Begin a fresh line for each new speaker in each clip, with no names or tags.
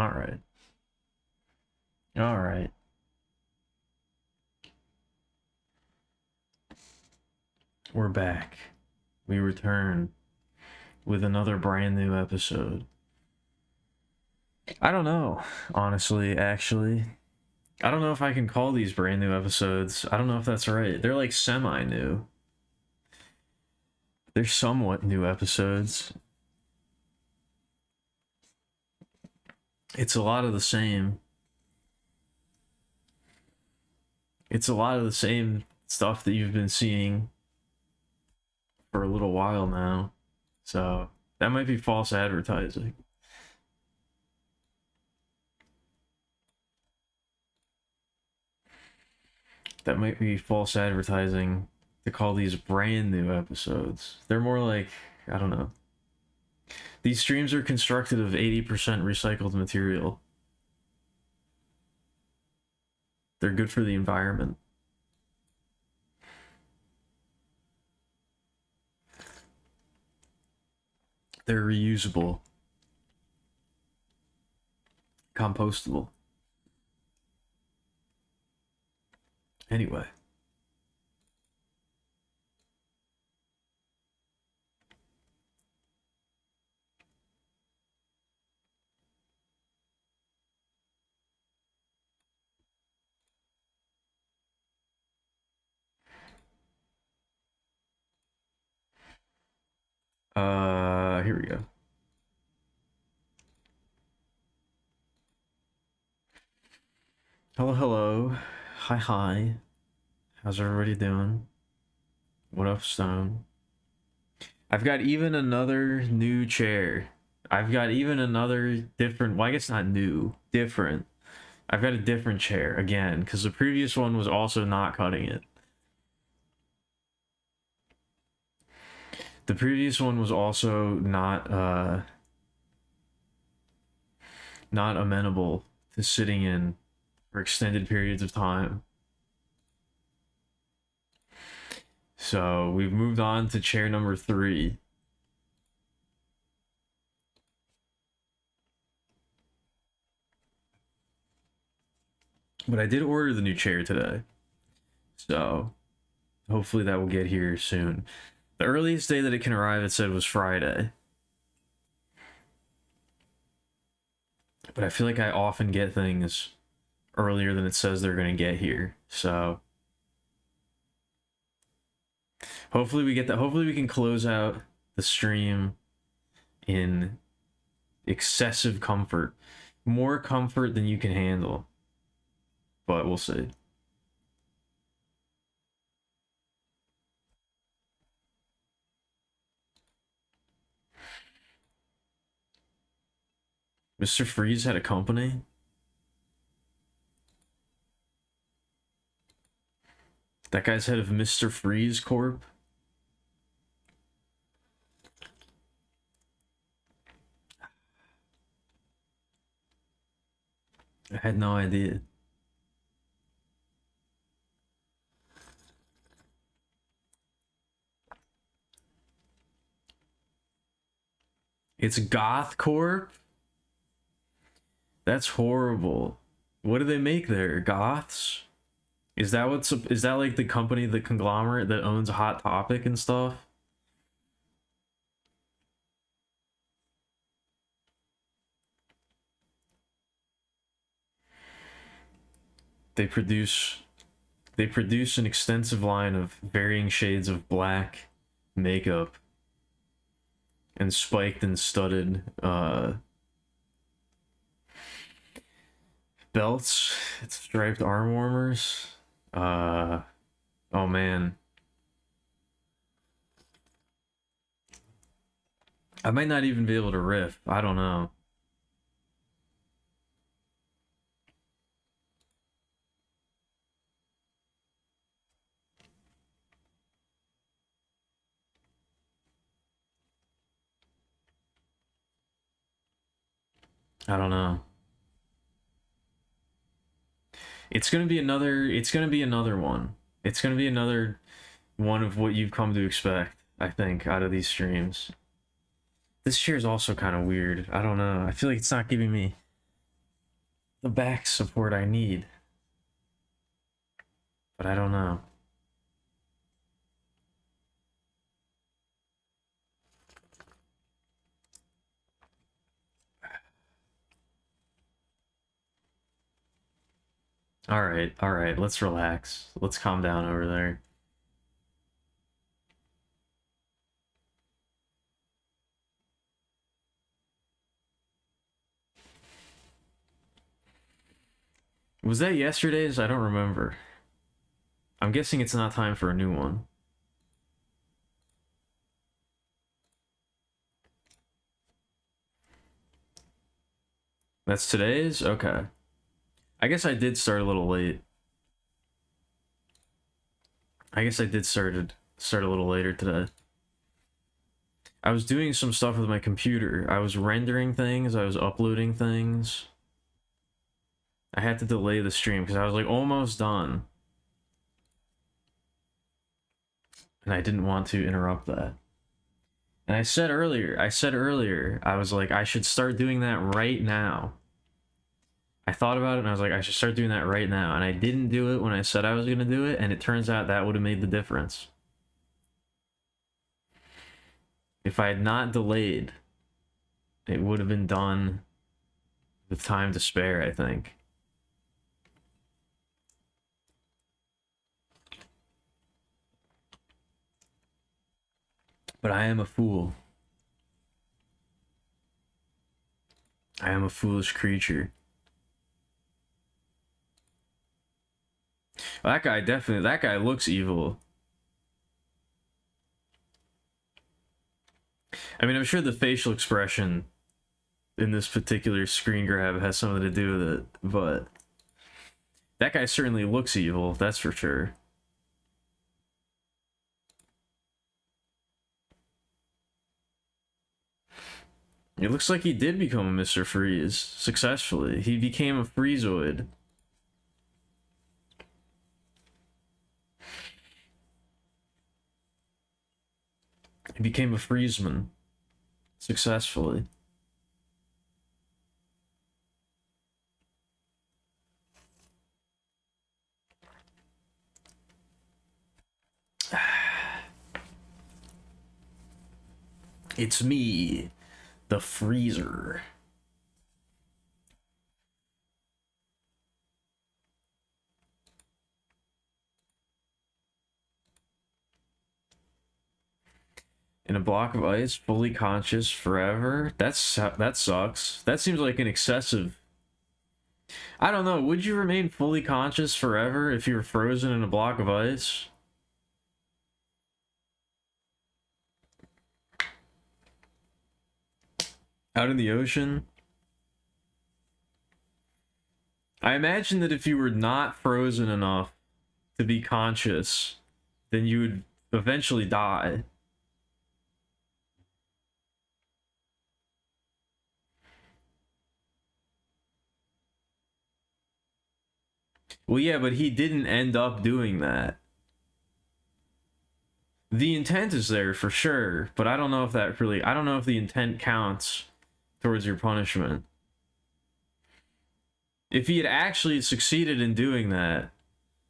Alright. Alright. We're back. We return with another brand new episode. I don't know, honestly, actually. I don't know if I can call these brand new episodes. I don't know if that's right. They're like semi-new. They're somewhat new episodes. It's a lot of the same. It's a lot of the same stuff that you've been seeing for a little while now. So that might be false advertising. That might be false advertising to call these brand new episodes. They're more like, I don't know. These streams are constructed of 80% recycled material. They're good for the environment. They're reusable. Compostable. Anyway. Here we go. Hello, hello. Hi, hi. How's everybody doing? What up, Stone? I've got even another new chair. I've got even another different, well, I guess not new, different. I've got a different chair again, because the previous one was also not cutting it. The previous one was also not amenable to sitting in for extended periods of time. So we've moved on to chair number 3. But I did order the new chair today. So hopefully that will get here soon. The earliest day that it can arrive, it said, was Friday. But I feel like I often get things earlier than it says they're going to get here. So hopefully we get that. Hopefully we can close out the stream in excessive comfort. More comfort than you can handle. But we'll see. Mr. Freeze had a company? That guy's head of Mr. Freeze Corp? I had no idea. It's Goth Corp? That's horrible. What do they make there? Goths? Is that like the company, the conglomerate that owns Hot Topic and stuff? They produce an extensive line of varying shades of black makeup and spiked and studded belts, striped arm warmers. Oh man. I might not even be able to riff. I don't know. I don't know. It's gonna be another one. It's gonna be another one of what you've come to expect, I think, out of these streams. This chair is also kind of weird. I don't know. I feel like it's not giving me the back support I need. But I don't know. All right, let's relax. Let's calm down over there. Was that yesterday's? I don't remember. I'm guessing it's not time for a new one. That's today's? Okay. I guess I did start a little late. I guess I did start a little later today. I was doing some stuff with my computer. I was rendering things, I was uploading things. I had to delay the stream because I was like almost done. And I didn't want to interrupt that. And I said earlier, I was like, I should start doing that right now. I thought about it and I was like, I should start doing that right now. And I didn't do it when I said I was going to do it, and it turns out that would have made the difference. If I had not delayed, it would have been done with time to spare, I think. But I am a fool. I am a foolish creature. Well, that guy looks evil. I mean, I'm sure the facial expression in this particular screen grab has something to do with it, but that guy certainly looks evil, that's for sure. It looks like he did become a Mr. Freeze successfully. He became a Freezoid. He became a Freezeman successfully. It's me, the Freezer. In a block of ice, fully conscious forever? That sucks. That seems like an excessive... I don't know, would you remain fully conscious forever if you were frozen in a block of ice? Out in the ocean? I imagine that if you were not frozen enough to be conscious, then you would eventually die. Well, yeah, but he didn't end up doing that. The intent is there for sure, but I don't know if that really... I don't know if the intent counts towards your punishment. If he had actually succeeded in doing that,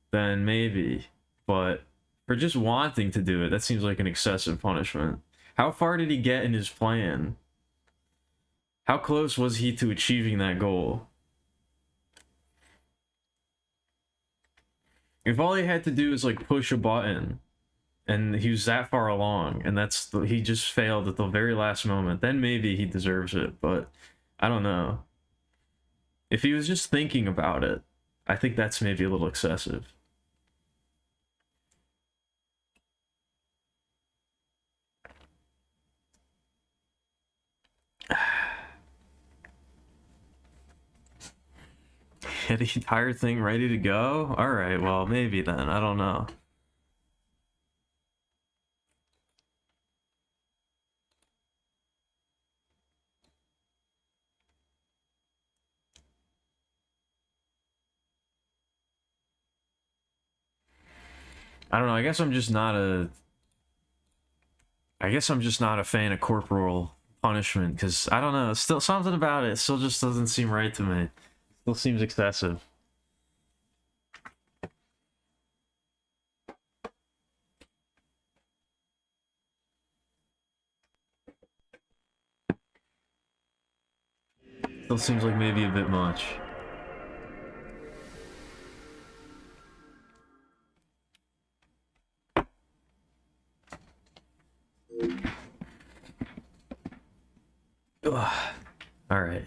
then maybe. But for just wanting to do it, that seems like an excessive punishment. How far did he get in his plan? How close was he to achieving that goal? If all he had to do is like push a button and he was that far along and he just failed at the very last moment, then maybe he deserves it, but I don't know. If he was just thinking about it, I think that's maybe a little excessive. Had the entire thing ready to go? Alright, well, maybe then. I don't know. I don't know, I guess I'm just not a... I guess I'm just not a fan of corporal punishment, because, I don't know, still something about it still just doesn't seem right to me. Still seems excessive. Still seems like maybe a bit much. Ugh. All right.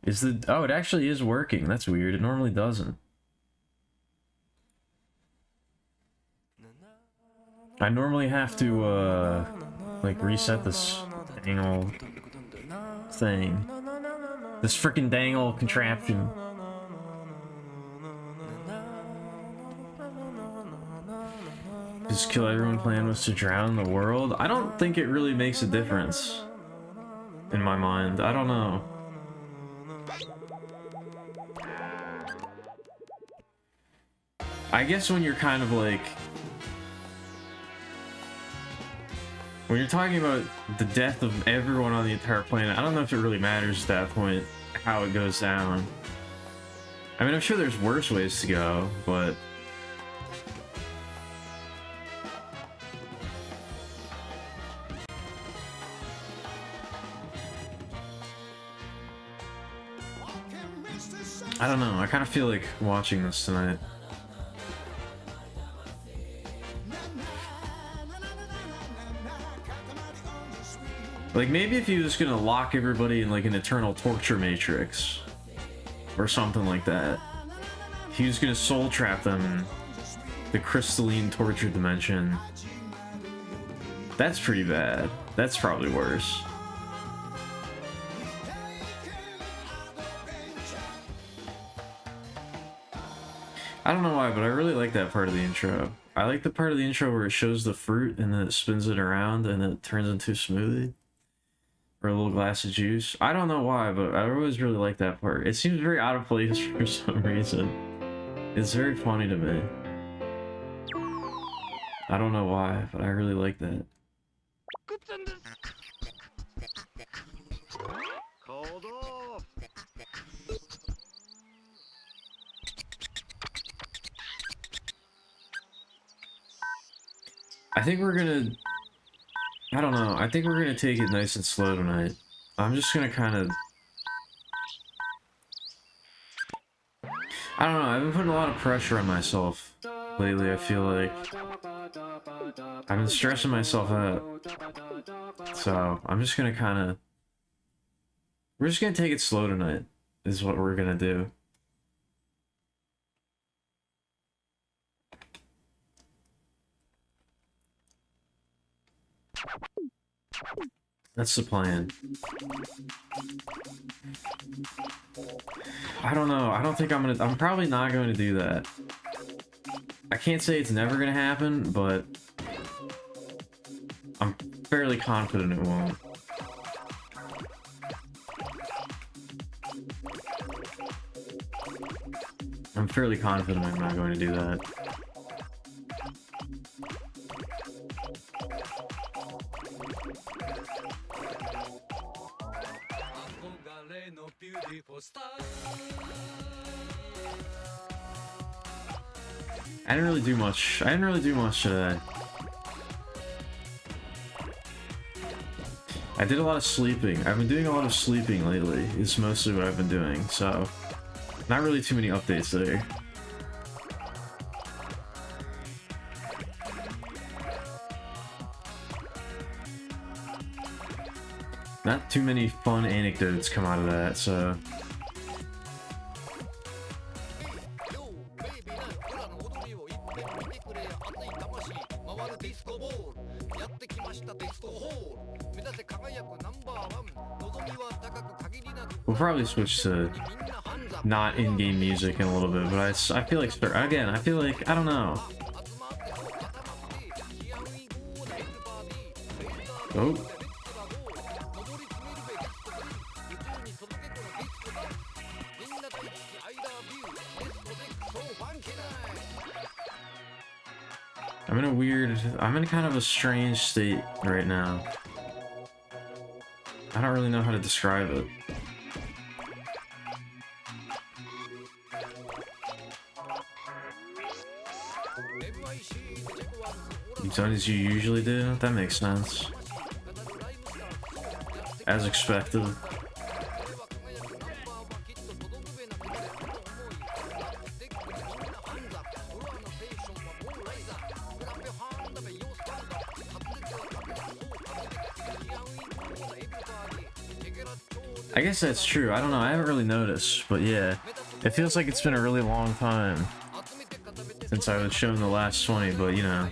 Is the... Oh, it actually is working. That's weird. It normally doesn't. I normally have to, like, reset this dangle thing. This freaking dangle contraption. His kill everyone plan was to drown the world? I don't think it really makes a difference. In my mind. I don't know. I guess when you're kind of like... When you're talking about the death of everyone on the entire planet, I don't know if it really matters at that point how it goes down. I mean, I'm sure there's worse ways to go, but... I don't know, I kind of feel like watching this tonight. Like, maybe if he was gonna lock everybody in, like, an eternal torture matrix. Or something like that. He was gonna soul trap them in the crystalline torture dimension. That's pretty bad. That's probably worse. I don't know why, but I really like that part of the intro. I like the part of the intro where it shows the fruit and then it spins it around and it turns into a smoothie. Or a little glass of juice. I don't know why, but I always really like that part. It seems very out of place for some reason. It's very funny to me. I don't know why, but I really like that. I think we're gonna... I don't know. I think we're gonna take it nice and slow tonight. I'm just gonna kind of... I don't know. I've been putting a lot of pressure on myself lately, I feel like. I've been stressing myself out. So, I'm just gonna kind of... We're just gonna take it slow tonight, is what we're gonna do. That's the plan. I don't know. I don't think I'm probably not going to do that. I can't say it's never going to happen, but I'm fairly confident it won't. I'm fairly confident I'm not going to do that. I didn't really do much. I didn't really do much today. I did a lot of sleeping. I've been doing a lot of sleeping lately. It's mostly what I've been doing, so not really too many updates there. Not too many fun anecdotes come out of that, so... We'll probably switch to not in-game music in a little bit, but I feel like, again, I feel like, I don't know. Oh. I'm in kind of a strange state right now. I don't really know how to describe it. You've done as you usually do? That makes sense. As expected. I guess that's true. I don't know. I haven't really noticed, but yeah. It feels like it's been a really long time since I was shown the last 20, but you know.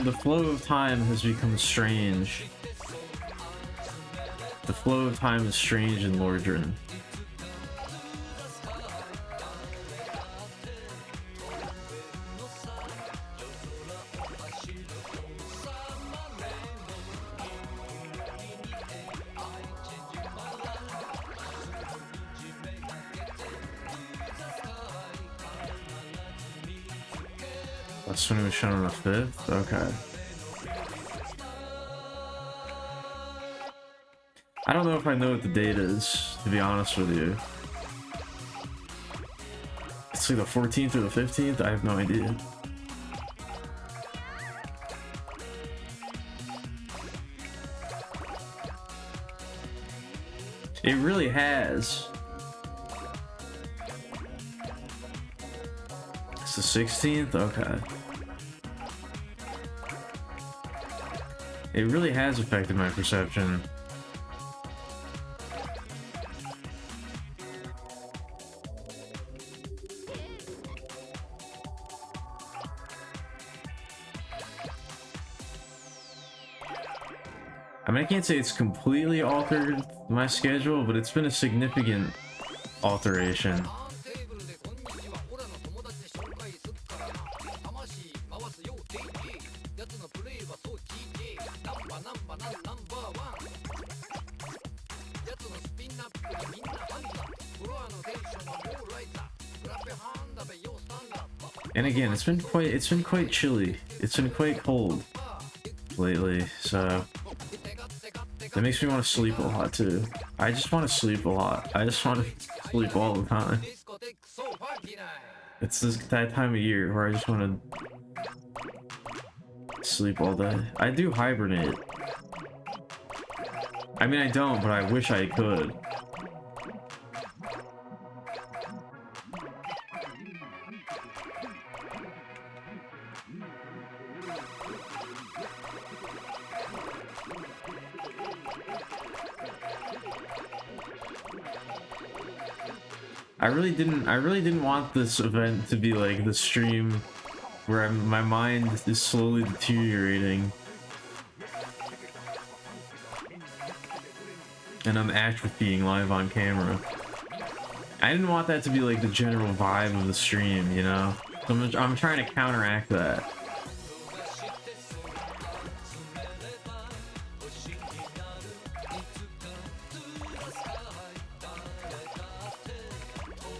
The flow of time has become strange. The flow of time is strange in Lordran. That's when it was shown on the 5th? Okay. I don't know if I know what the date is, to be honest with you. It's like the 14th or the 15th? I have no idea. It really has. It's the 16th? Okay. It really has affected my perception. I mean, I can't say it's completely altered my schedule, but it's been a significant alteration. And again, it's been quite chilly. It's been quite cold lately, so that makes me want to sleep a lot too. I just want to sleep a lot. I just want to sleep all the time. It's that time of year where I just want to sleep all day. I do hibernate. I mean, I don't, but I wish I could. I really didn't want this event to be like the stream where my mind is slowly deteriorating and I'm atrophying live on camera. I didn't want that to be like the general vibe of the stream, you know? So I'm trying to counteract that.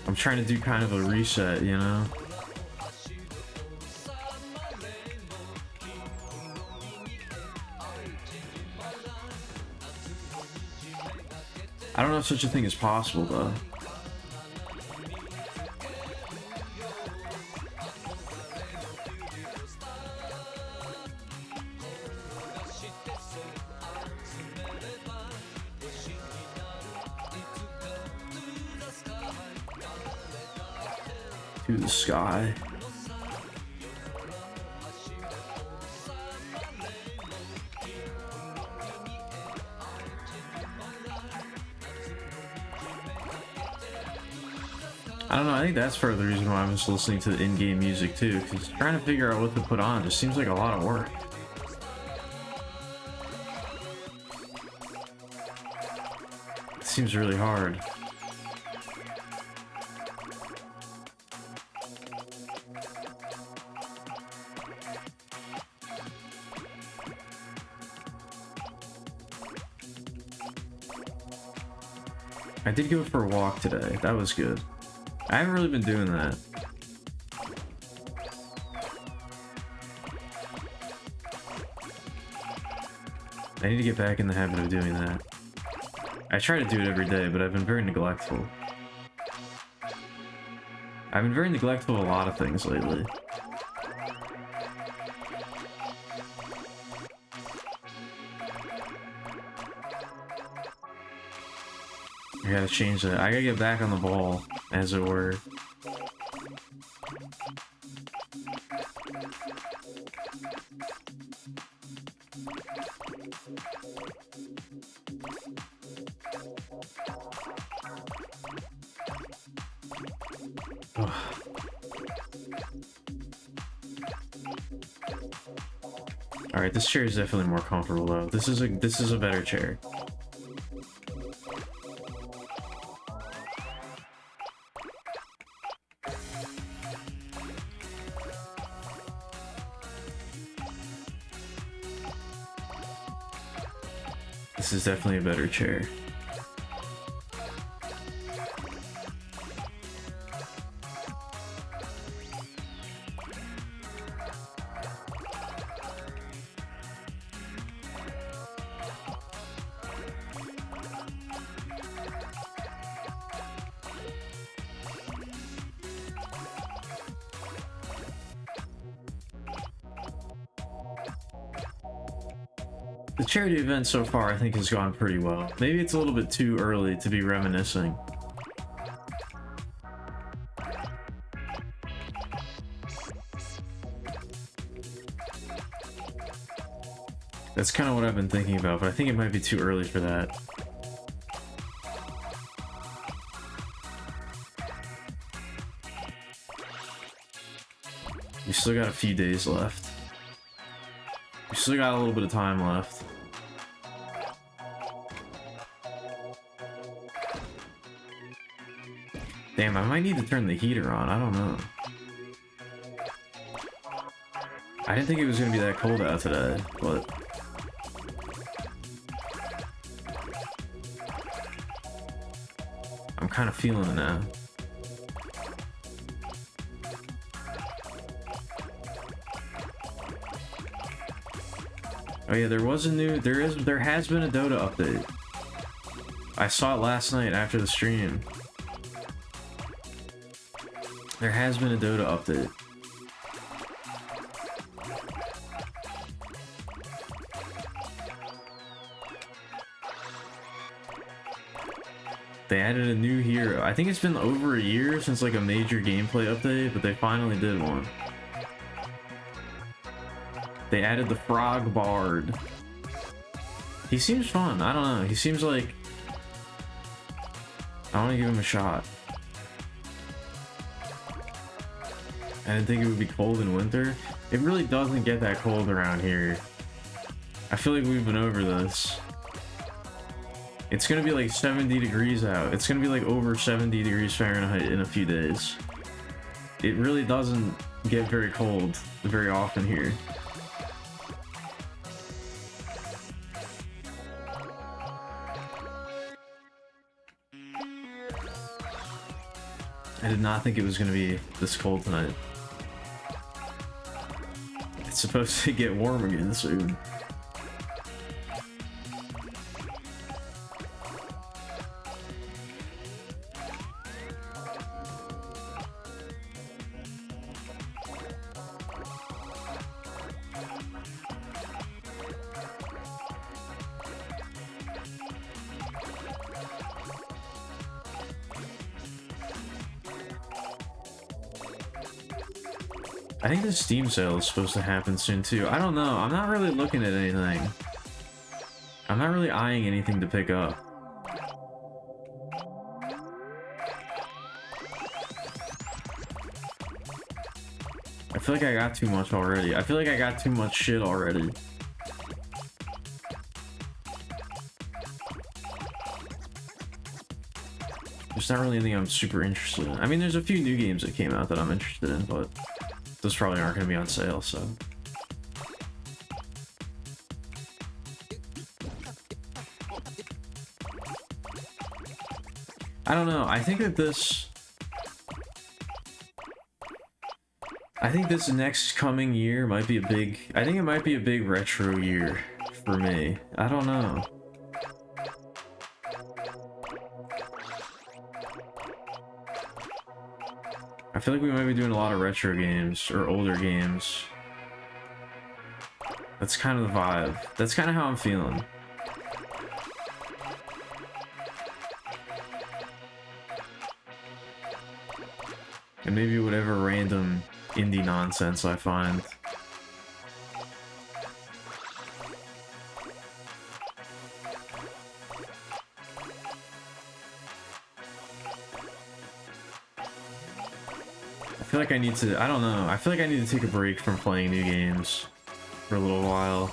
I'm trying to do kind of a reset, you know? I don't know if such a thing is possible, though. To the sky. I don't know, I think that's part of the reason why I'm just listening to the in-game music too, because trying to figure out what to put on just seems like a lot of work. It seems really hard. I did go for a walk today. That was good. I haven't really been doing that. I need to get back in the habit of doing that. I try to do it every day, but I've been very neglectful. I've been very neglectful of a lot of things lately. I gotta change that. I gotta get back on the ball, as it were. Alright, this chair is definitely more comfortable though. This is a better chair. This is definitely a better chair. The charity event so far, I think, has gone pretty well. Maybe it's a little bit too early to be reminiscing. That's kind of what I've been thinking about, but I think it might be too early for that. We still got a few days left. We still got a little bit of time left. Damn, I might need to turn the heater on. I don't know. I didn't think it was gonna be that cold out today, but I'm kind of feeling it now. Oh yeah, there has been a Dota update. I saw it last night after the stream. There has been a Dota update. They added a new hero. I think it's been over a year since like a major gameplay update, but they finally did one. They added the Frog Bard. He seems fun. I don't know. He seems like... I want to give him a shot. I didn't think it would be cold in winter. It really doesn't get that cold around here. I feel like we've been over this. It's gonna be like 70 degrees out. It's gonna be like over 70 degrees Fahrenheit in a few days. It really doesn't get very cold very often here. I did not think it was going to be this cold tonight. It's supposed to get warm again soon. I think the Steam sale is supposed to happen soon too. I don't know. I'm not really looking at anything. I'm not really eyeing anything to pick up. I feel like I got too much already. I feel like I got too much shit already. There's not really anything I'm super interested in. I mean, there's a few new games that came out that I'm interested in, but those probably aren't going to be on sale, so. I don't know. I think this next coming year might be a big... I think it might be a big retro year for me. I don't know. I feel like we might be doing a lot of retro games, or older games. That's kind of the vibe. That's kind of how I'm feeling. And maybe whatever random indie nonsense I find. I feel like I need to, I don't know, I feel like I need to take a break from playing new games for a little while.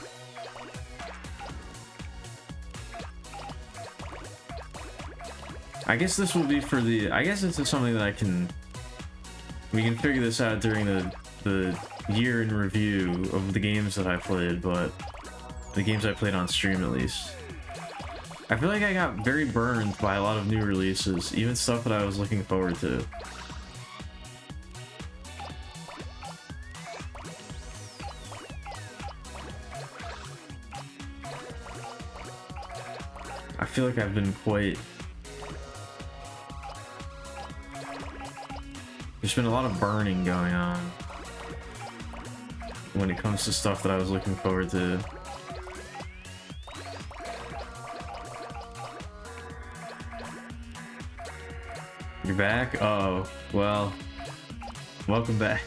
I guess this will be for the, I guess this is something that we can figure this out during the year in review of the games that I played, but the games I played on stream at least. I feel like I got very burned by a lot of new releases, even stuff that I was looking forward to. I feel like I've been quite... There's been a lot of burning going on when it comes to stuff that I was looking forward to. You're back? Oh, well, welcome back.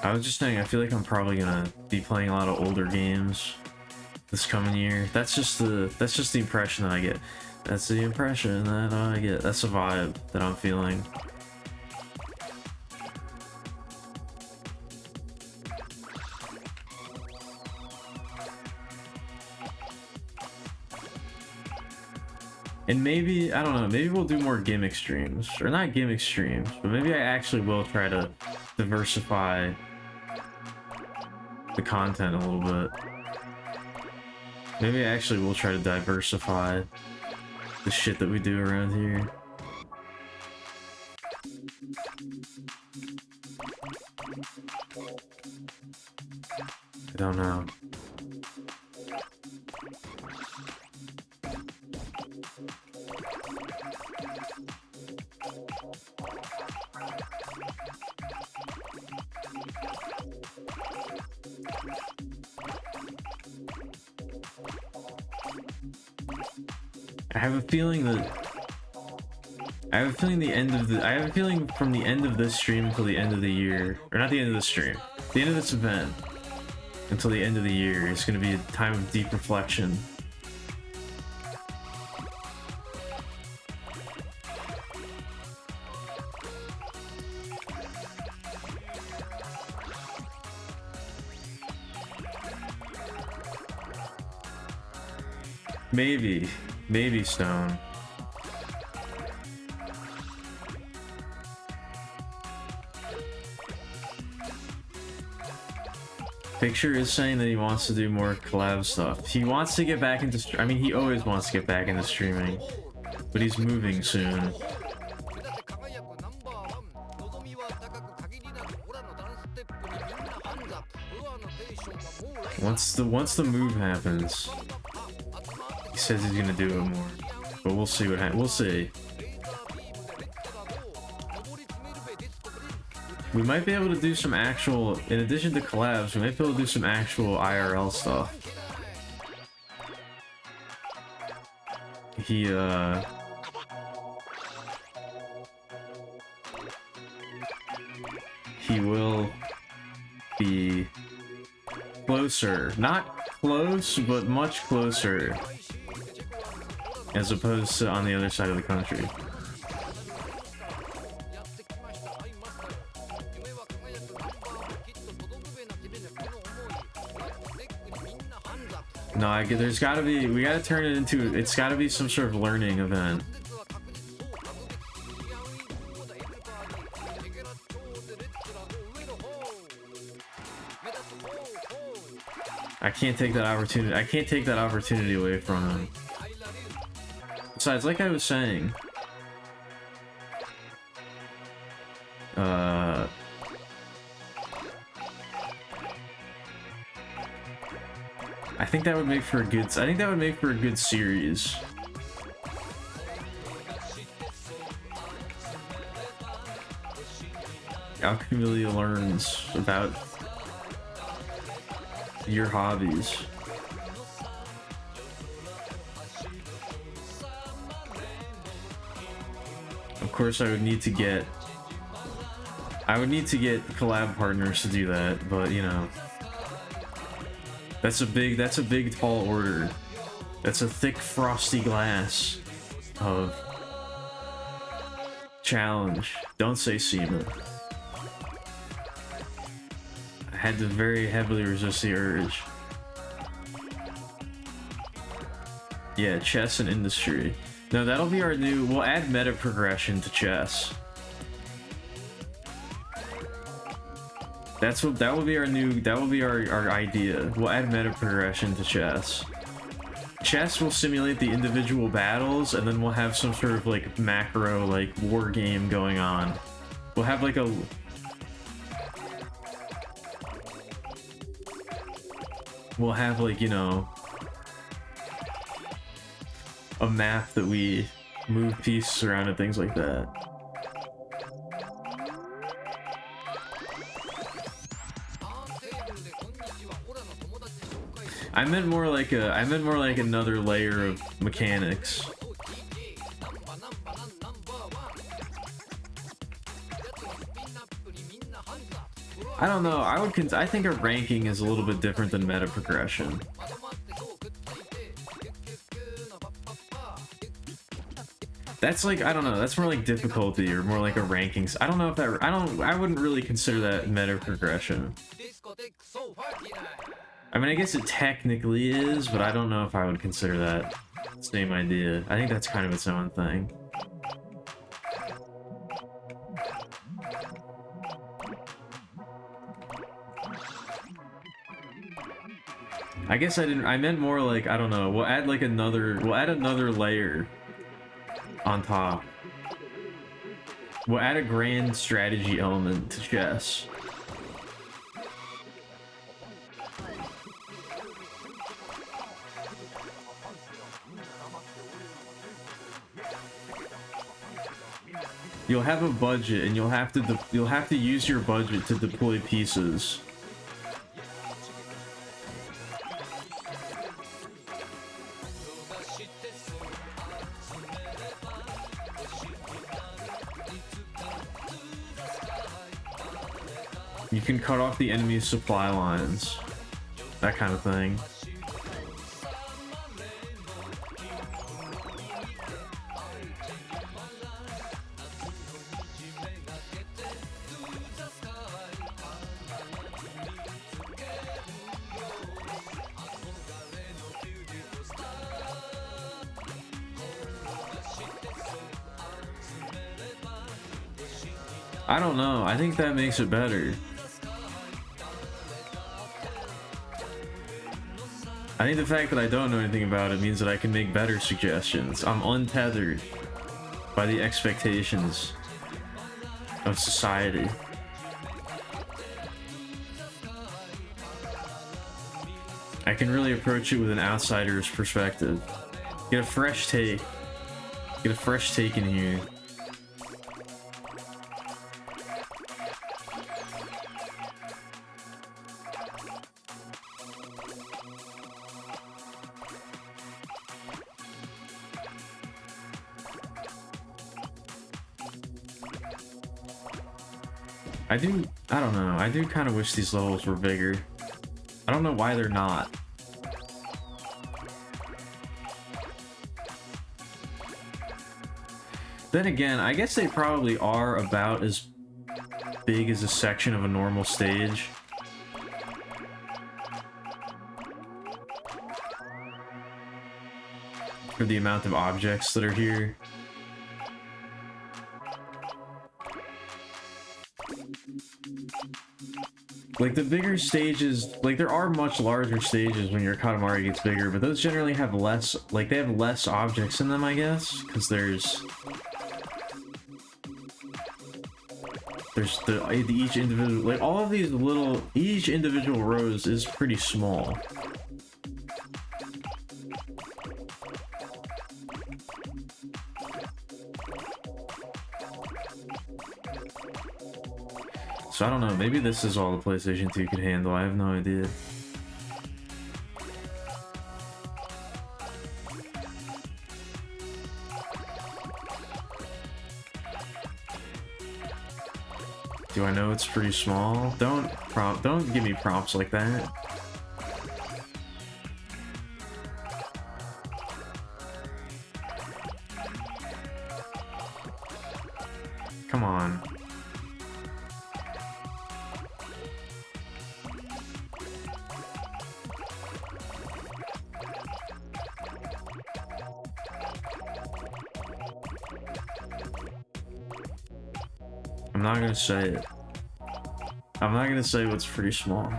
I was just saying, I feel like I'm probably gonna be playing a lot of older games this coming year. That's just the impression that I get. That's the impression that I get. That's the vibe that I'm feeling. And maybe, I don't know, maybe we'll do more gimmick streams. Or not gimmick streams, but maybe I actually will try to diversify the content a little bit. Maybe I actually will try to diversify the shit that we do around here. I don't know. I have a feeling from the end of this stream until the end of the year, or not the end of the stream, the end of this event until the end of the year is going to be a time of deep reflection. Maybe Stone. Picture is saying that he wants to do more collab stuff. He wants to get back into, I mean, he always wants to get back into streaming, but he's moving soon. Once the move happens, he says he's gonna do it more, but we'll see what happens. We'll see. We might be able to do some actual, in addition to collabs, we might be able to do some actual IRL stuff. He will be closer, not close, but much closer, as opposed to on the other side of the country. No, there's gotta be, we gotta turn it into, it's gotta be some sort of learning event. I can't take that opportunity. I can't take that opportunity away from him. Besides, like I was saying, I think that would make for a good. I think that would make for a good series. Alkemilia learns about your hobbies. Of course, I would need to get collab partners to do that, but you know, that's a big tall order. That's a thick frosty glass of challenge. Don't say semen. I had to very heavily resist the urge. Yeah, chess and industry. No, that'll be our new. We'll add meta progression to chess. That will be our new. That will be our idea. We'll add meta progression to chess. Chess will simulate the individual battles, and then we'll have some sort of like macro like war game going on. We'll have like a. We'll have like, you know, a map that we move pieces around and things like that. I meant more like another layer of mechanics. I don't know. I think a ranking is a little bit different than meta progression. That's like, I don't know, that's more like difficulty or more like a rankings. I don't know if that, I wouldn't really consider that meta progression. I mean, I guess it technically is, but I don't know if I would consider that same idea. I think that's kind of its own thing. I guess I meant more like, I don't know, we'll add another layer on top. We'll add a grand strategy element to chess. You'll have a budget, and you'll have to use your budget to deploy pieces. You can cut off the enemy's supply lines, that kind of thing. I don't know, I think that makes it better. I think the fact that I don't know anything about it means that I can make better suggestions. I'm untethered by the expectations of society. I can really approach it with an outsider's perspective. Get a fresh take. Get a fresh take in here. I don't know, I do kind of wish these levels were bigger. I don't know why they're not. Then again, I guess they probably are about as big as a section of a normal stage. For the amount of objects that are here. Like, the bigger stages, like, there are much larger stages when your Katamari gets bigger, but those generally have less, like, they have less objects in them, I guess, because there's each individual, like, all of these little, each individual rose is pretty small. So I don't know, maybe this is all the PlayStation 2 could handle, I have no idea. Do I know it's pretty small? Don't give me prompts like that. Come on. I'm not gonna say it. I'm not gonna say what's pretty small.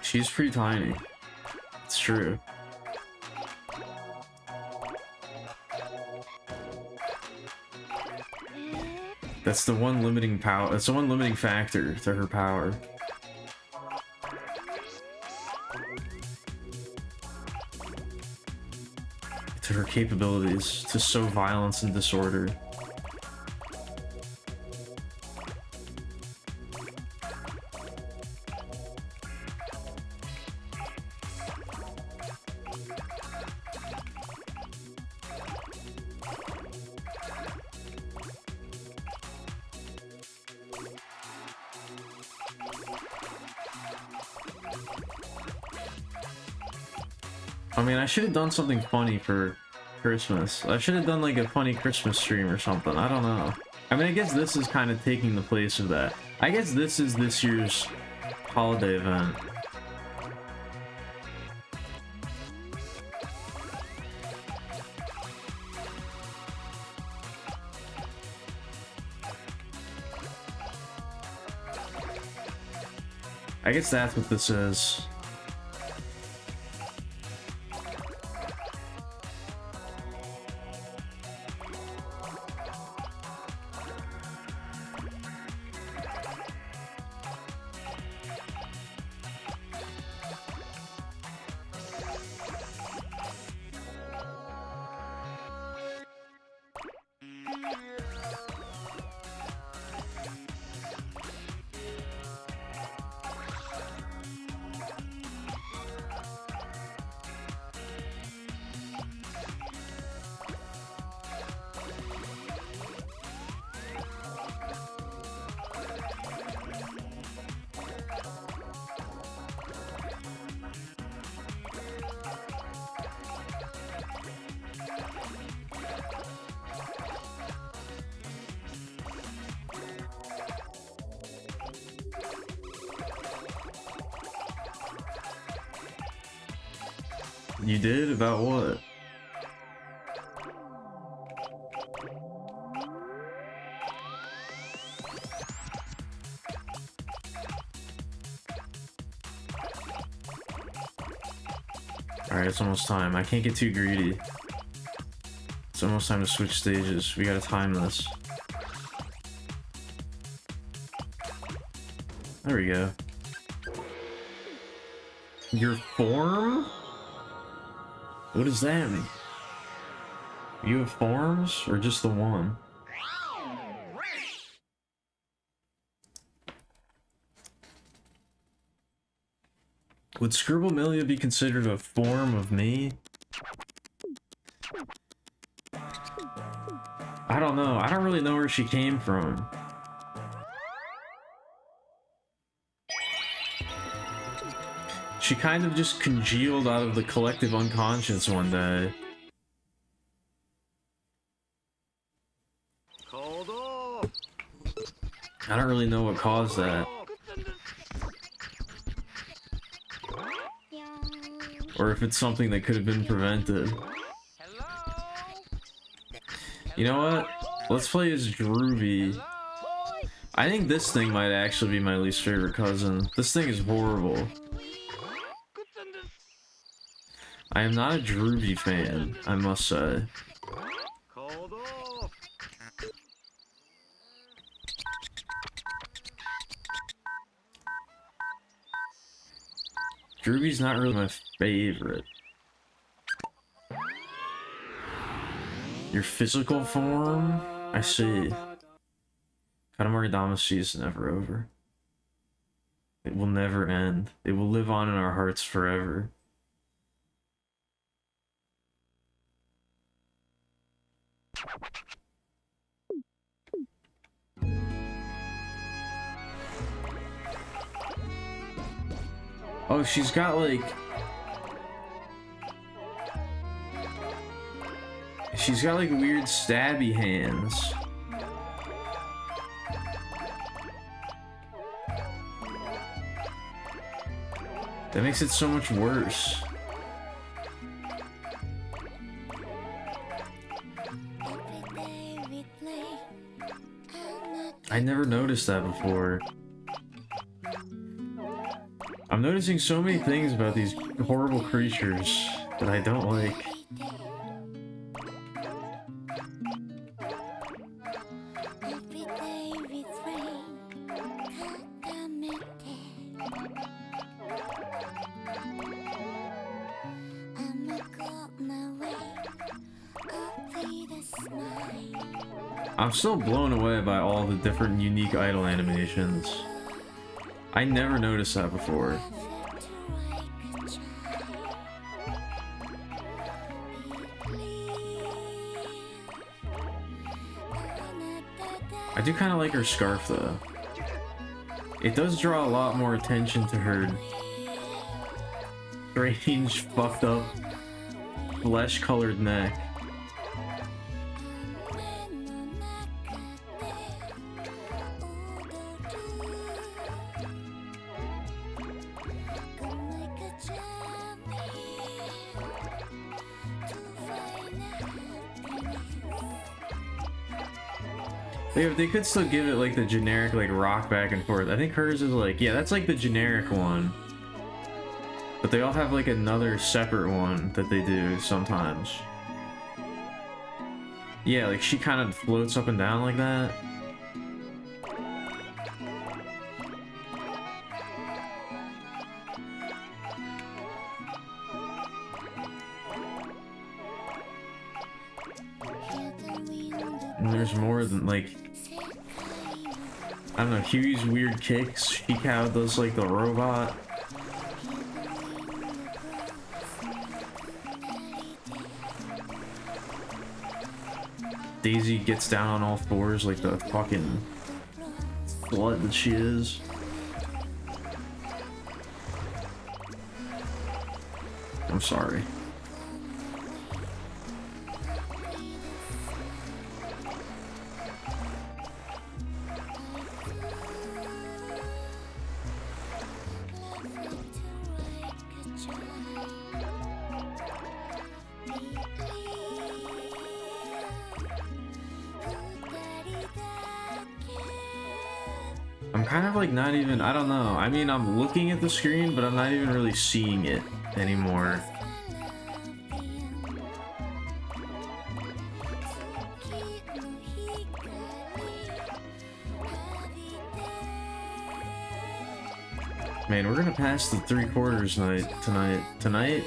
She's pretty tiny. It's true. That's the one limiting power. That's the one limiting factor to her power. To her capabilities to sow violence and disorder. I mean, I should have done something funny for Christmas. I should have done like a funny Christmas stream or something. I don't know. I mean, I guess this is kind of taking the place of that. I guess this is this year's holiday event. I guess that's what this is. You did? About what? Alright, it's almost time. I can't get too greedy. It's almost time to switch stages. We gotta time this. There we go. Your form? What does that mean? You have forms, or just the one? Would Scribblemelia be considered a form of me? I don't know. I don't really know where she came from. She kind of just congealed out of the collective unconscious one day. I don't really know what caused that. Or if it's something that could have been prevented. You know what? Let's play as Droovy. I think this thing might actually be my least favorite cousin. This thing is horrible. I am not a Droovy fan, I must say. Droovy's not really my favorite. Your physical form? I see. Katamari Damacy is never over. It will never end. It will live on in our hearts forever. Oh, she's got like... She's got like weird stabby hands. That makes it so much worse. I never noticed that before. I'm noticing so many things about these horrible creatures that I don't like. I'm still blown away by all the different unique idol animations. I never noticed that before. I do kind of like her scarf though. It does draw a lot more attention to her strange, fucked up, flesh-colored neck. They could still give it like the generic like rock back and forth. I think hers is like, yeah, that's like the generic one. But they all have like another separate one that they do sometimes. Yeah, like she kind of floats up and down like that. And there's more than like, I don't know, Huey's weird kicks. Shikao does like the robot. Daisy gets down on all fours like the fucking slut that she is. I'm sorry. I'm kind of like not even, I don't know. I mean, I'm looking at the screen, but I'm not even really seeing it anymore. Man, we're gonna pass the 3/4 night tonight.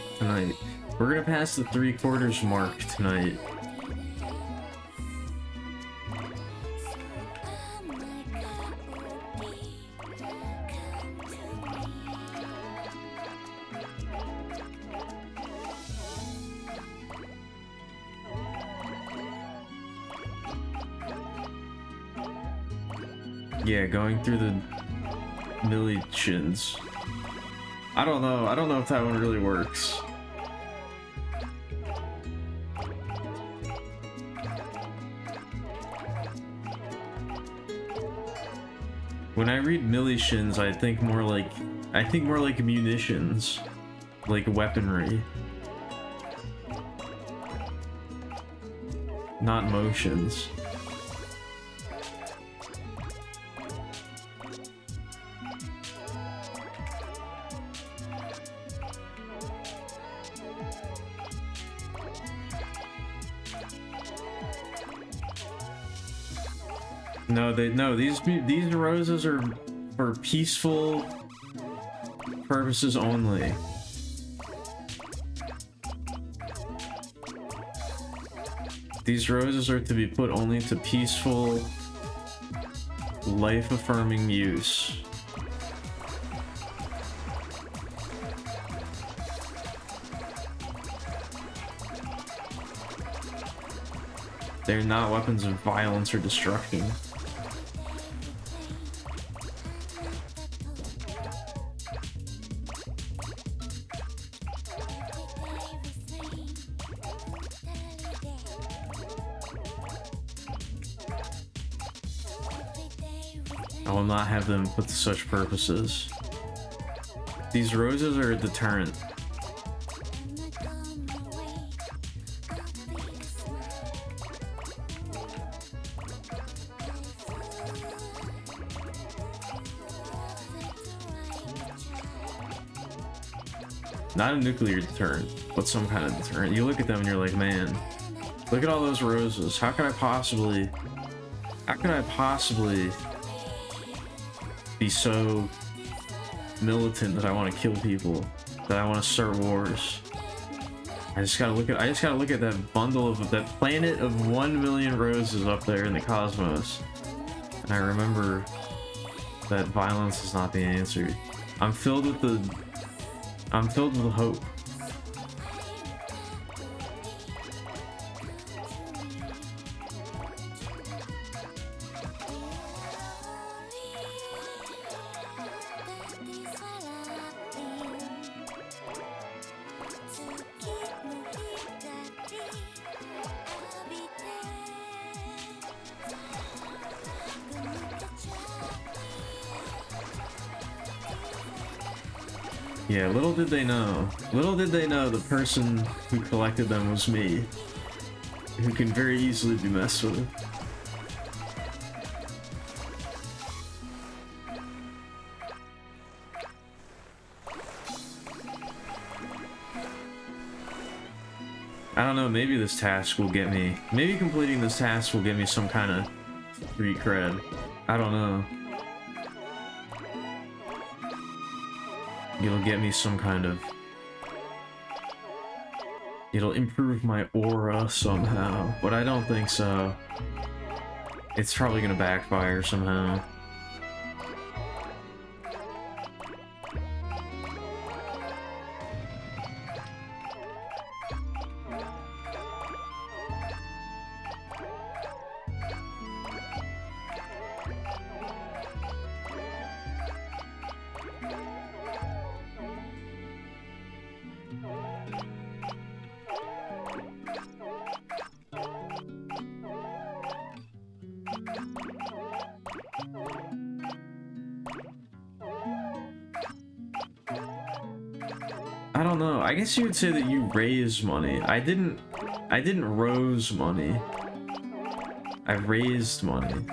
We're gonna pass the 3/4 mark tonight. Yeah, going through the millions. I don't know if that one really works. When I read militians, I think more like munitions, like weaponry, not motions. No, these roses are for peaceful purposes only. These roses are to be put only to peaceful, life-affirming use. They're not weapons of violence or destruction. I will not have them put to such purposes. These roses are a deterrent. Not a nuclear deterrent, but some kind of deterrent. You look at them and you're like, man, look at all those roses. How could I possibly be so militant that I want to kill people, that I want to start wars? I just gotta look at that bundle of that planet of 1 million roses up there in the cosmos, and I remember that violence is not the answer. I'm filled with hope. Yeah, little did they know the person who collected them was me, who can very easily be messed with. I don't know, maybe this task will get me, maybe completing this task will get me some kind of street cred. I don't know. It'll get me some kind of... It'll improve my aura somehow, but I don't think so. It's probably gonna backfire somehow. I don't know. I guess you would say that you raise money. I didn't rose money. I raised money.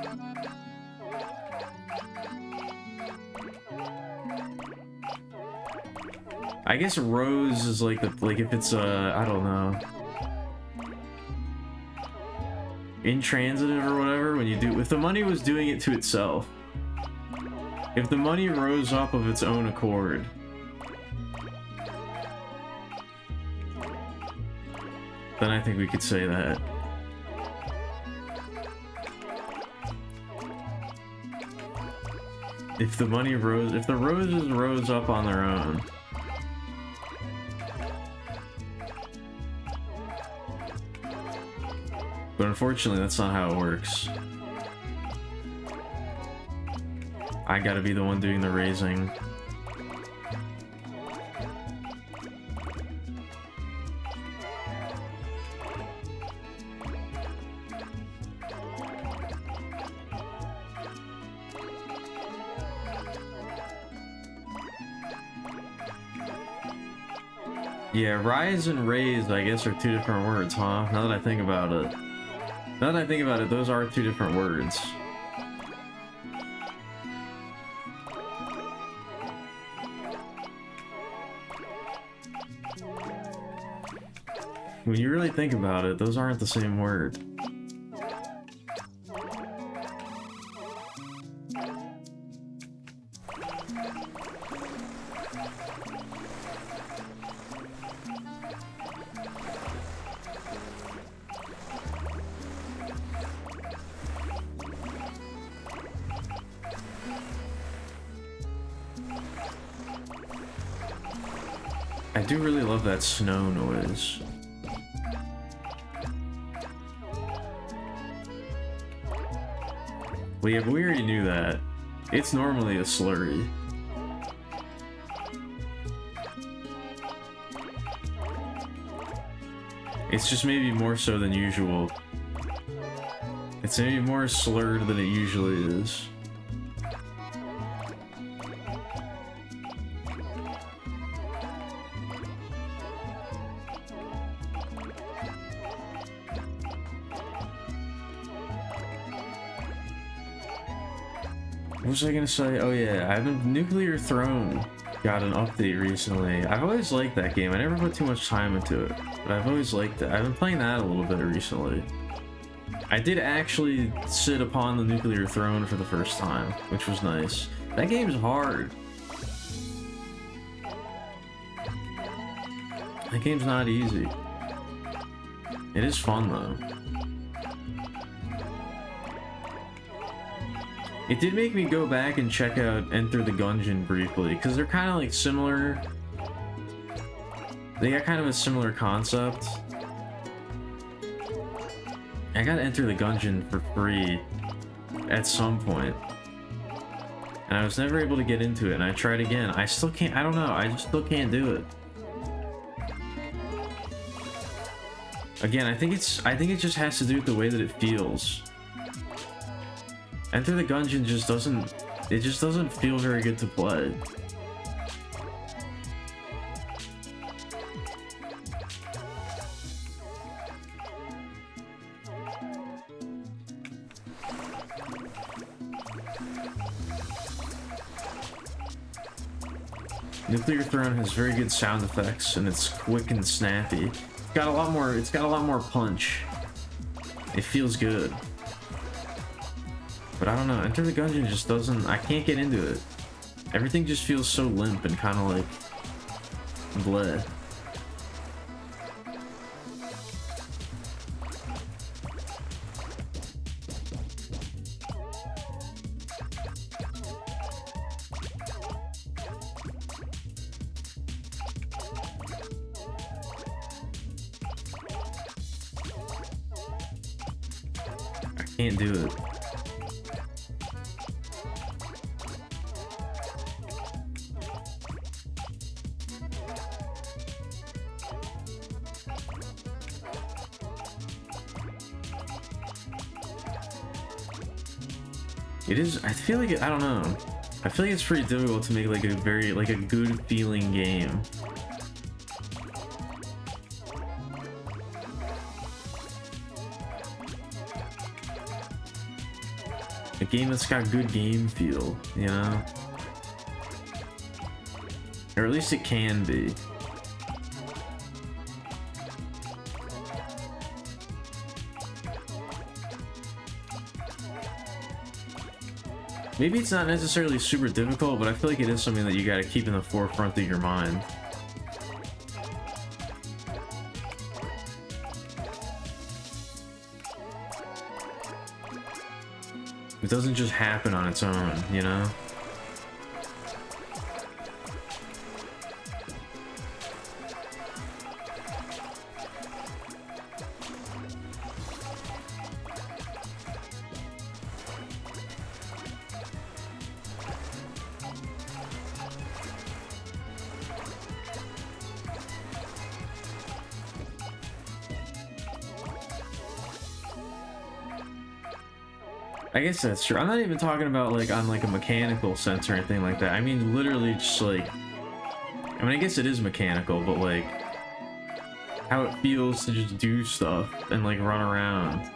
I guess rose is like if it's I don't know, intransitive or whatever, when you do, if the money was doing it to itself, if the money rose up of its own accord, then I think we could say that. If the money rose, if the roses rose up on their own, but unfortunately that's not how it works. I gotta be the one doing the raising. Yeah, rise and raise, I guess, are two different words, huh? Now that I think about it. Now that I think about it, those are two different words. When you really think about it, those aren't the same word. I do really love that snow noise. Well, yeah, but we already knew that. It's normally a slurry. It's just maybe more so than usual. It's maybe more slurred than it usually is. What was I gonna say? Oh yeah, Nuclear Throne got an update recently. I've always liked that game. I never put too much time into it, but I've always liked it. I've been playing that a little bit recently. I did actually sit upon the Nuclear Throne for the first time, which was nice. That game's hard. That game's not easy. It is fun though. It did make me go back and check out Enter the Gungeon briefly, because they're kind of like similar. They got kind of a similar concept. I gotta Enter the Gungeon for free at some point. And I was never able to get into it, and I tried again. I still can't, I don't know, I just still can't do it. Again, I think it just has to do with the way that it feels. Enter the Gungeon just doesn't feel very good to play. Nuclear Throne has very good sound effects and it's quick and snappy. It's got a lot more punch. It feels good. But I don't know, Enter the Gungeon just doesn't, I can't get into it. Everything just feels so limp and kind of like bleh. I can't do it. It is, I feel like, I don't know. I feel like it's pretty difficult to make like a good feeling game. A game that's got good game feel, you know? Or at least it can be. Maybe it's not necessarily super difficult, but I feel like it is something that you gotta keep in the forefront of your mind. It doesn't just happen on its own, you know? I guess that's true. I'm not even talking about like on like a mechanical sense or anything like that. I mean literally just like, I mean I guess it is mechanical, but like how it feels to just do stuff and like run around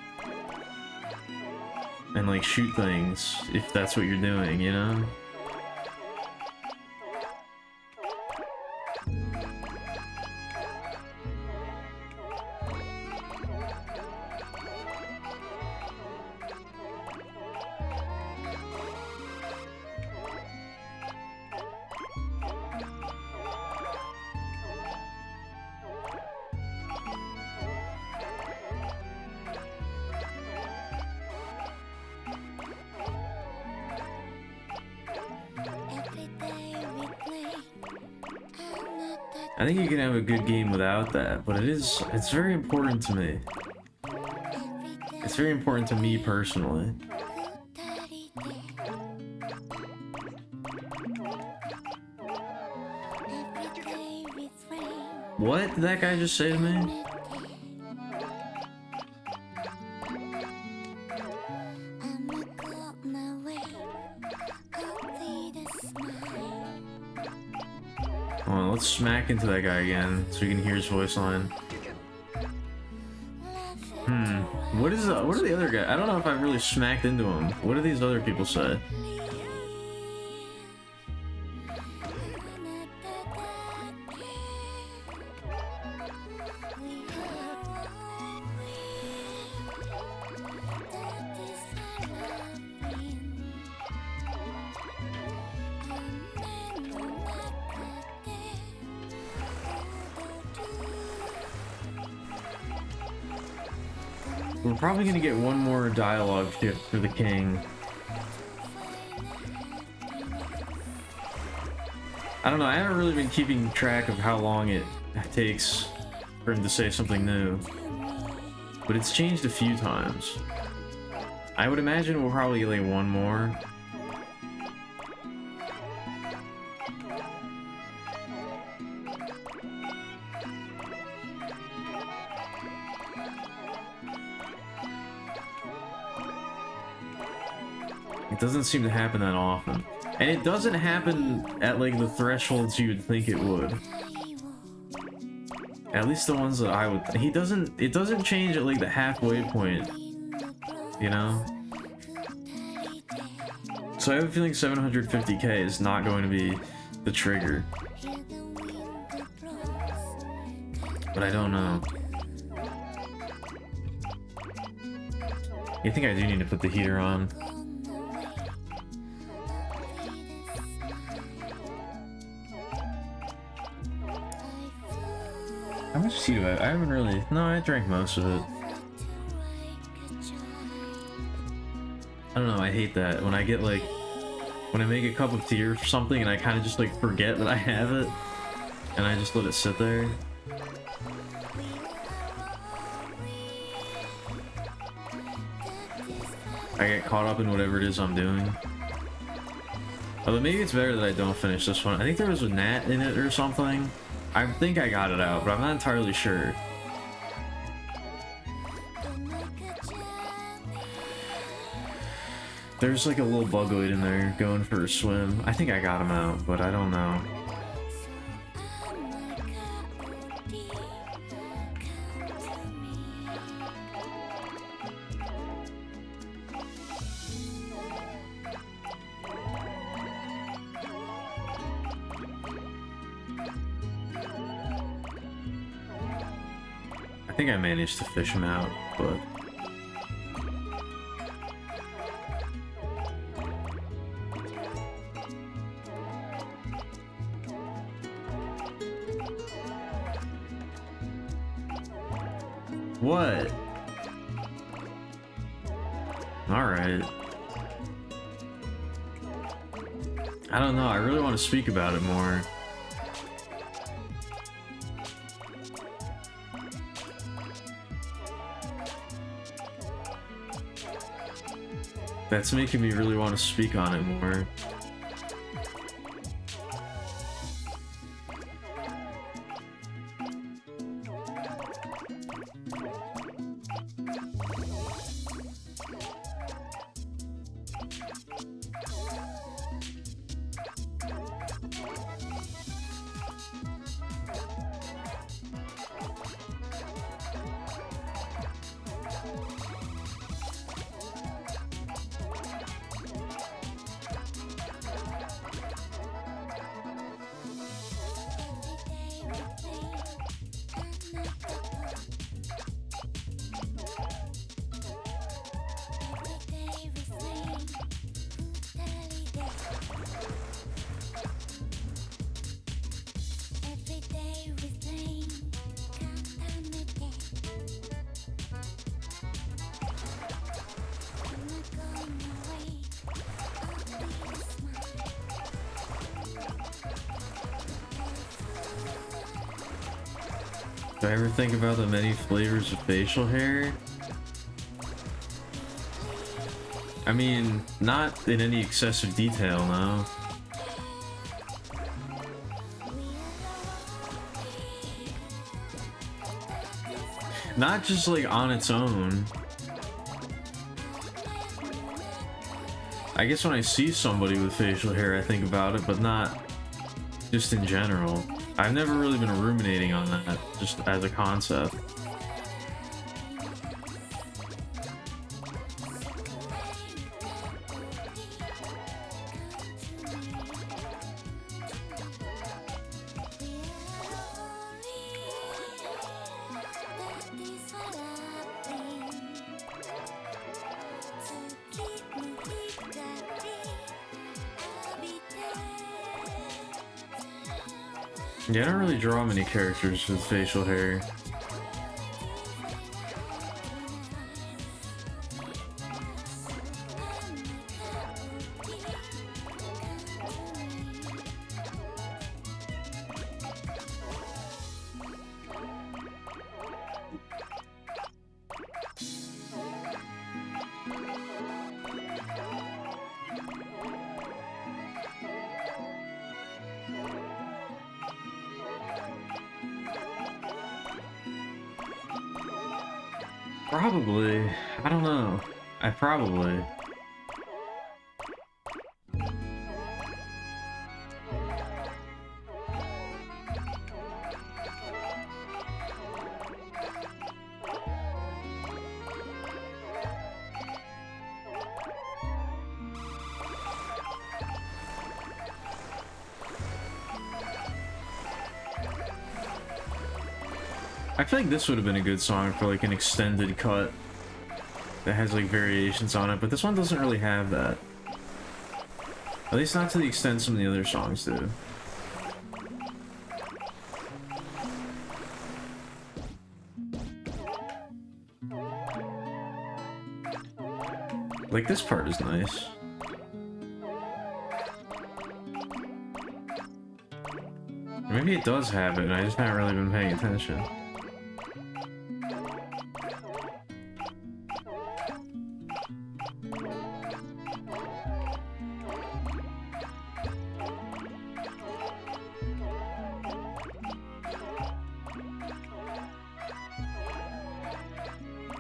and like shoot things if that's what you're doing, you know? I think you can have a good game without that, but it's very important to me. It's very important to me personally. What did that guy just say to me? Let's smack into that guy again so we can hear his voice line. What are the other guys? I don't know if I've really smacked into him. What do these other people say? We're probably gonna get one more dialogue shift for the king. I don't know, I haven't really been keeping track of how long it takes for him to say something new. But it's changed a few times. I would imagine we'll probably get like one more. It doesn't seem to happen that often. And it doesn't happen at like the thresholds you would think it would. At least the ones that I would. It doesn't change at like the halfway point. You know? So I have a feeling 750k is not going to be the trigger. But I don't know. I think I do need to put the heater on. How much tea do I haven't really... No, I drank most of it. I don't know, I hate that. When I get like... When I make a cup of tea or something and I kind of just like forget that I have it. And I just let it sit there. I get caught up in whatever it is I'm doing. Although maybe it's better that I don't finish this one. I think there was a gnat in it or something. I think I got it out, but I'm not entirely sure. There's like a little bugoid in there going for a swim. I think I got him out, but I don't know. I think I managed to fish him out, but... What? Alright. I don't know, I really want to speak about it more. That's making me really want to speak on it more. Do I ever think about the many flavors of facial hair? I mean, not in any excessive detail, no. Not just like on its own. I guess when I see somebody with facial hair, I think about it, but not just in general. I've never really been ruminating on that, just as a concept. Yeah, I don't really draw many characters with facial hair. Probably. I don't know. I probably. I feel like this would have been a good song for like an extended cut that has like variations on it, but this one doesn't really have that. At least not to the extent some of the other songs do. Like this part is nice. Maybe it does have it, and I just haven't really been paying attention.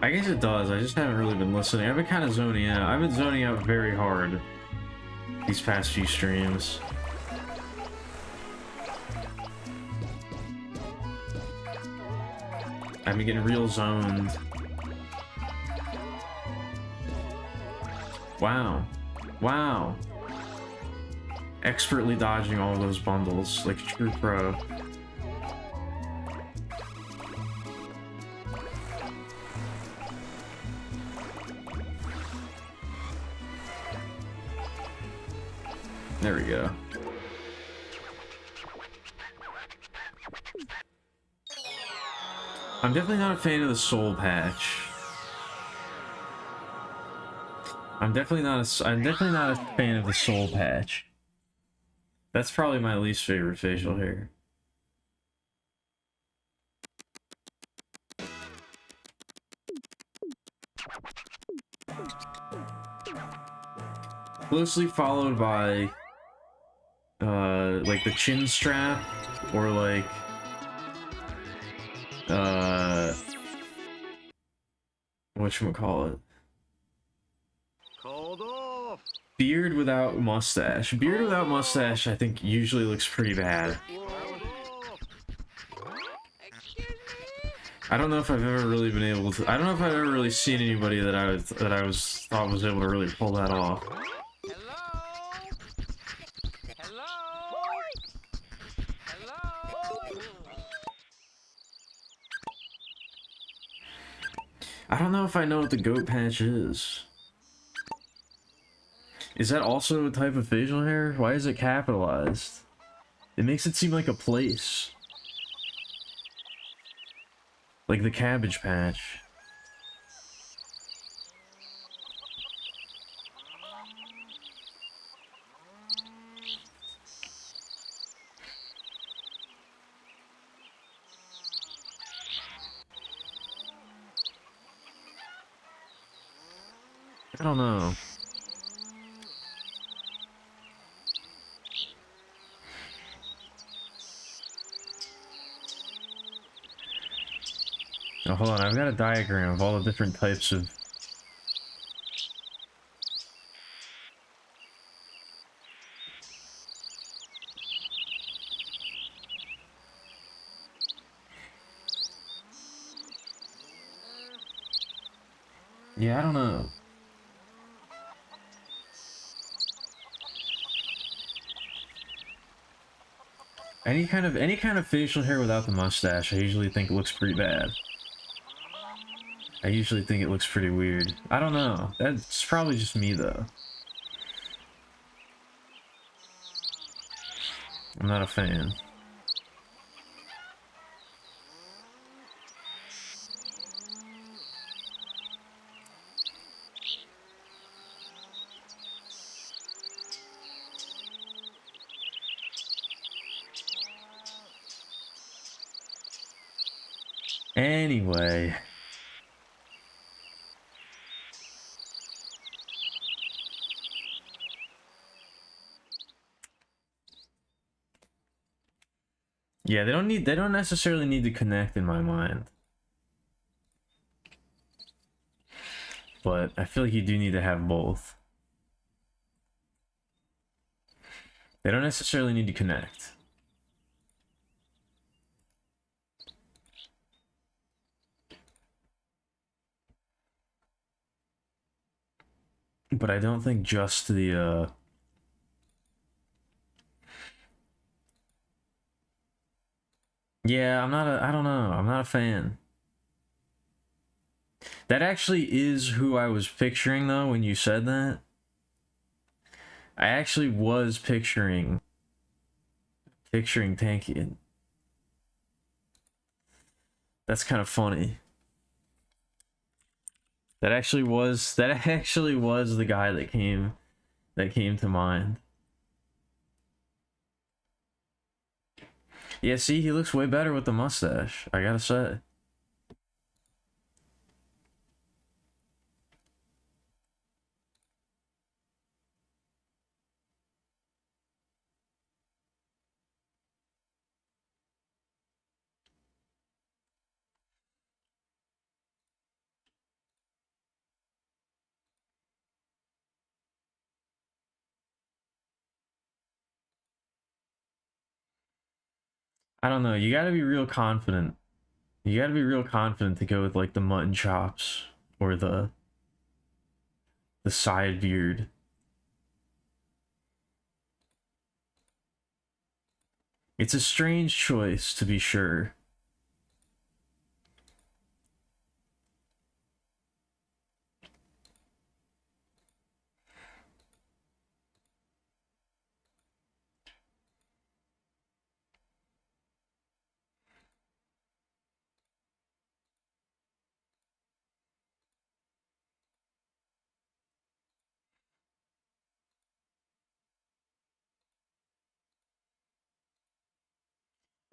I guess it does, I just haven't really been listening. I've been kind of zoning out. I've been zoning out very hard these past few streams. I've been getting real zoned. Wow. Wow. Expertly dodging all those bundles, like a true pro. There we go. I'm definitely not a fan of the soul patch. I'm definitely not a fan of the soul patch. That's probably my least favorite facial hair. Closely followed by like the chin strap, or like whatchamacallit? Beard without mustache. Beard without mustache, I think, usually looks pretty bad. I don't know if I've ever really been able to. I don't know if I've ever really seen anybody that I thought was able to really pull that off. I don't know if I know what the goat patch is. Is that also a type of facial hair? Why is it capitalized? It makes it seem like a place. Like the cabbage patch. I don't know. Oh, hold on, I've got a diagram of all the different types of... Yeah, I don't know. Any kind of facial hair without the mustache, I usually think it looks pretty bad. I usually think it looks pretty weird. I don't know. That's probably just me though. I'm not a fan. Anyway. Yeah, they don't necessarily need to connect in my mind. But I feel like you do need to have both. They don't necessarily need to connect. But I don't think just the, Yeah, I don't know, I'm not a fan. That actually is who I was picturing, though, when you said that. I actually was picturing Tankian. That's kind of funny. That actually was the guy that came to mind. Yeah, see, he looks way better with the mustache, I gotta say. I don't know, you gotta be real confident. You gotta be real confident to go with like the mutton chops or the side beard. It's a strange choice, to be sure.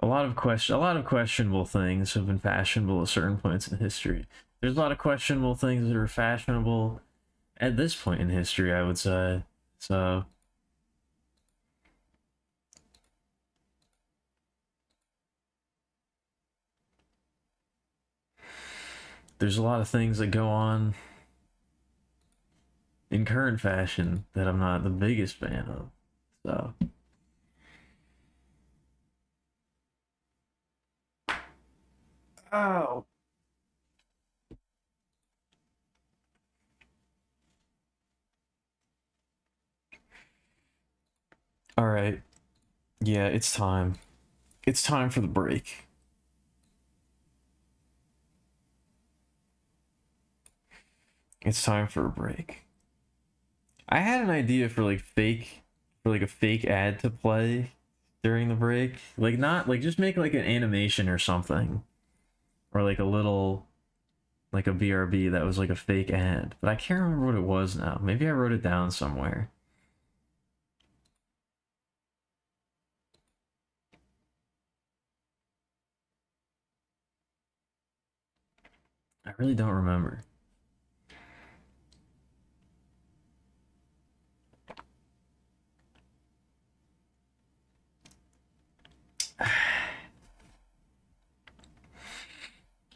A lot of questionable things have been fashionable at certain points in history. There's a lot of questionable things that are fashionable at this point in history, I would say. So there's a lot of things that go on in current fashion that I'm not the biggest fan of. So oh, all right. Yeah, it's time. It's time for the break. It's time for a break. I had an idea for like a fake ad to play during the break. Like not like just make like an animation or something. Or like a little like a BRB that was like a fake ad. But I can't remember what it was now. Maybe I wrote it down somewhere. I really don't remember.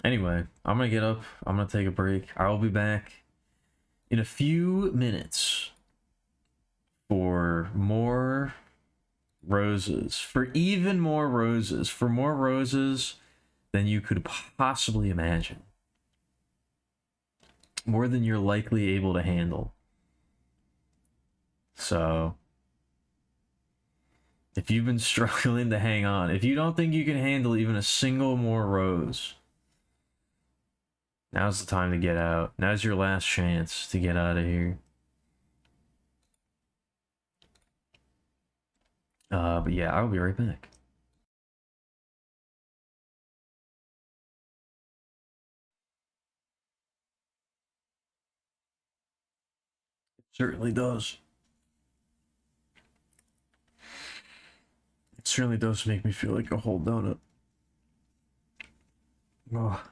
Anyway, I'm gonna get up. I'm gonna take a break. I will be back in a few minutes for more roses. For even more roses. For more roses than you could possibly imagine. More than you're likely able to handle. So, if you've been struggling to hang on, if you don't think you can handle even a single more rose, now's the time to get out. Now's your last chance to get out of here. But yeah, I'll be right back. It certainly does. It certainly does make me feel like a whole donut. Oh.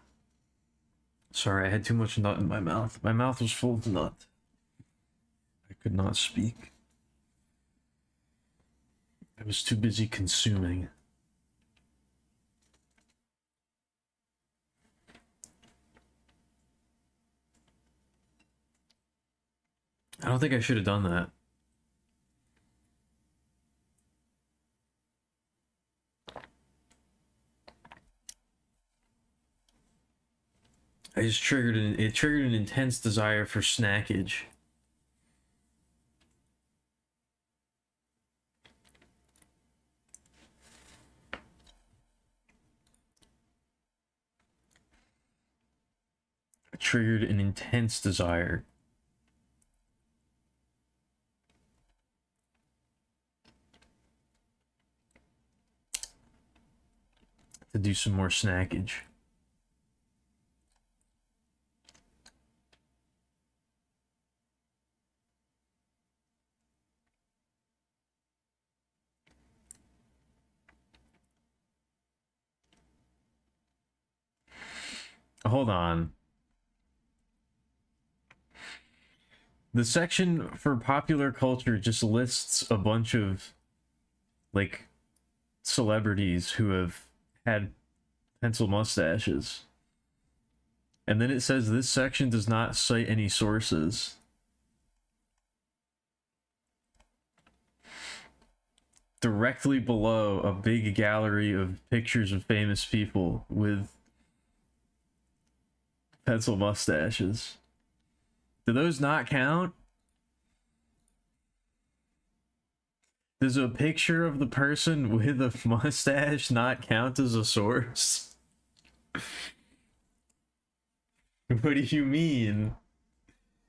Sorry, I had too much nut in my mouth. My mouth was full of nut. I could not speak. I was too busy consuming. I don't think I should have done that. I just triggered an intense desire for snackage. It triggered an intense desire. To do some more snackage. Hold on. The section for popular culture just lists a bunch of, like, celebrities who have had pencil mustaches. And then it says this section does not cite any sources. Directly below a big gallery of pictures of famous people with pencil mustaches. Do those not count? Does a picture of the person with a mustache not count as a source? What do you mean?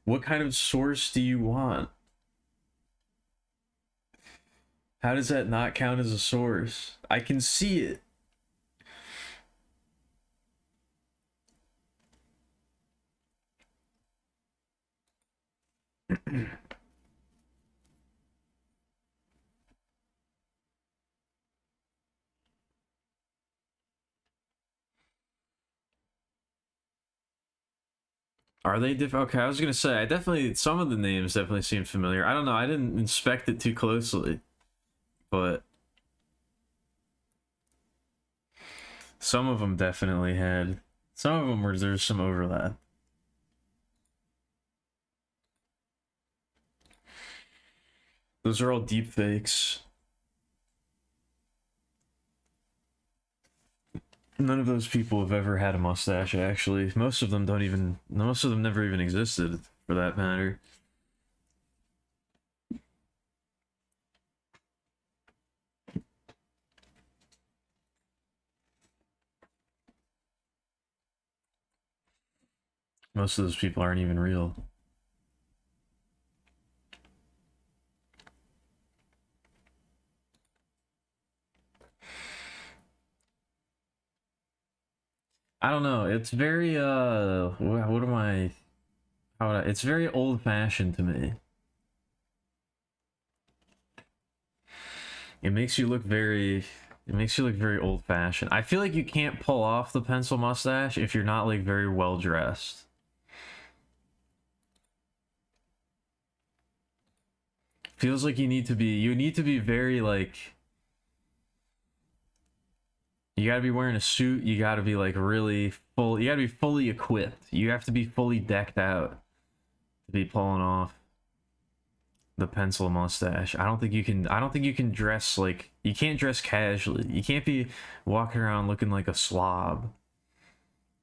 What kind of source do you want? How does that not count as a source? I can see it. Are they different? Okay, I was gonna say, some of the names definitely seem familiar. I don't know, I didn't inspect it too closely, but some of them definitely had. Some of them were, there's some overlap. Those are all deep fakes. None of those people have ever had a mustache, actually. Most of them never even existed, for that matter. Most of those people aren't even real. I don't know. It's very what am I? How would I? It's very old-fashioned to me. It makes you look very. It makes you look very old-fashioned. I feel like you can't pull off the pencil mustache if you're not like very well dressed. Feels like you need to be very like. You gotta be wearing a suit. You gotta be like really full. You gotta be fully equipped. You have to be fully decked out to be pulling off the pencil mustache. I don't think you can. I don't think you can dress like. You can't dress casually. You can't be walking around looking like a slob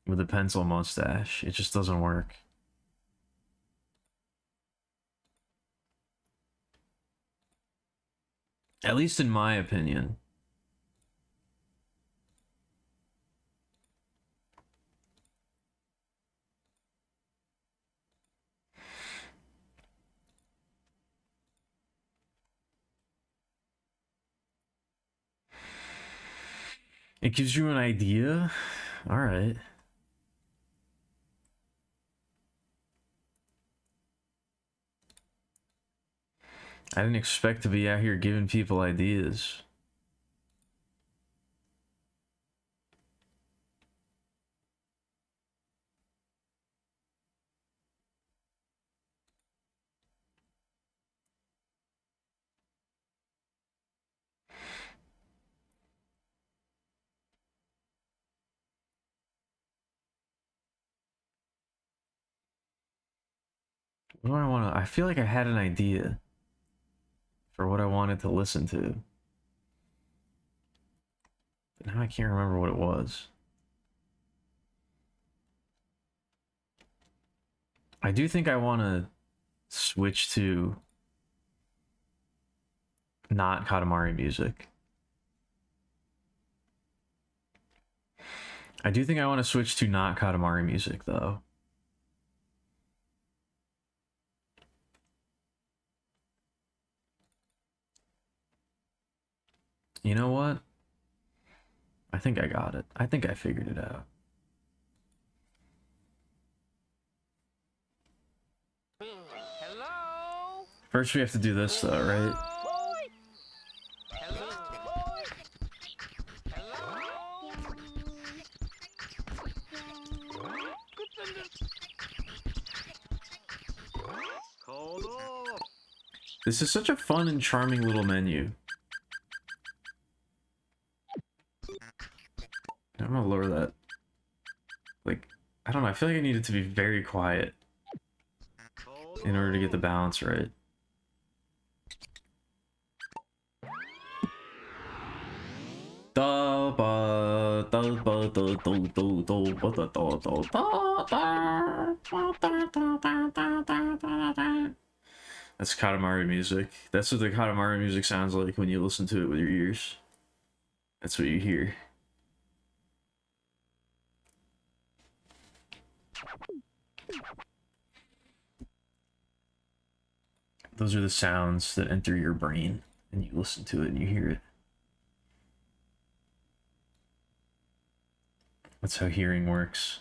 with a pencil mustache. It just doesn't work. At least in my opinion. It gives you an idea? Alright. I didn't expect to be out here giving people ideas. What do I want to... I feel like I had an idea for what I wanted to listen to. But now I can't remember what it was. I do think I want to switch to not Katamari music. I do think I want to switch to not Katamari music, though. You know what? I think I got it. I think I figured it out.
Hello?
First, we have to do this, though, right?
Hello? Hello?
This is such a fun and charming little menu. I'm gonna lower that. Like, I don't know, I feel like I need it to be very quiet in order to get the balance right. That's Katamari music. That's what the Katamari music sounds like when you listen to it with your ears. That's what you hear. Those are the sounds that enter your brain, and you listen to it and you hear it. That's how hearing works.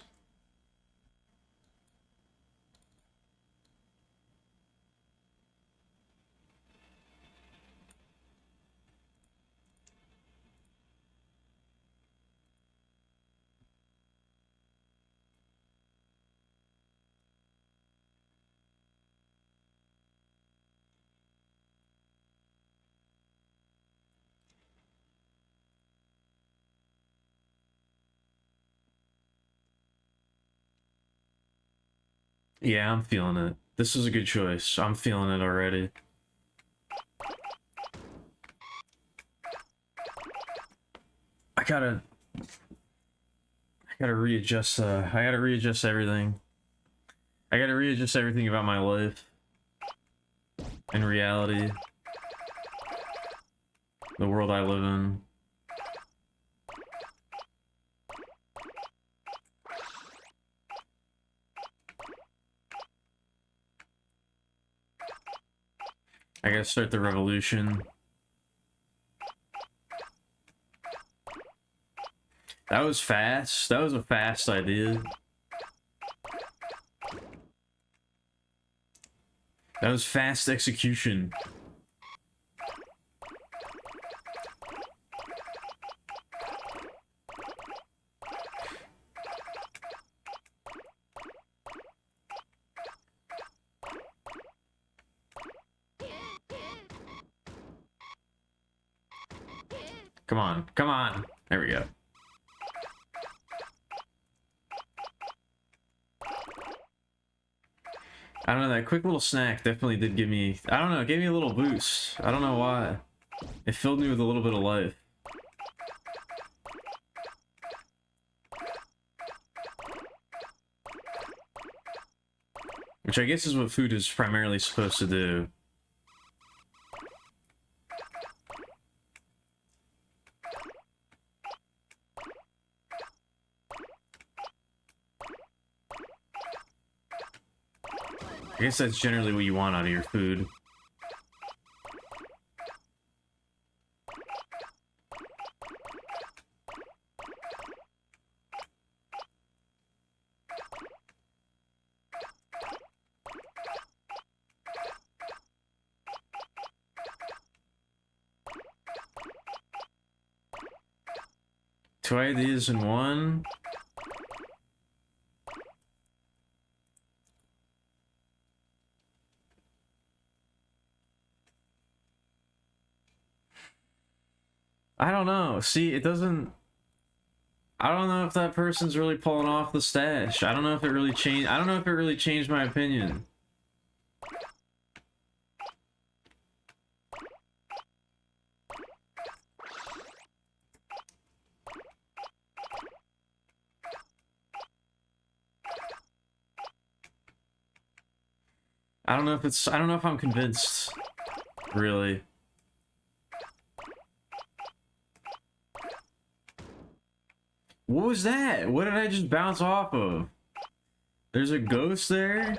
Yeah, I'm feeling it. This is a good choice. I'm feeling it already. I gotta readjust, I gotta readjust everything. I gotta readjust everything about my life. And reality. The world I live in. I gotta start the revolution. That was fast. That was a fast idea. That was fast execution. Come on, come on. There we go. I don't know, that quick little snack definitely did give me, I don't know, it gave me a little boost. I don't know why. It filled me with a little bit of life. Which I guess is what food is primarily supposed to do. I guess that's generally what you want out of your food. Two ideas in one. I don't know. See, it doesn't... I don't know if that person's really pulling off the stash. I don't know if it really changed... I don't know if it really changed my opinion. I don't know if it's... I don't know if I'm convinced. Really. What was that? What did I just bounce off of? There's a ghost there?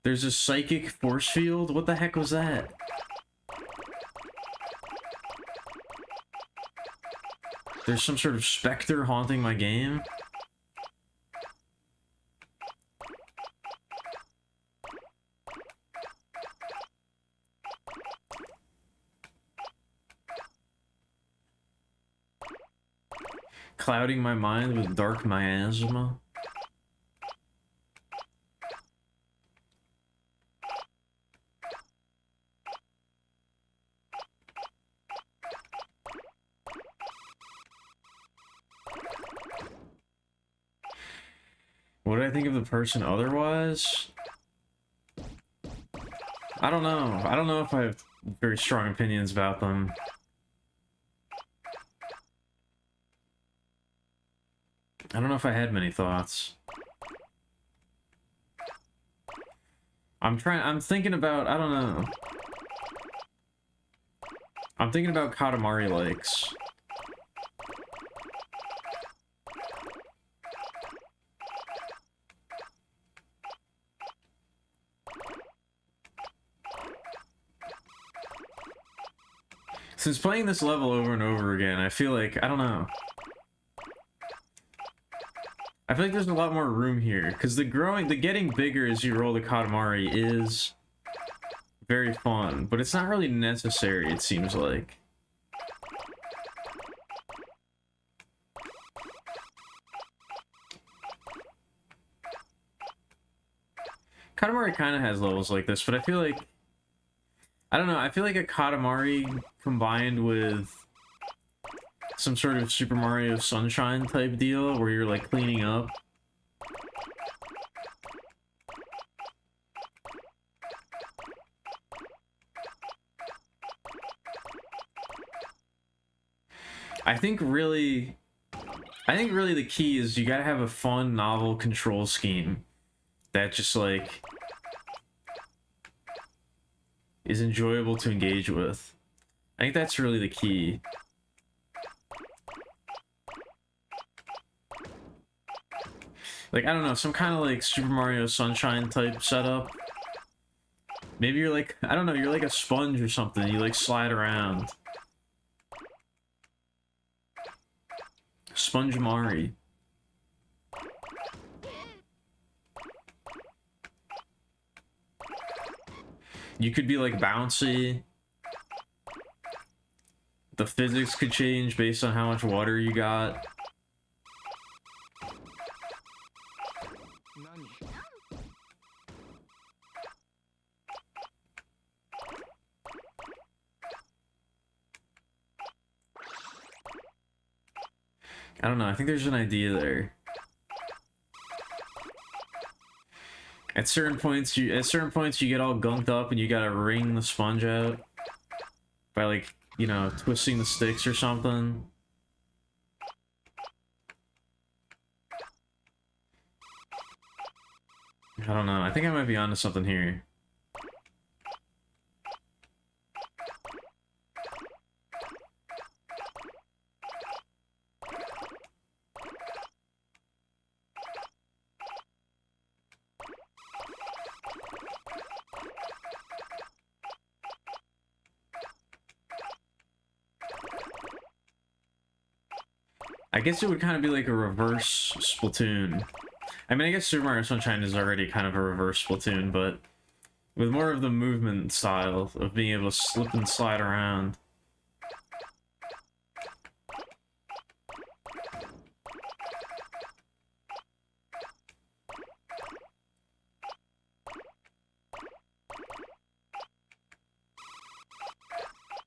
There's a psychic force field? What the heck was that? There's some sort of specter haunting my game? Clouding my mind with dark miasma? What did I think of the person otherwise? I don't know. I don't know if I have very strong opinions about them. I don't know if I had many thoughts. I'm thinking about, I don't know. I'm thinking about Katamari Lakes. Since playing this level over and over again, I feel like, I don't know. I feel like there's a lot more room here, because the getting bigger as you roll the Katamari is very fun, but it's not really necessary, it seems like. Katamari kind of has levels like this, but I feel like... I don't know, I feel like a Katamari combined with some sort of Super Mario Sunshine type deal where you're like cleaning up. I think really the key is you gotta have a fun, novel control scheme that just like is enjoyable to engage with. I think that's really the key. Like, I don't know, some kind of like Super Mario Sunshine type setup. Maybe you're like, I don't know, you're like a sponge or something. You like slide around. Sponge Mari. You could be like bouncy. The physics could change based on how much water you got. I don't know, I think there's an idea there. At certain points you get all gunked up and you gotta wring the sponge out by, like, you know, twisting the sticks or something. I don't know. I think I might be onto something here. I guess it would kind of be like a reverse Splatoon. I mean, I guess Super Mario Sunshine is already kind of a reverse Splatoon, but with more of the movement style of being able to slip and slide around.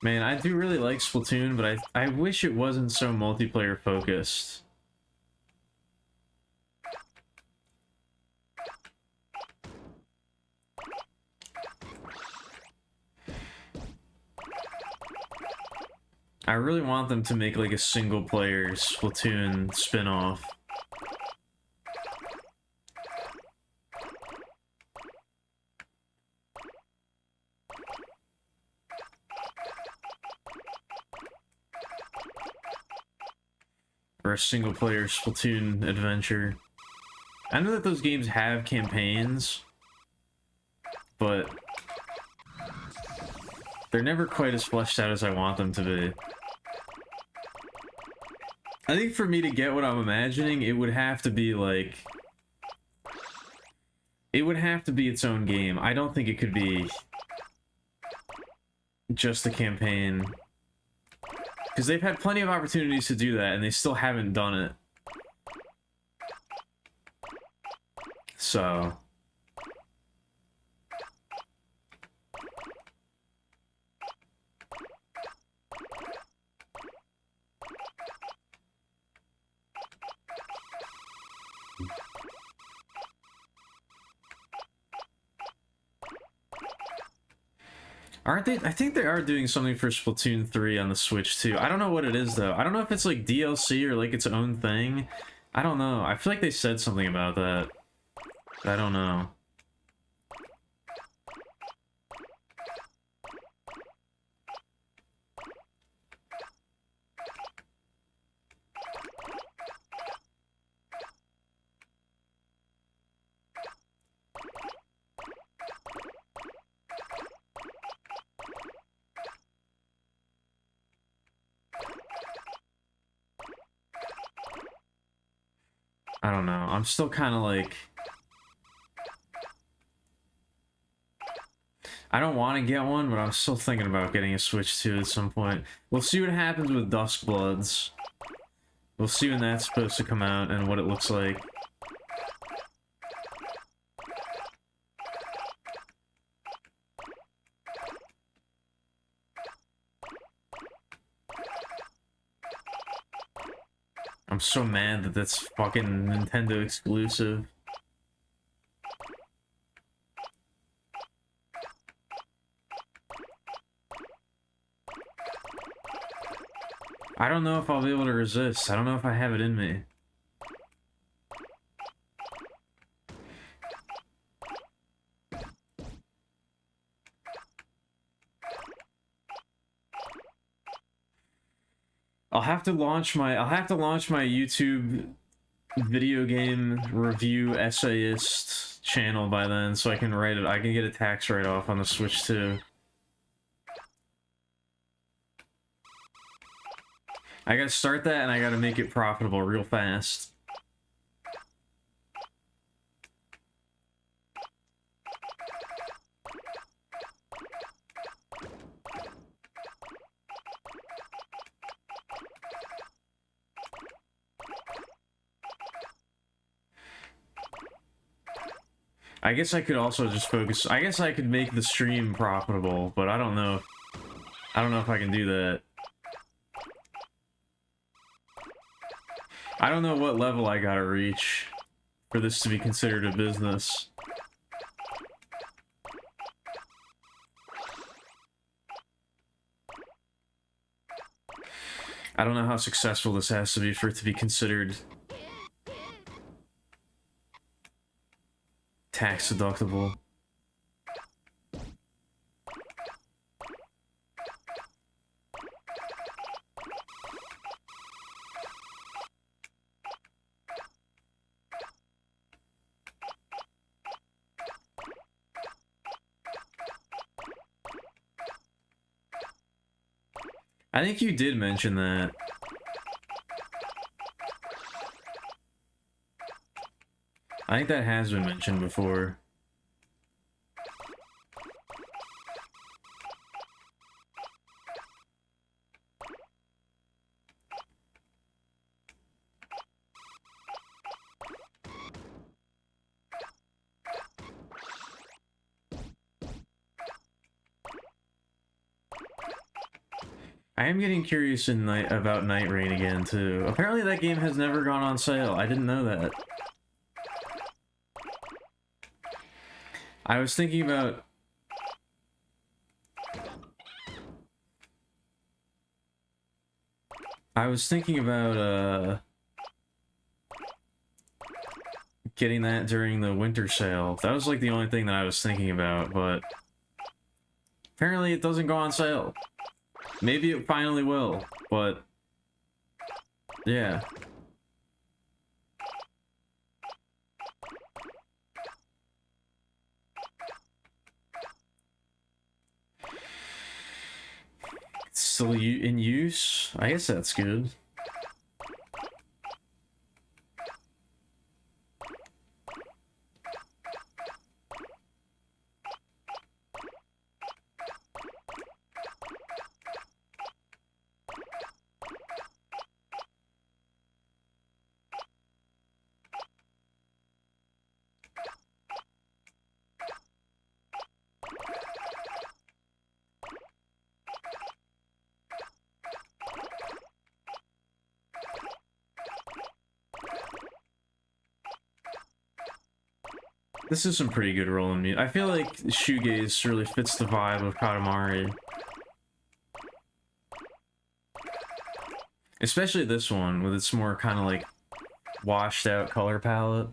Man, I do really like Splatoon, but I wish it wasn't so multiplayer focused. I really want them to make like a single player Splatoon spin-off. Or a single player Splatoon adventure. I know that those games have campaigns, but they're never quite as fleshed out as I want them to be. I think for me to get what I'm imagining, it would have to be like... It would have to be its own game. I don't think it could be just the campaign. Because they've had plenty of opportunities to do that, and they still haven't done it. So... Aren't they? I think they are doing something for Splatoon 3 on the Switch too. I don't know what it is though. I don't know if it's like DLC or like its own thing. I don't know. I feel like they said something about that. I don't know. I don't know. I'm still kind of like... I don't want to get one, but I'm still thinking about getting a Switch 2 at some point. We'll see what happens with Duskbloods. We'll see when that's supposed to come out and what it looks like. I'm so mad that that's fucking Nintendo exclusive. I don't know if I'll be able to resist. I don't know if I have it in me. I'll have to launch my YouTube video game review essayist channel by then, so I can write it. I can get a tax write-off on the Switch too. I gotta start that and I gotta make it profitable real fast. I guess I could also just focus. I guess I could make the stream profitable, but I don't know. I don't know if I can do that. I don't know what level I gotta reach for this to be considered a business. I don't know how successful this has to be for it to be considered tax deductible. I think you did mention that. I think that has been mentioned before. I am getting curious about Night Rain again, too. Apparently that game has never gone on sale. I didn't know that. I was thinking about... getting that during the winter sale. That was like the only thing that I was thinking about, but... apparently it doesn't go on sale. Maybe it finally will, but... yeah. It's still in use? I guess that's good. This is some pretty good rolling music. I feel like shoegaze really fits the vibe of Katamari. Especially this one, with its more kind of like washed out color palette.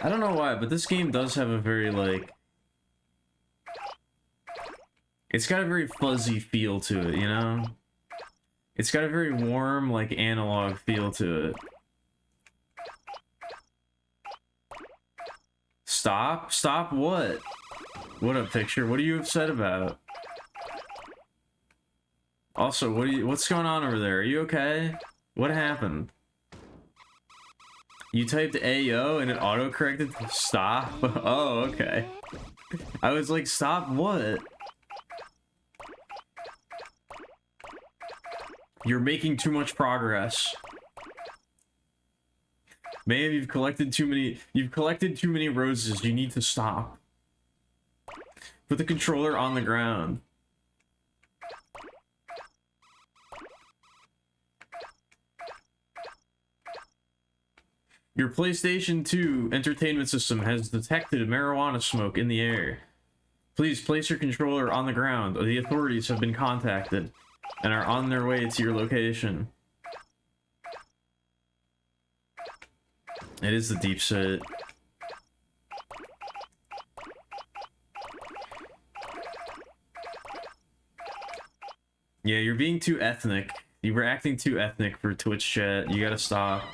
I don't know why, but this game does have a very, like... it's got a very fuzzy feel to it, you know? It's got a very warm, like, analog feel to it. Stop? Stop what? What up, picture? What are you upset about? Also, what's going on over there? Are you okay? What happened? You typed Ayo and it auto-corrected? Stop? Oh, okay. I was like, stop what? You're making too much progress. Man, you've collected too many roses. You need to stop. Put the controller on the ground. Your PlayStation 2 entertainment system has detected marijuana smoke in the air. Please place your controller on the ground. The authorities have been contacted and are on their way to your location. It is the deep set. Yeah, you're being too ethnic. You were acting too ethnic for Twitch chat. You gotta stop.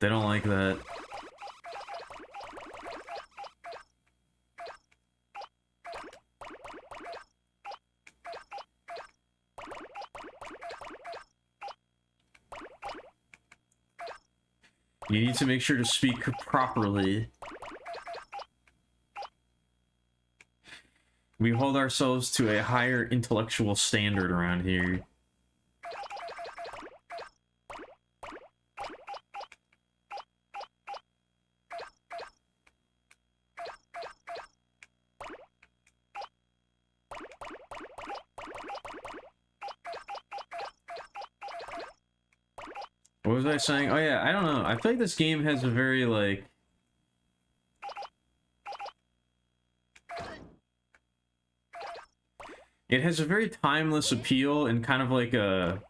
They don't like that. You need to make sure to speak properly. We hold ourselves to a higher intellectual standard around here. What was I saying? Oh yeah, I don't know. I feel like this game has a very, like... It has a very timeless appeal and kind of like a...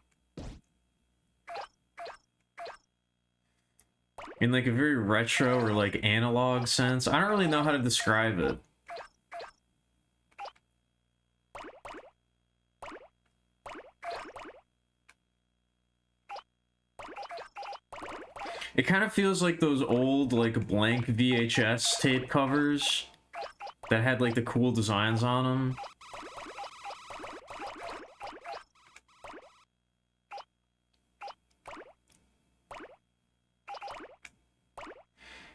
In like a very retro or like analog sense. I don't really know how to describe it. It kind of feels like those old, like, blank VHS tape covers that had, like, the cool designs on them.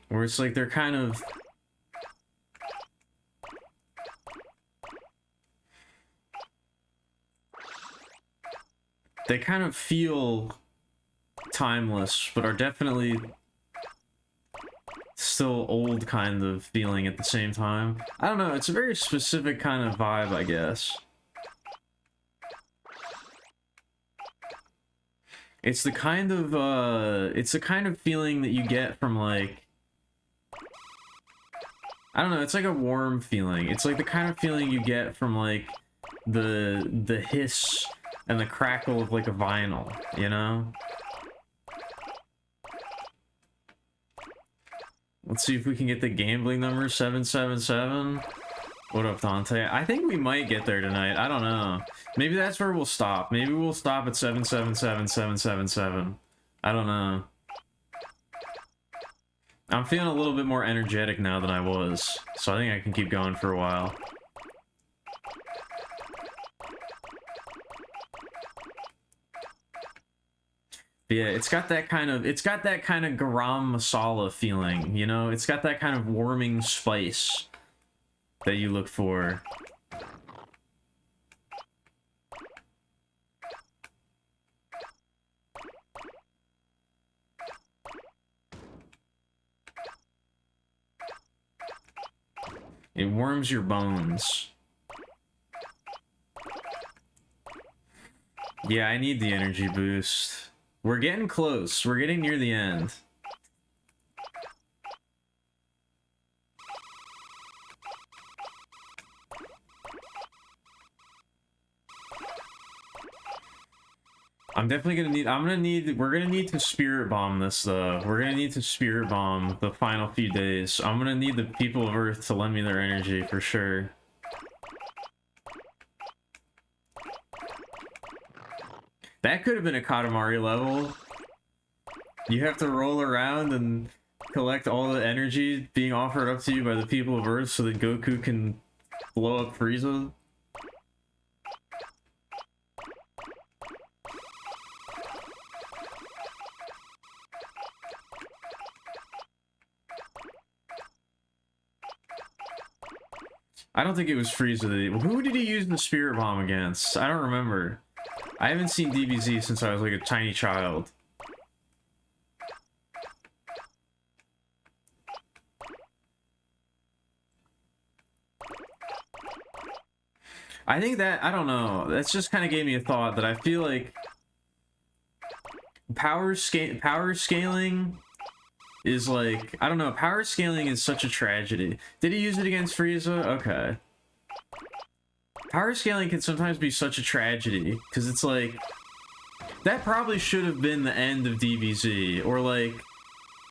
Where it's like they're kind of... They kind of feel timeless, but are definitely still old kind of feeling at the same time. I don't know, it's a very specific kind of vibe, I guess. It's the kind of feeling that you get from, like, I don't know, it's like a warm feeling. It's like the kind of feeling you get from, like, the hiss and the crackle of, like, a vinyl, you know? Let's see if we can get the gambling number, 777. What up, Dante? I think we might get there tonight. I don't know. Maybe that's where we'll stop. Maybe we'll stop at 777, 777. I don't know. I'm feeling a little bit more energetic now than I was, so I think I can keep going for a while. But yeah, it's got that kind of garam masala feeling, you know? It's got that kind of warming spice that you look for. It warms your bones. Yeah, I need the energy boost. We're getting close. We're getting near the end. We're gonna need to spirit bomb this, though. We're gonna need to spirit bomb the final few days. I'm gonna need the people of Earth to lend me their energy, for sure. That could have been a Katamari level. You have to roll around and collect all the energy being offered up to you by the people of Earth so that Goku can blow up Frieza. I don't think it was Frieza. Who did he use the Spirit Bomb against? I don't remember. I haven't seen DBZ since I was like a tiny child. I think that, I don't know, that's just kind of gave me a thought that I feel like power scaling is like, I don't know, power scaling is such a tragedy. Did he use it against Frieza? Okay. Power scaling can sometimes be such a tragedy, because it's like, that probably should have been the end of DBZ, or like,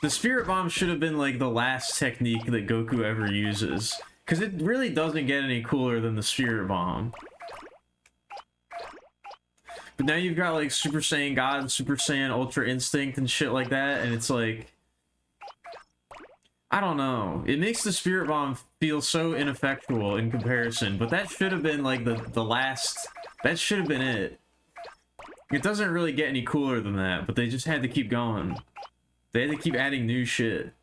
the Spirit Bomb should have been like the last technique that Goku ever uses. Because it really doesn't get any cooler than the Spirit Bomb. But now you've got like Super Saiyan God and Super Saiyan Ultra Instinct and shit like that, and it's like... I don't know. It makes the Spirit Bomb feel so ineffectual in comparison, but that should have been like the last... That should have been it. It doesn't really get any cooler than that, but they just had to keep going. They had to keep adding new shit.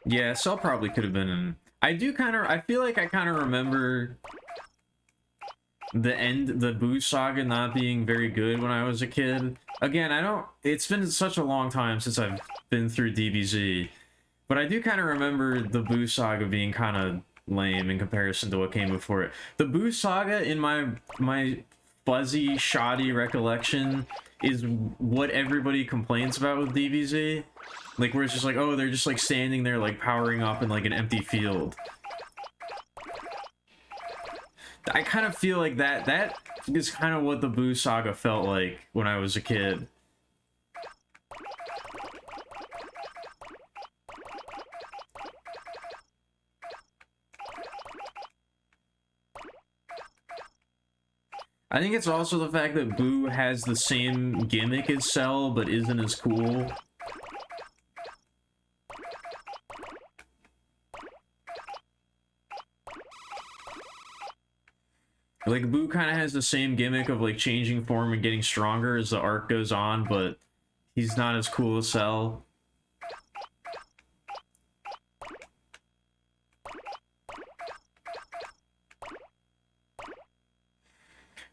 Yeah, Cell probably could have been in... I feel like I kind of remember the Boo Saga not being very good when I was a kid. Again, it's been such a long time since I've been through DBZ, but I do kind of remember the Boo Saga being kind of lame in comparison to what came before it. The Boo Saga, in my fuzzy, shoddy recollection, is what everybody complains about with DBZ. Like, where it's just like, oh, they're just like standing there like powering up in like an empty field. I kind of feel like that is kind of what the Boo Saga felt like when I was a kid. I think it's also the fact that Boo has the same gimmick as Cell, but isn't as cool. Like, Boo kind of has the same gimmick of, like, changing form and getting stronger as the arc goes on, but he's not as cool as Cell.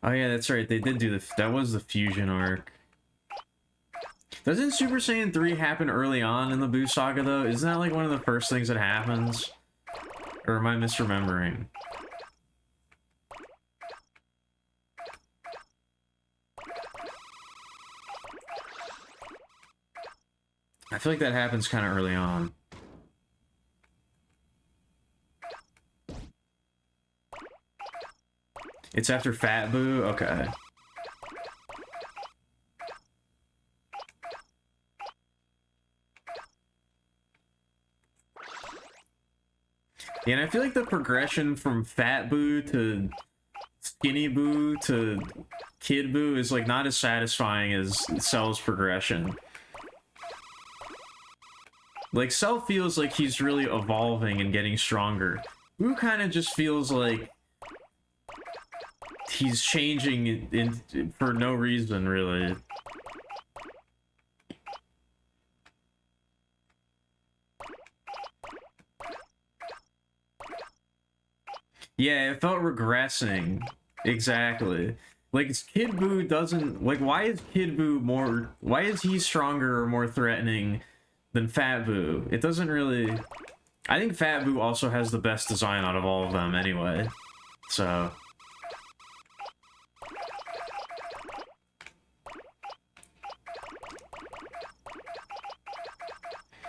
Oh yeah, that's right, they did do that was the fusion arc. Doesn't Super Saiyan 3 happen early on in the Boo Saga, though? Isn't that, like, one of the first things that happens? Or am I misremembering? I feel like that happens kind of early on. It's after Fat Boo? Okay. Yeah, and I feel like the progression from Fat Boo to Skinny Boo to Kid Boo is, like, not as satisfying as Cell's progression. Like, Cell feels like he's really evolving and getting stronger. Boo kind of just feels like he's changing for no reason, really. Yeah, it felt regressing. Exactly. Like, Kid Boo doesn't... Like, why is Kid Boo more... Why is he stronger or more threatening than Fat Boo? It doesn't really... I think Fat Boo also has the best design out of all of them anyway. So...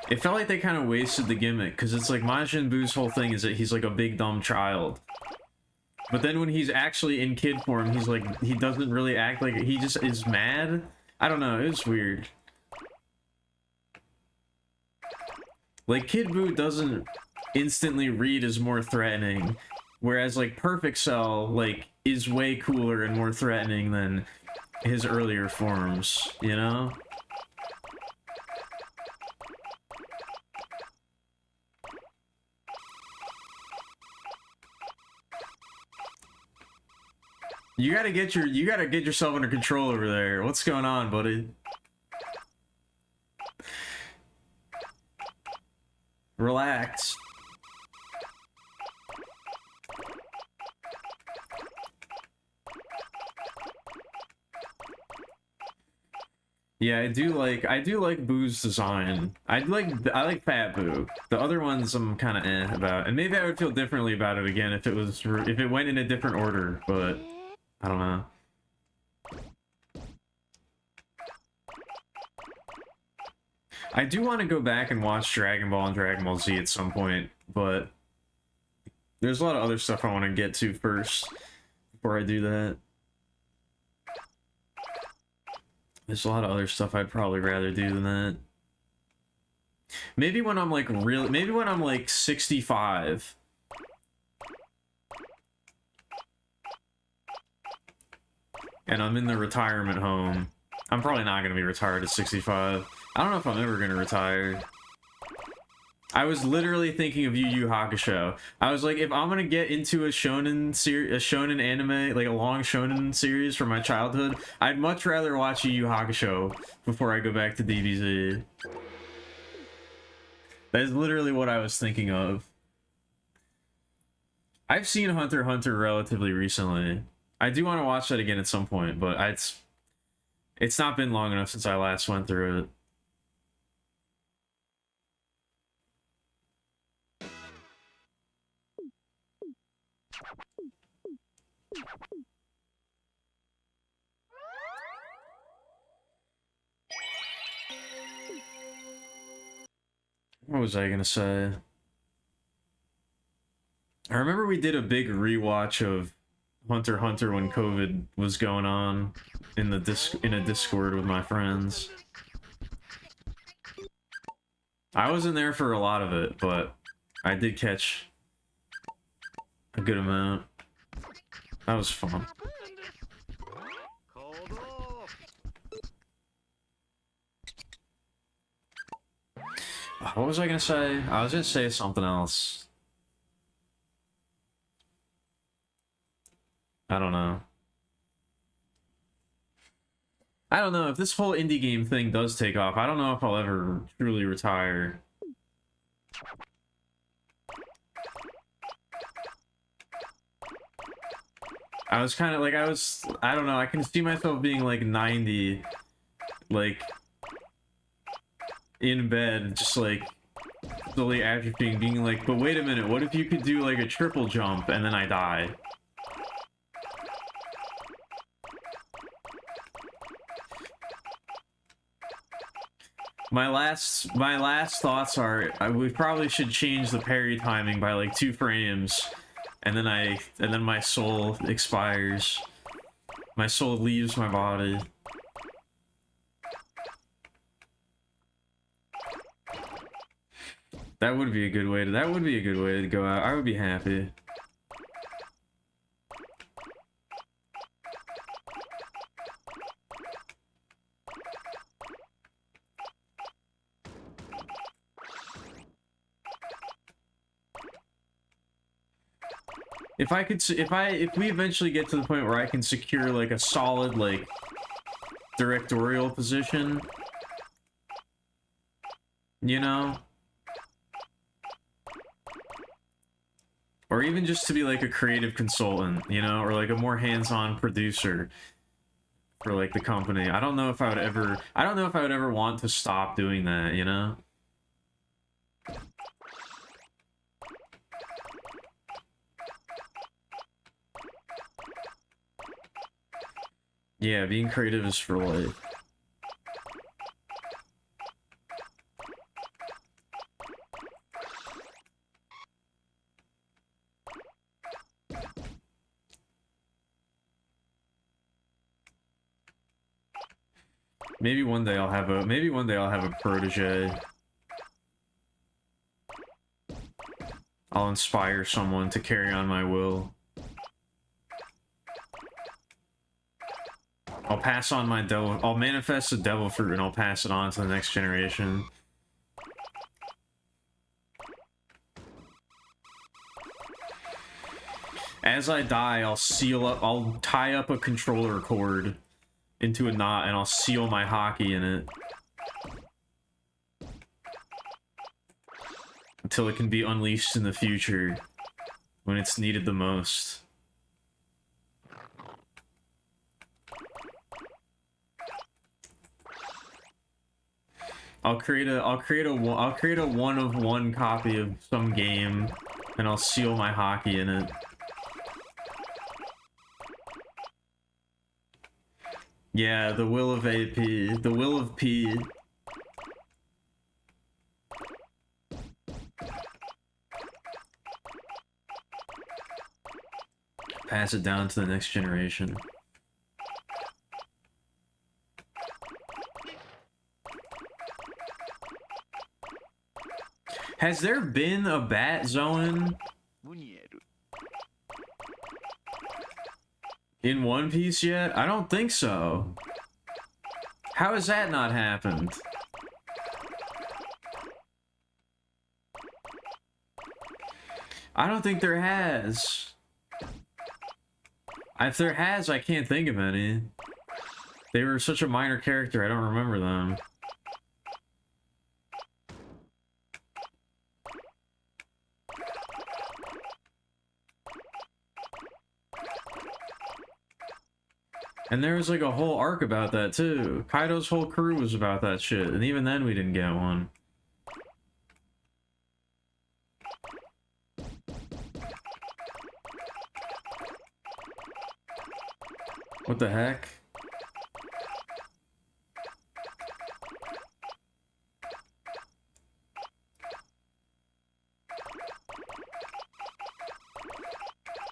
It felt like they kind of wasted the gimmick, because it's like Majin Buu's whole thing is that he's like a big dumb child. But then when he's actually in kid form, he's like, he doesn't really act like, he just is mad. I don't know, it was weird. Like, Kid Buu doesn't instantly read as more threatening, whereas like Perfect Cell, like, is way cooler and more threatening than his earlier forms, you know? You gotta get yourself under control over there. What's going on, buddy? Relax. Yeah, I do like Boo's design. I like Fat Boo. The other ones I'm kind of about, and maybe I would feel differently about it again if it went in a different order, but I don't know. I do want to go back and watch Dragon Ball and Dragon Ball Z at some point, but there's a lot of other stuff I want to get to first before I do that. There's a lot of other stuff I'd probably rather do than that. Maybe when I'm like maybe when I'm like 65. And I'm in the retirement home. I'm probably not going to be retired at 65. I don't know if I'm ever going to retire. I was literally thinking of Yu Yu Hakusho. I was like, if I'm going to get into a shonen anime, like a long shonen series from my childhood, I'd much rather watch Yu Yu Hakusho before I go back to DBZ. That is literally what I was thinking of. I've seen Hunter x Hunter relatively recently. I do want to watch that again at some point, but it's not been long enough since I last went through it. What was I gonna say? I remember we did a big rewatch of Hunter x Hunter when COVID was going on in a Discord with my friends. I wasn't there for a lot of it, but I did catch a good amount. That was fun. What was I gonna say? I was gonna say something else. I don't know. I don't know if this whole indie game thing does take off. I don't know if I'll ever truly retire. I was kind of like, I don't know, I can see myself being like 90, like, in bed, just like, slowly atrophying, being like, but wait a minute, what if you could do like a triple jump and then I die? My last thoughts are, we probably should change the parry timing by like 2 frames, and then my soul expires. My soul leaves my body. That would be a good way to go out. I would be happy. If we eventually get to the point where I can secure like a solid like directorial position, you know, or even just to be like a creative consultant, you know, or like a more hands-on producer for like the company. I don't know if I would ever want to stop doing that, you know? Yeah, being creative is for life. Maybe one day I'll have a protege. I'll inspire someone to carry on my will. I'll pass on my devil. I'll manifest the devil fruit and I'll pass it on to the next generation. As I die, I'll tie up a controller cord into a knot and I'll seal my hockey in it. Until it can be unleashed in the future when it's needed the most. I'll create a one-of-one copy of some game and I'll seal my hockey in it. Yeah, the will of AP, the will of P. Pass it down to the next generation. Has there been a bat zone in One Piece yet? I don't think so. How has that not happened? I don't think there has. If there has, I can't think of any. They were such a minor character, I don't remember them. And there was like a whole arc about that too. Kaido's whole crew was about that shit, and even then we didn't get one. What the heck?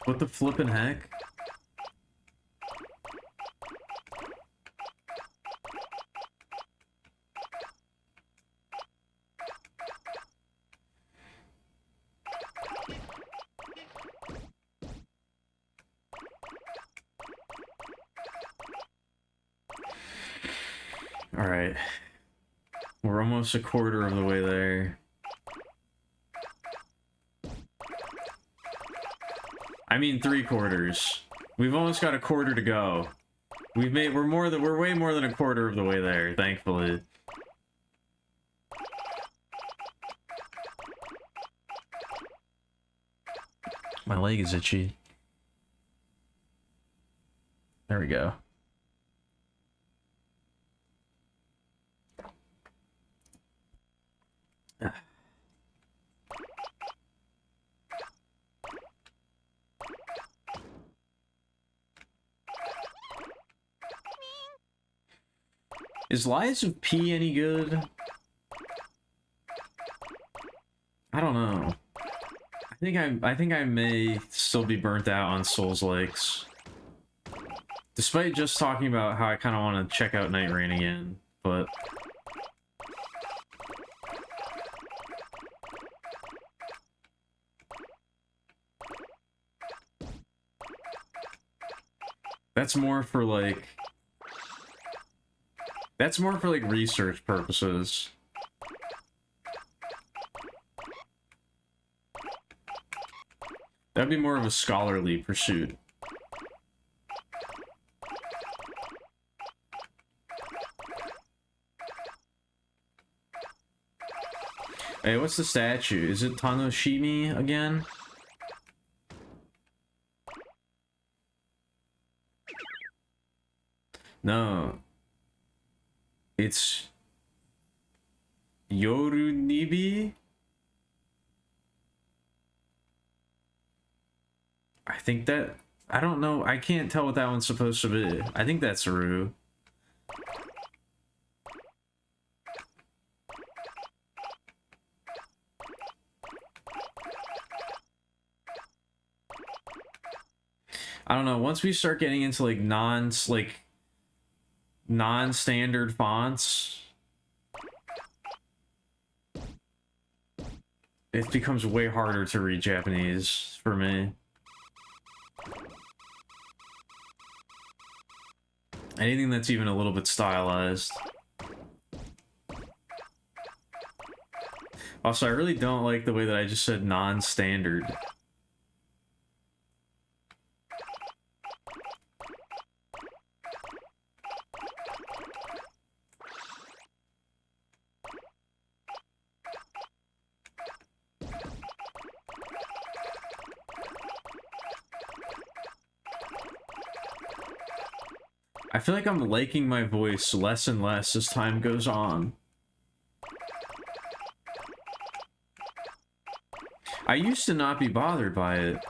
What the flippin' heck? Alright. We're almost a quarter of the way there. I mean 3/4. We've almost got a quarter to go. We're way more than a quarter of the way there, thankfully. My leg is itchy. There we go. Is Lies of P any good? I don't know. I think I may still be burnt out on Souls-likes. Despite just talking about how I kind of want to check out Night Rain again, but... That's more for like research purposes. That'd be more of a scholarly pursuit. Hey, what's the statue? Is it Tanoshimi again? No. It's Yorunibi? I think that... I don't know. I can't tell what that one's supposed to be. I think that's Rue. I don't know. Once we start getting into like non-standard fonts, it becomes way harder to read Japanese for me. Anything that's even a little bit stylized. Also, I really don't like the way that I just said non-standard. I feel like I'm liking my voice less and less as time goes on. I used to not be bothered by it,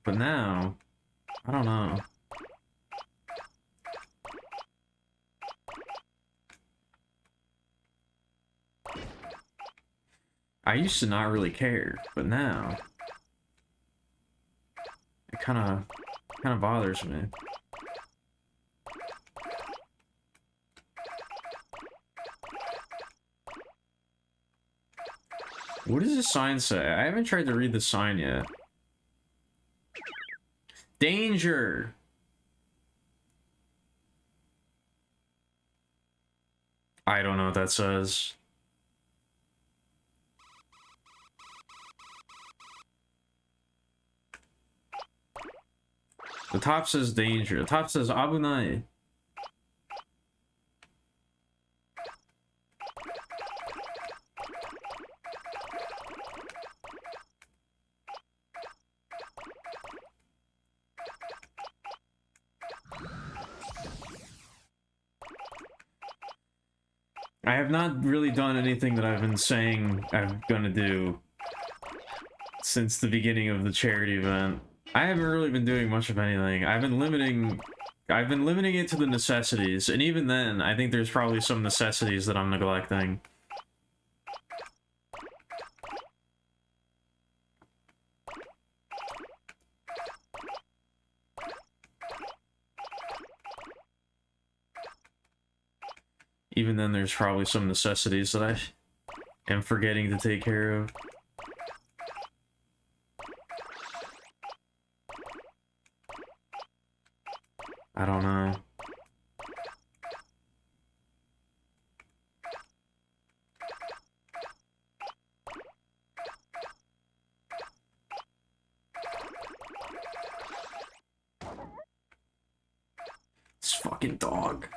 but now, I don't know. I used to not really care, but now, it kind of bothers me. What does the sign say? I haven't tried to read the sign yet. Danger! I don't know what that says. The top says danger. The top says abunai. I have not really done anything that I've been saying I'm gonna do since the beginning of the charity event. I haven't really been doing much of anything. I've been limiting I've been limiting it to the necessities, and even then, I think there's probably some necessities that I'm neglecting. Even then, there's probably some necessities that I am forgetting to take care of. I don't know. This fucking dog.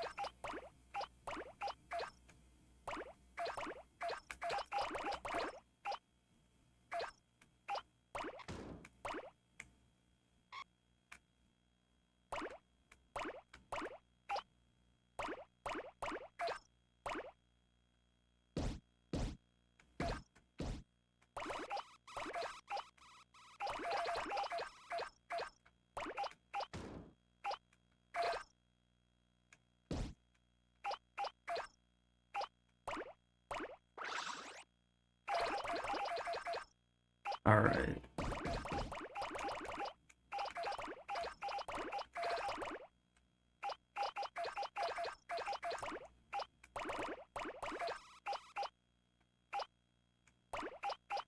All right.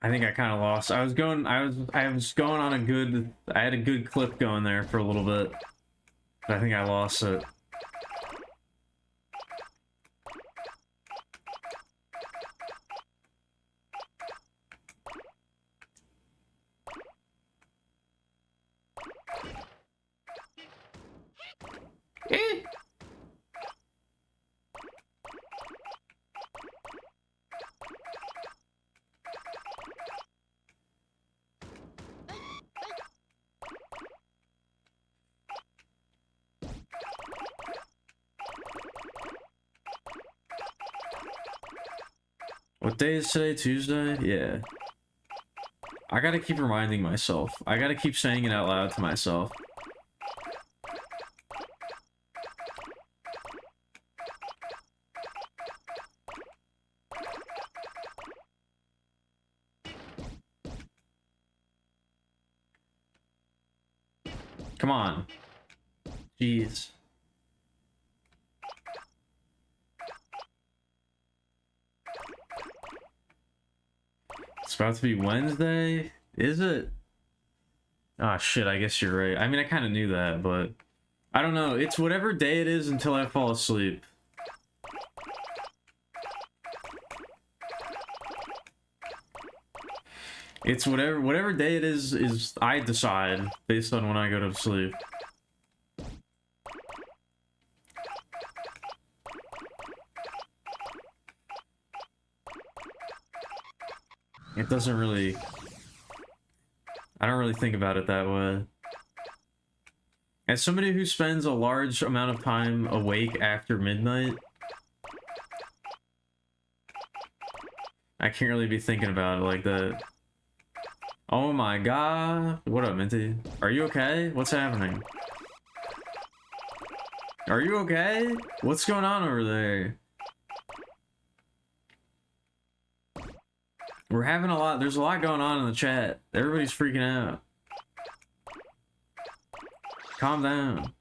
I think I kind of lost. I was going on a good, I had a good clip going there for a little bit. But I think I lost it. What day is today? Tuesday? Yeah. I gotta keep reminding myself. I gotta keep saying it out loud to myself. Come on. Jeez. It's about to be Wednesday? Is it? Ah, shit, I guess you're right. I mean, I kind of knew that, but... I don't know. It's whatever day it is until I fall asleep. It's whatever day it is I decide based on when I go to sleep. It doesn't really... I don't really think about it that way. As somebody who spends a large amount of time awake after midnight, I can't really be thinking about it like that. Oh my god. What up, Minty? Are you okay? What's happening? Are you okay? What's going on over there? We're having a lot, there's a lot going on in the chat. Everybody's freaking out. Calm down.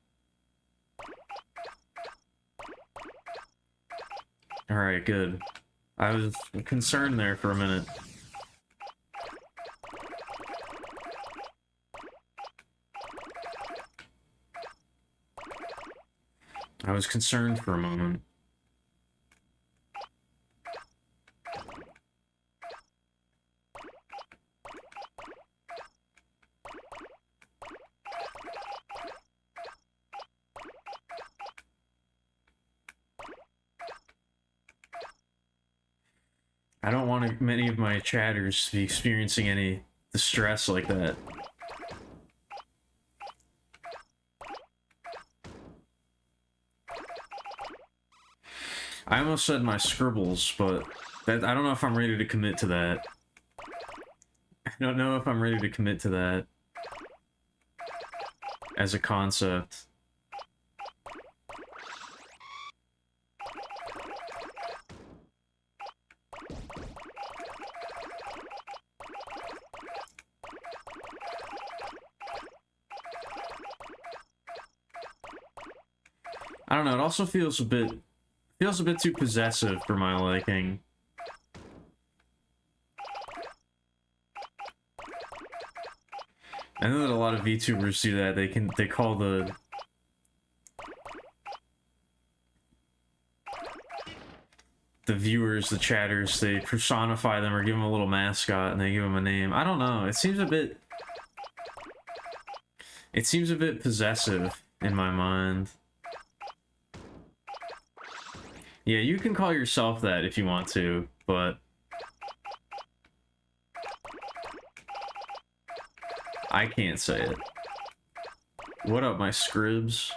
Alright, good. I was concerned there for a minute. I was concerned for a moment. I don't want many of my chatters to be experiencing any distress like that. I almost said my scribbles, but that I don't know if I'm ready to commit to that. I don't know if I'm ready to commit to that as a concept. I don't know, it also feels a bit too possessive for my liking. I know that a lot of VTubers do that. They call the viewers, the chatters, they personify them or give them a little mascot and they give them a name. I don't know. It seems a bit possessive in my mind. Yeah, you can call yourself that if you want to, but I can't say it. What up, my scribs?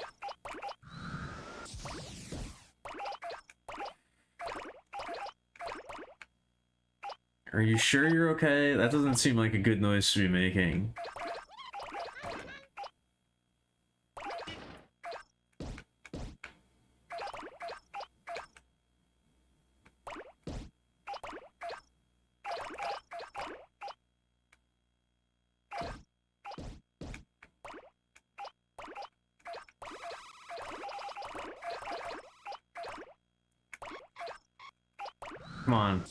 Are you sure you're okay? That doesn't seem like a good noise to be making. Come on.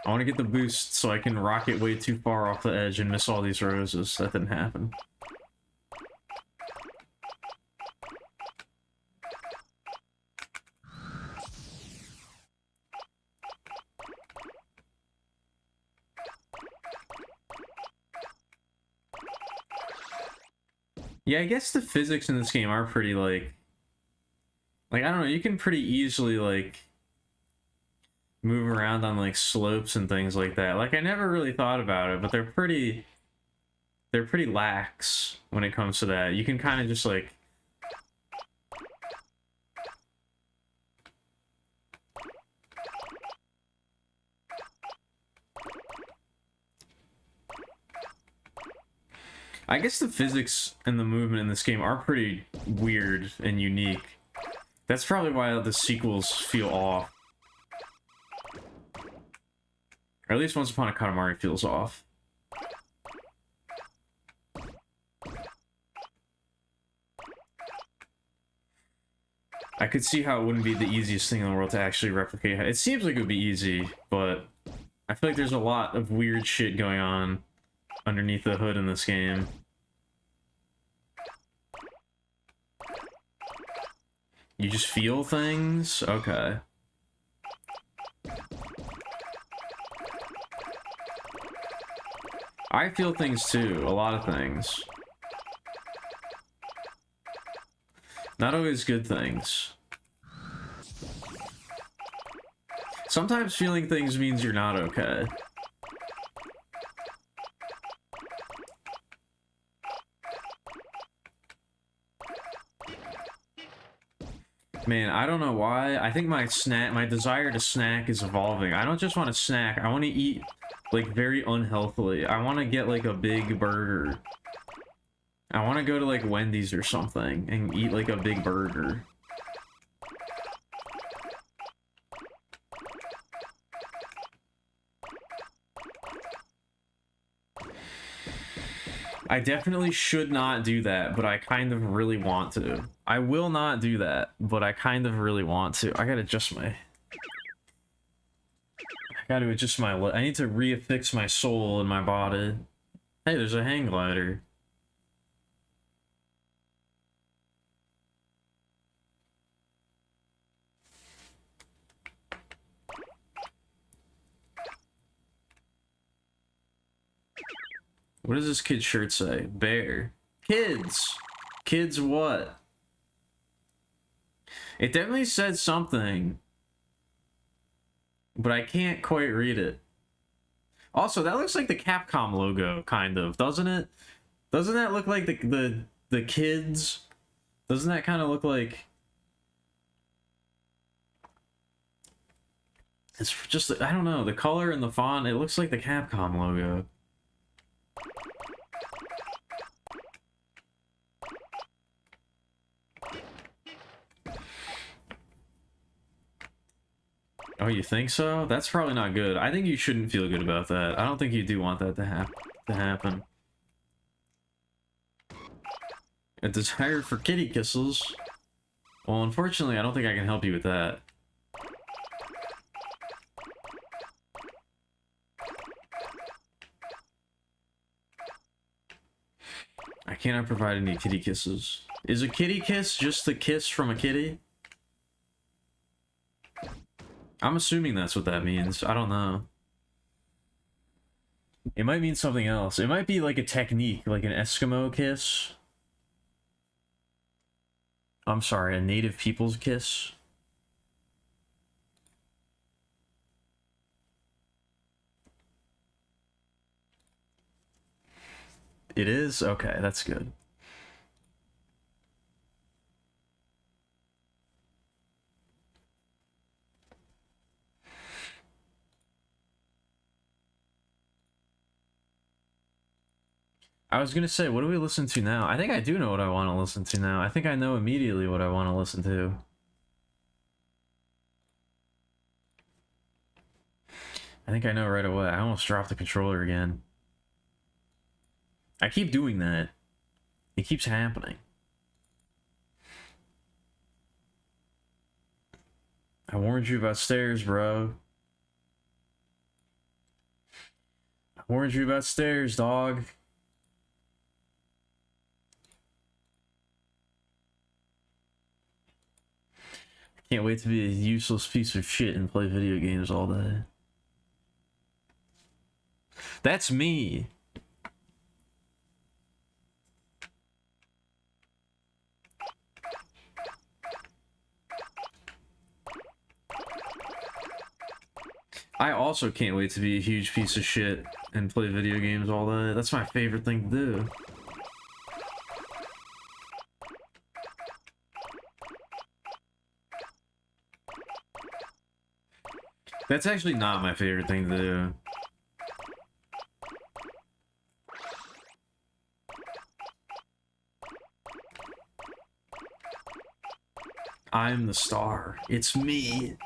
I want to get the boost so I can rocket way too far off the edge and miss all these roses. That didn't happen. Yeah, I guess the physics in this game are pretty, like, I don't know, you can pretty easily, like, move around on, like, slopes and things like that. Like, I never really thought about it, but they're pretty lax when it comes to that. You can kind of just, like... I guess the physics and the movement in this game are pretty weird and unique. That's probably why the sequels feel off. Or at least Once Upon a Katamari feels off. I could see how it wouldn't be the easiest thing in the world to actually replicate. It seems like it would be easy, but I feel like there's a lot of weird shit going on underneath the hood in this game. You just feel things? Okay. I feel things too, a lot of things. Not always good things. Sometimes feeling things means you're not okay. Man, I don't know why. I think my desire to snack is evolving. I don't just want to snack. I want to eat, like, very unhealthily. I want to get, like, a big burger. I want to go to, like, Wendy's or something and eat, like, a big burger. I definitely should not do that, but I kind of really want to. I will not do that, but I kind of really want to. I gotta adjust my... I need to reaffix my soul in my body. Hey, there's a hang glider. What does this kid's shirt say? Bear. Kids! Kids what? It definitely said something, but I can't quite read it. Also, that looks like the Capcom logo, kind of, doesn't it? Doesn't that look like the kids? Doesn't that kind of look like... It's just, I don't know, the color and the font, it looks like the Capcom logo. Oh, you think so? That's probably not good. I think you shouldn't feel good about that. I don't think you do want that to happen. A desire for kitty kisses. Well, unfortunately, I don't think I can help you with that. I cannot provide any kitty kisses. Is a kitty kiss just a kiss from a kitty? I'm assuming that's what that means. I don't know. It might mean something else. It might be like a technique, like an Eskimo kiss. I'm sorry, a native people's kiss. It is? Okay, that's good. I was gonna say, what do we listen to now? I think I do know what I want to listen to now. I think I know immediately what I want to listen to. I think I know right away. I almost dropped the controller again. I keep doing that. It keeps happening. I warned you about stairs, bro. I warned you about stairs, dog. Can't wait to be a useless piece of shit and play video games all day. That's me. I also can't wait to be a huge piece of shit and play video games all day. That's my favorite thing to do. That's actually not my favorite thing to do. I'm the star. It's me.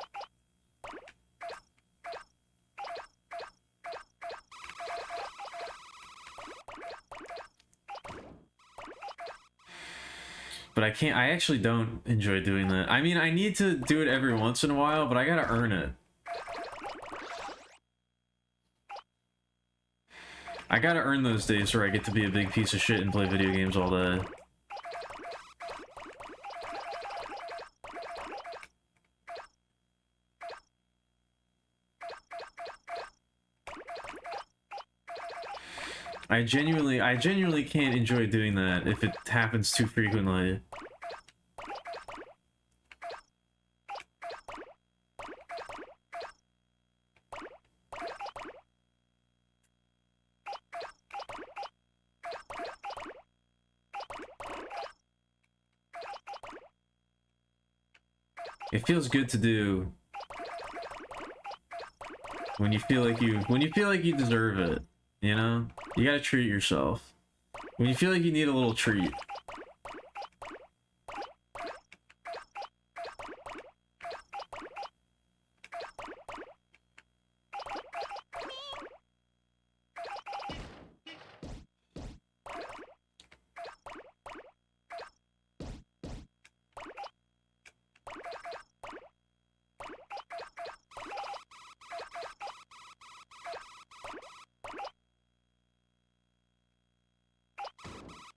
But I can't, I actually don't enjoy doing that. I mean, I need to do it every once in a while, but I gotta earn it. I gotta earn those days where I get to be a big piece of shit and play video games all day. I genuinely can't enjoy doing that if it happens too frequently. It feels good to do when you feel like you deserve it, you know? You gotta treat yourself. When you feel like you need a little treat.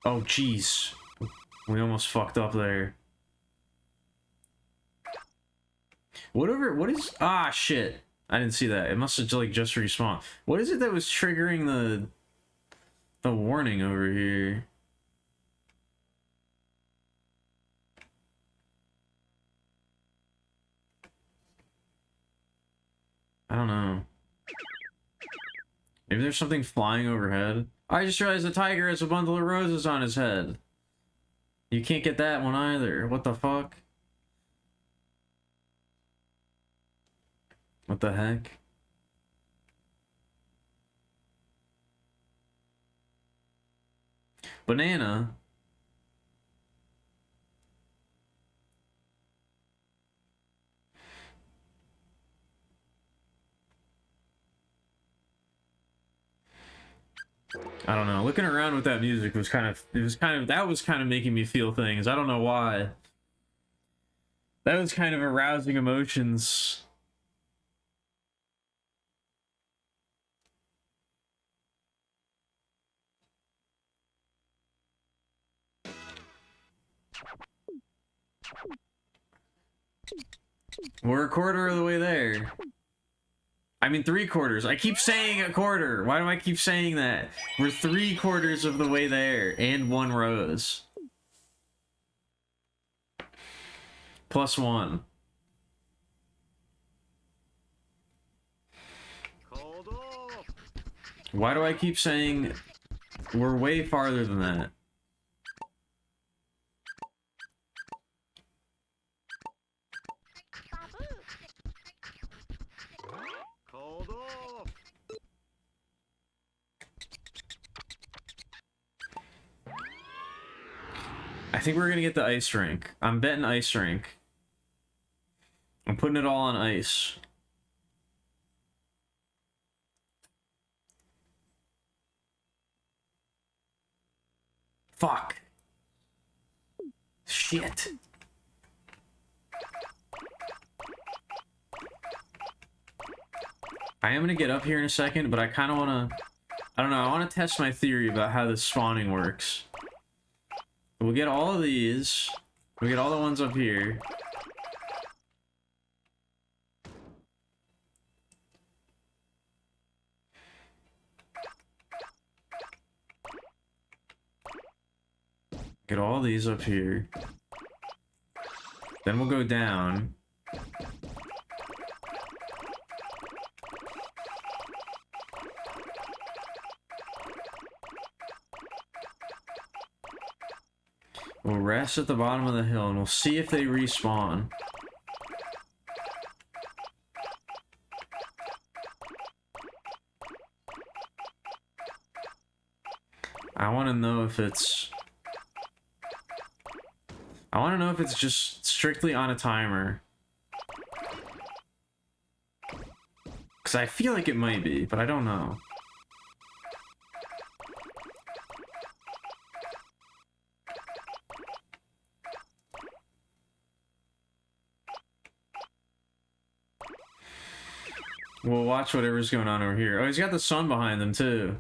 Oh, jeez. We almost fucked up there. What is... Ah, shit. I didn't see that. It must have, like, just respawned. What is it that was triggering the warning over here? I don't know. Maybe there's something flying overhead. I just realized the tiger has a bundle of roses on his head. You can't get that one either. What the fuck? What the heck? Banana? I don't know. Looking around with that music was kind of, that was kind of making me feel things. I don't know why. That was kind of arousing emotions. We're a quarter of the way there. I mean, 3/4. I keep saying a quarter. Why do I keep saying that? We're 3/4 of the way there, and 1 rose. +1. Why do I keep saying we're way farther than that? I think we're gonna get the ice rink. I'm betting ice rink. I'm putting it all on ice. Fuck. Shit. I am gonna get up here in a second, but I kind of want to... I don't know, I want to test my theory about how this spawning works. We'll get all of these. We'll get all the ones up here. Get all these up here. Then we'll go down. We'll rest at the bottom of the hill and we'll see if they respawn. I want to know if it's... I want to know if it's just strictly on a timer. Because I feel like it might be, but I don't know. We'll watch whatever's going on over here. Oh, he's got the sun behind them, too.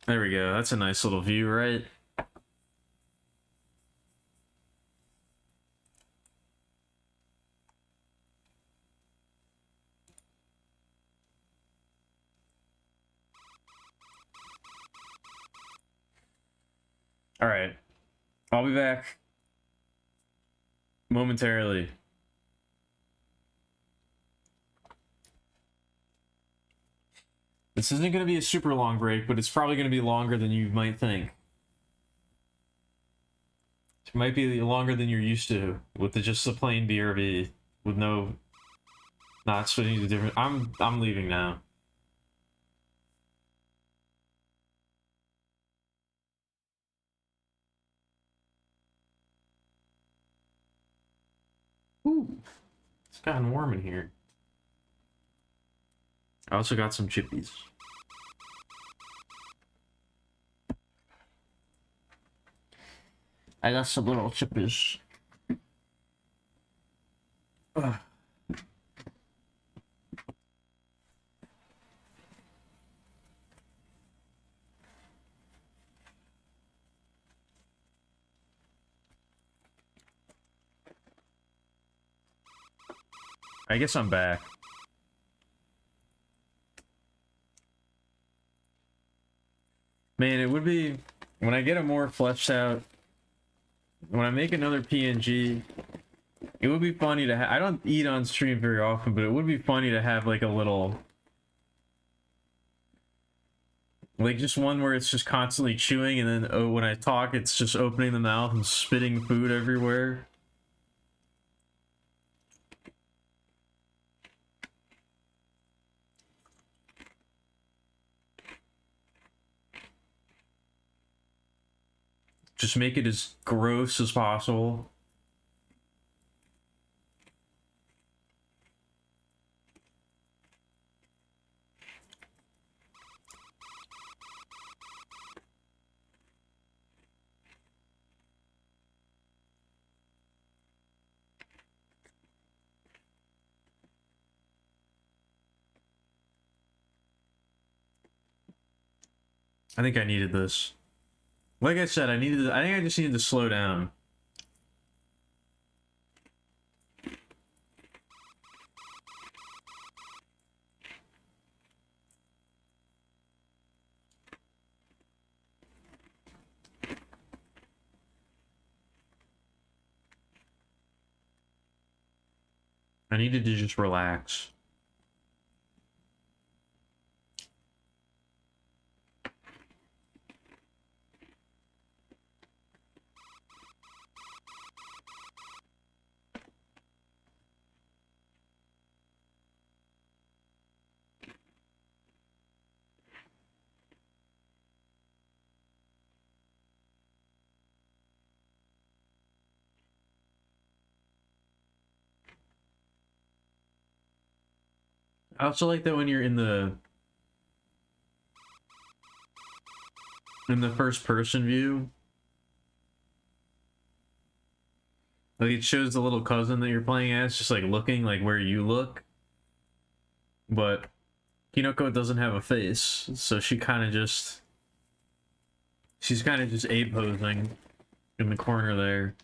There we go. That's a nice little view, right? All right. I'll be back momentarily. This isn't going to be a super long break, but it's probably going to be longer than you might think. It might be longer than you're used to with just the plain BRB with no, not switching to different. I'm leaving now. Ooh, it's gotten warm in here. I also got some chippies. I got some little chippies. Ugh. I guess I'm back. Man, it would be, when I get a more fleshed out, when I make another PNG, it would be funny to have, I don't eat on stream very often, but it would be funny to have like a little, like just one where it's just constantly chewing and then oh, when I talk, it's just opening the mouth and spitting food everywhere. Just make it as gross as possible. I think I needed this. Like I said, I think I just needed to slow down. I needed to just relax. I also like that when you're in the first person view, like it shows the little cousin that you're playing as just like looking like where you look, but Kinoko doesn't have a face, so she's kind of just A-posing in the corner there.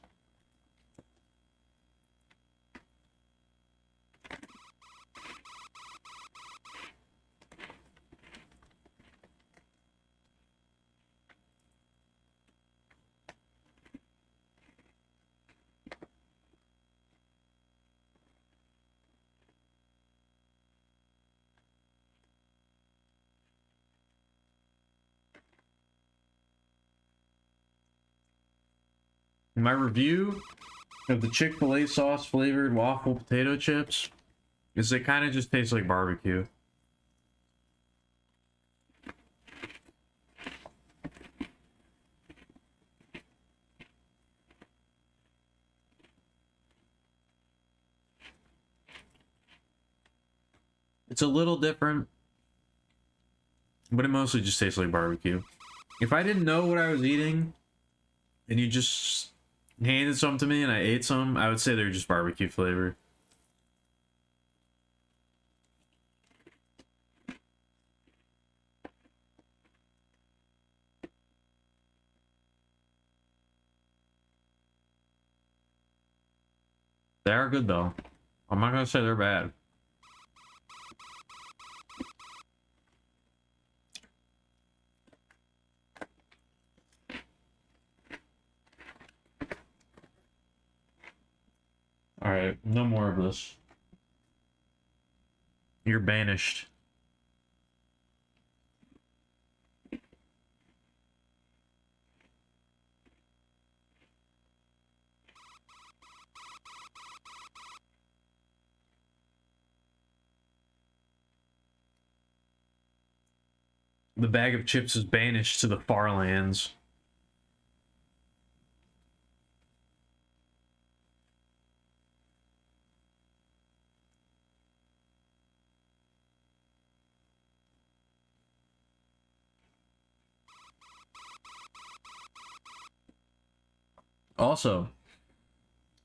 My review of the Chick-fil-A sauce flavored waffle potato chips is it kind of just tastes like barbecue. It's a little different, but it mostly just tastes like barbecue. If I didn't know what I was eating and you just handed some to me and I ate some, I would say they're just barbecue flavor. They are good though. I'm not gonna say they're bad. Alright, no more of this. You're banished. The bag of chips is banished to the far lands. Also,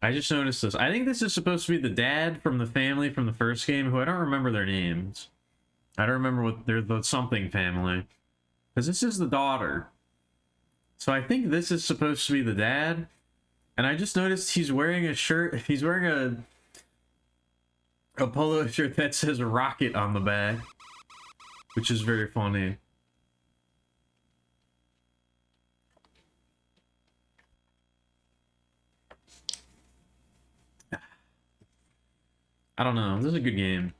I just noticed this. I think this is supposed to be the dad from the family from the first game, who I don't remember their names. I don't remember what they're the something family. Because this is the daughter. So I think this is supposed to be the dad. And I just noticed he's wearing a shirt. He's wearing a polo shirt that says Rocket on the back. Which is very funny. I don't know. This is a good game.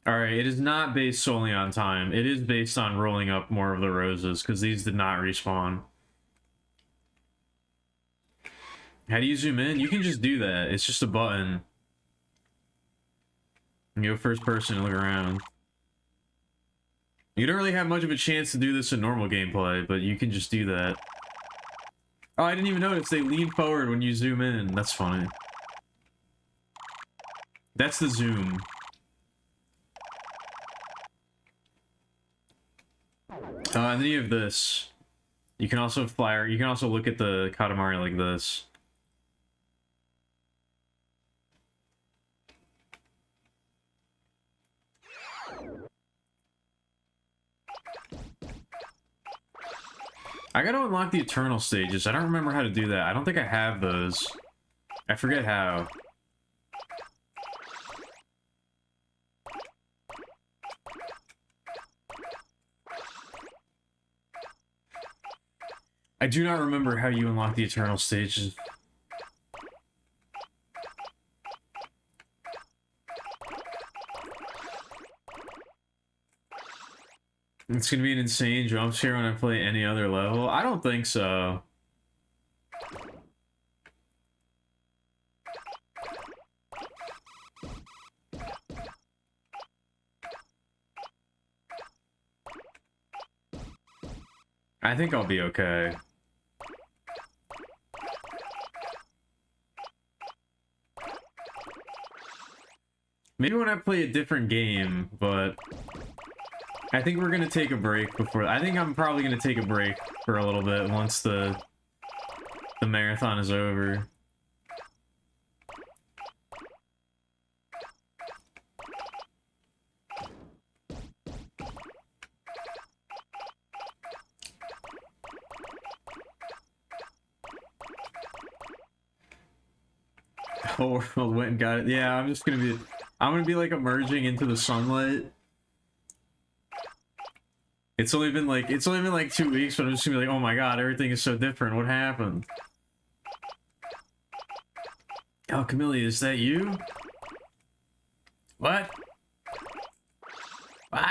Alright, it is not based solely on time. It is based on rolling up more of the roses, because these did not respawn. How do you zoom in? You can just do that. It's just a button. You go first person and look around. You don't really have much of a chance to do this in normal gameplay, but you can just do that. Oh, I didn't even notice they lean forward when you zoom in. That's funny. That's the zoom. And then you have this. You can also fly. You can also look at the Katamari like this. I gotta unlock the eternal stages. I don't remember how to do that. I don't think I have those. I forget how. I do not remember how you unlock the eternal stages. It's gonna be an insane jump scare when I play any other level. I don't think so. I think I'll be okay. Maybe when I play a different game, but I think we're gonna take a break before. I think I'm probably gonna take a break for a little bit once the marathon is over. Oh, world went and got it. Yeah, I'm gonna be like emerging into the sunlight. It's only been like 2 weeks, but I'm just gonna be like, oh my god, everything is so different. What happened? Alkemilia, is that you? What? What?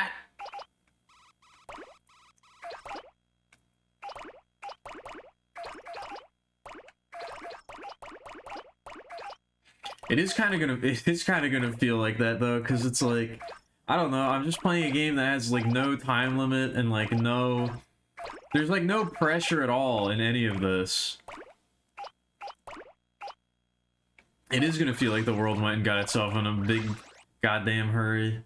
It is kind of gonna feel like that though, because it's like, I don't know, I'm just playing a game that has like no time limit and like there's like no pressure at all in any of this. It is gonna feel like the world went and got itself in a big goddamn hurry.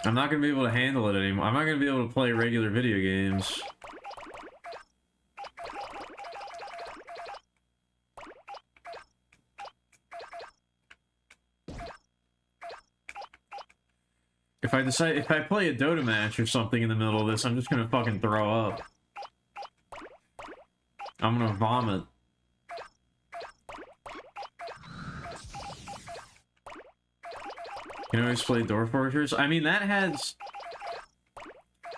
I'm not gonna be able to handle it anymore. I'm not gonna be able to play regular video games. If I play a Dota match or something in the middle of this, I'm just gonna fucking throw up. I'm gonna vomit. You know, always play Dwarf Fortress. I mean, that has...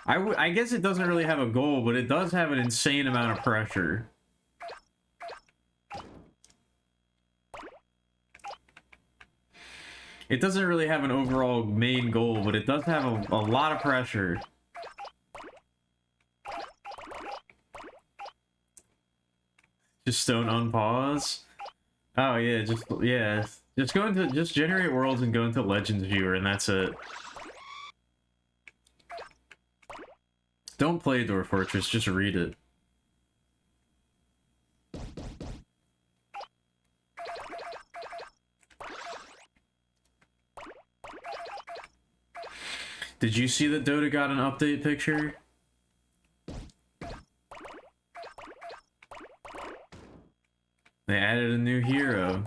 I guess it doesn't really have a goal, but it does have an insane amount of pressure. It doesn't really have an overall main goal, but it does have a lot of pressure. Just don't unpause. Oh yeah, just generate worlds and go into Legends Viewer, and that's it. Don't play Dwarf Fortress, just read it. Did you see that Dota got an update picture? They added a new hero.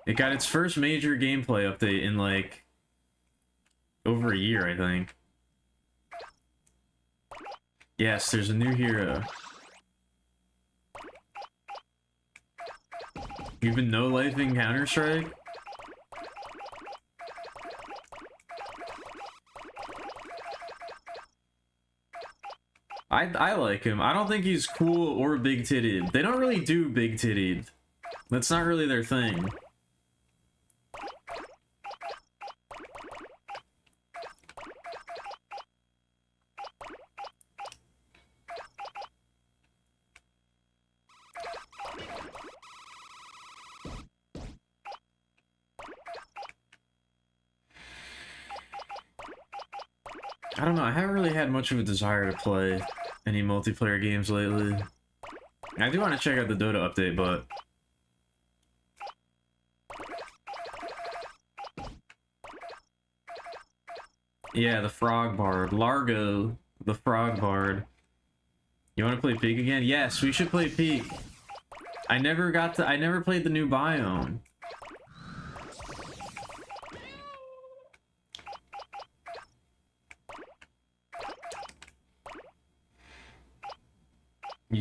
It got its first major gameplay update in like over a year, I think. Yes, there's a new hero. You've been no-lifing Counter-Strike? I like him. I don't think he's cool or big-titted. They don't really do big-titted. That's not really their thing. I don't know, I haven't really had much of a desire to play any multiplayer games lately. I do want to check out the Dota update, but... Yeah, the Frog Bard. Largo, the Frog Bard. You want to play Peak again? Yes, we should play Peak. I never played the new biome.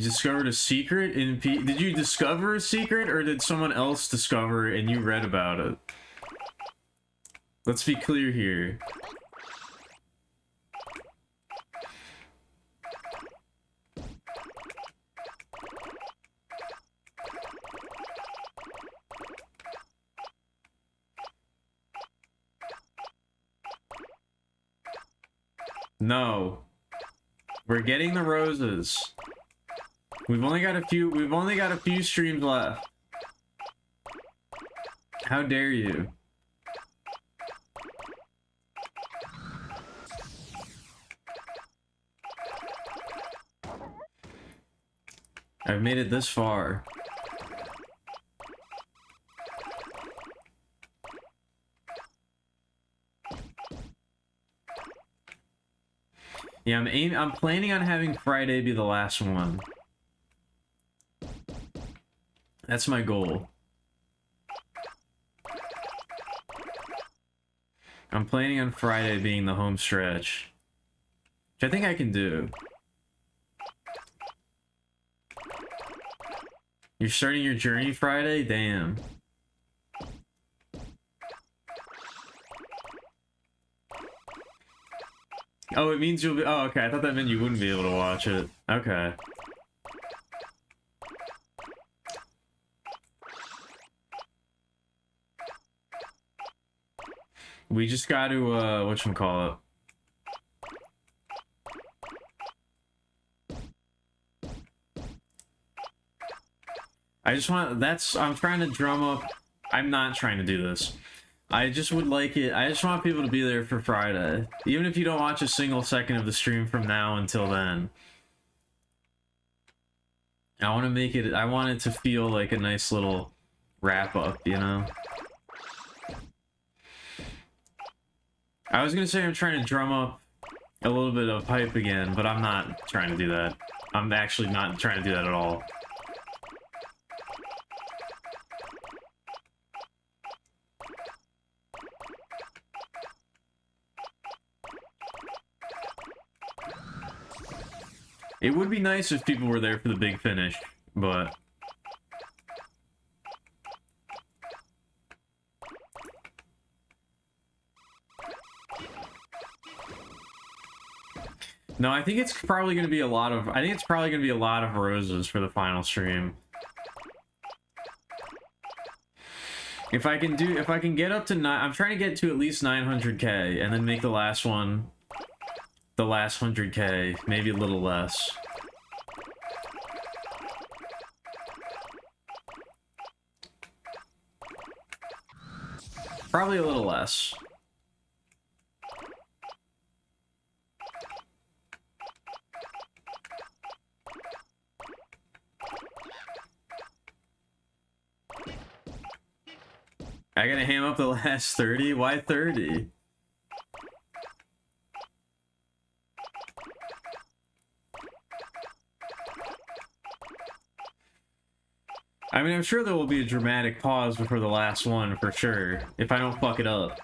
You discovered a secret in P. Did you discover a secret, or did someone else discover it and you read about it? Let's be clear here. No. We're getting the roses. We've only got a few streams left. How dare you? I've made it this far. Yeah, I'm planning on having Friday be the last one. That's my goal. I'm planning on Friday being the home stretch, which I think I can do. You're starting your journey Friday? Damn. Oh, it means you'll be... Oh, okay. I thought that meant you wouldn't be able to watch it. Okay. We just got to, whatchamacallit? I just want... I'm trying to drum up... I'm not trying to do this. I just would like it. I just want people to be there for Friday. Even if you don't watch a single second of the stream from now until then. I want to make it... I want it to feel like a nice little wrap-up, you know? I was gonna say I'm trying to drum up a little bit of hype again, but I'm not trying to do that. I'm actually not trying to do that at all. It would be nice if people were there for the big finish, but... No, I think it's probably going to be a lot of... I think it's probably going to be a lot of roses for the final stream. If I can get up to 9... I'm trying to get to at least 900k, and then make the last one... The last 100k, maybe a little less. Probably a little less. I gotta ham up the last 30? Why 30? I mean, I'm sure there will be a dramatic pause before the last one, for sure, if I don't fuck it up.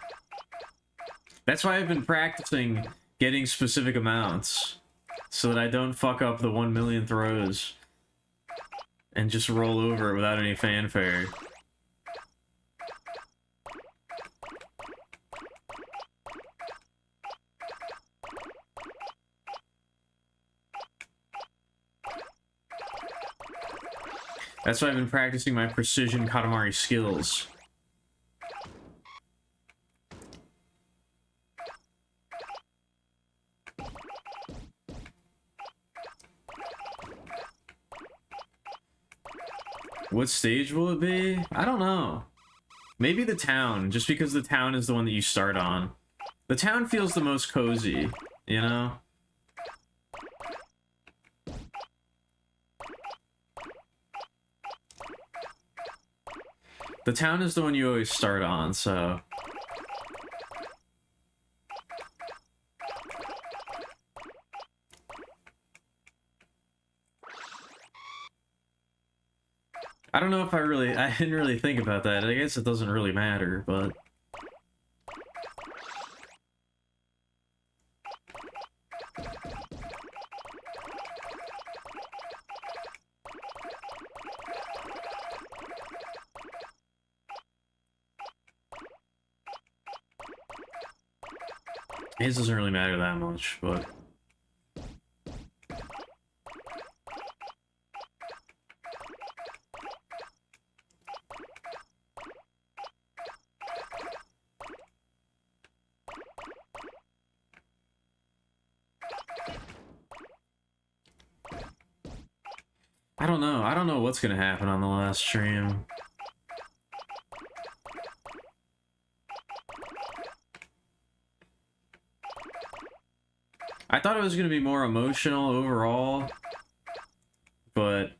That's why I've been practicing getting specific amounts, so that I don't fuck up the 1 millionth rose, and just roll over it without any fanfare. That's why I've been practicing my precision Katamari skills. What stage will it be? I don't know. Maybe the town, just because the town is the one that you start on. The town feels the most cozy, you know? The town is the one you always start on, so... I don't know if I didn't really think about that. I guess it doesn't really matter, but... His doesn't really matter that much, but... I don't know. I don't know what's gonna happen on the last stream. I thought it was gonna be more emotional overall, but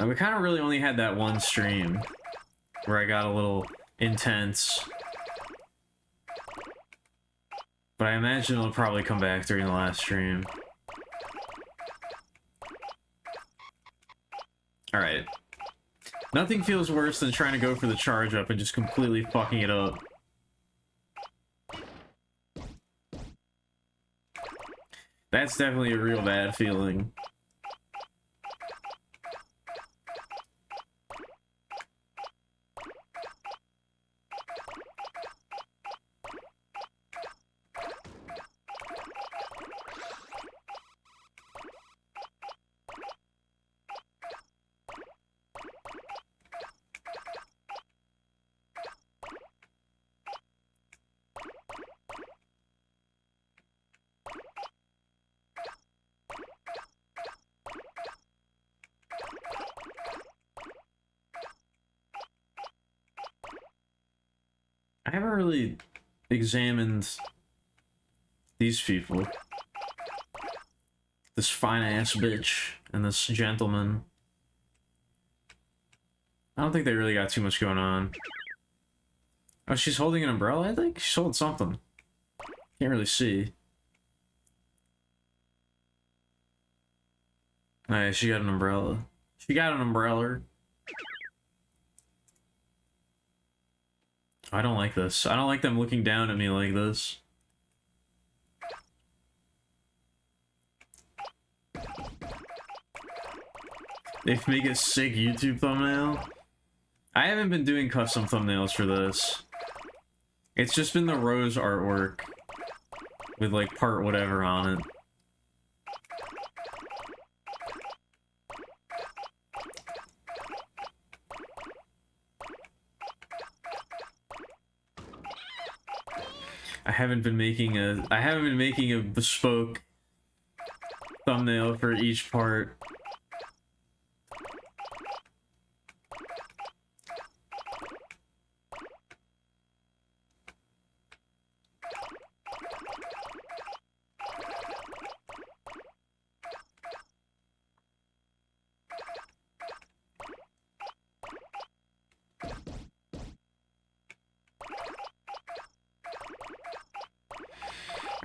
we kind of really only had that one stream where I got a little intense. But I imagine it'll probably come back during the last stream. Alright. Nothing feels worse than trying to go for the charge up and just completely fucking it up. That's definitely a real bad feeling. I haven't really examined these people. This fine-ass bitch and this gentleman. I don't think they really got too much going on. Oh, she's holding an umbrella, I think? She's holding something. Can't really see. Oh, yeah, she got an umbrella. She got an umbrella. I don't like this. I don't like them looking down at me like this. They make a sick YouTube thumbnail. I haven't been doing custom thumbnails for this. It's just been the Rose artwork with like part whatever on it. I haven't been making a bespoke thumbnail for each part.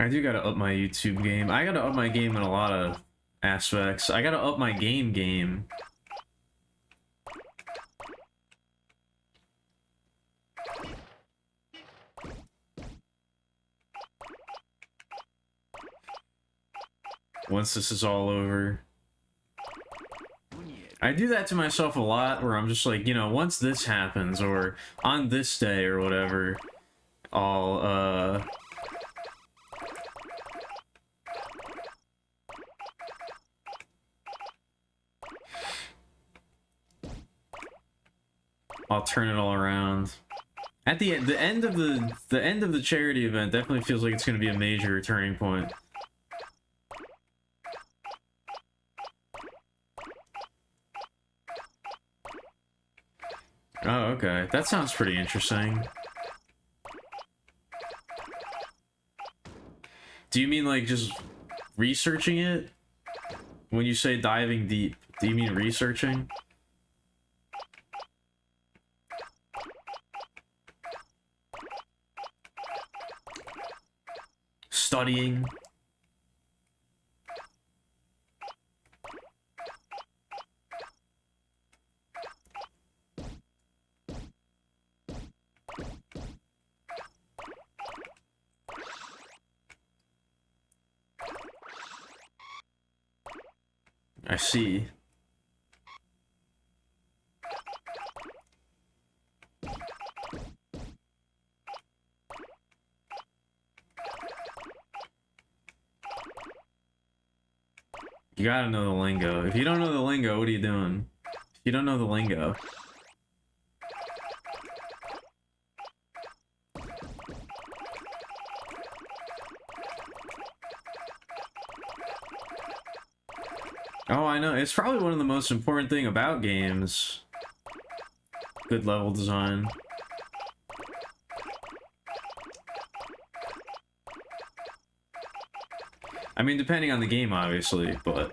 I do gotta up my YouTube game. I gotta up my game in a lot of aspects. I gotta up my game. Once this is all over. I do that to myself a lot, where I'm just like, you know, once this happens, or on this day, or whatever, I'll turn it all around. At the end of the charity event definitely feels like it's going to be a major turning point. Oh, okay. That sounds pretty interesting. Do you mean like just researching it? When you say diving deep, do you mean researching? Studying? I see. You gotta know the lingo. If you don't know the lingo, what are you doing? If you don't know the lingo. Oh, I know. It's probably one of the most important thing about games. Good level design. I mean, depending on the game, obviously, but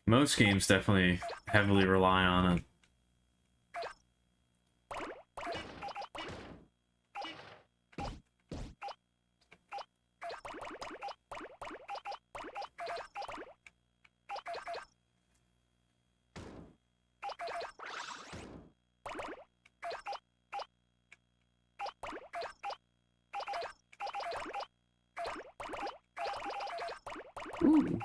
most games definitely heavily rely on it. Ooh.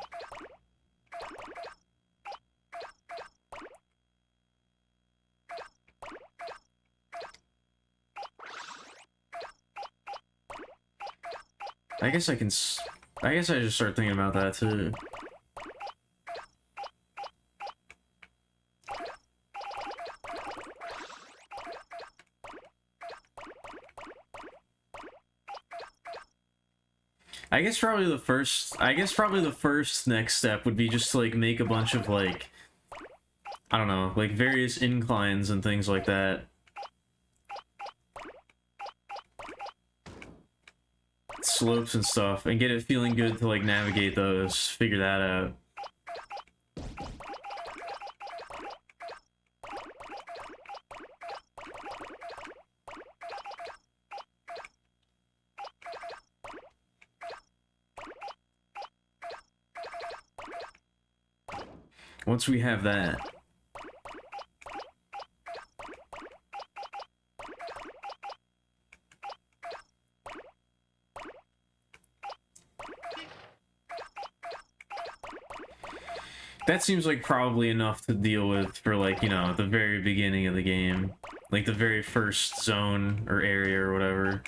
I guess I can. I guess I just start thinking about that too. I guess probably the first next step would be just to like make a bunch of like, I don't know, like various inclines and things like that. Slopes and stuff, and get it feeling good to like navigate those, figure that out. Once we have that, that seems like probably enough to deal with for like, you know, the very beginning of the game. Like the very first zone or area or whatever.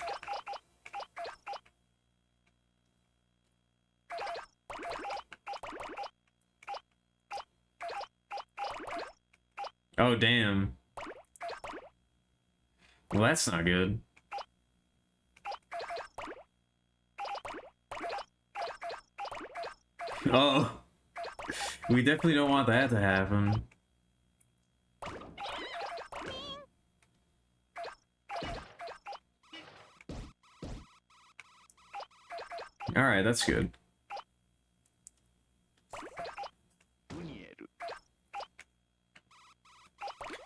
Oh, damn. Well, that's not good. Oh. We definitely don't want that to happen. Alright, that's good.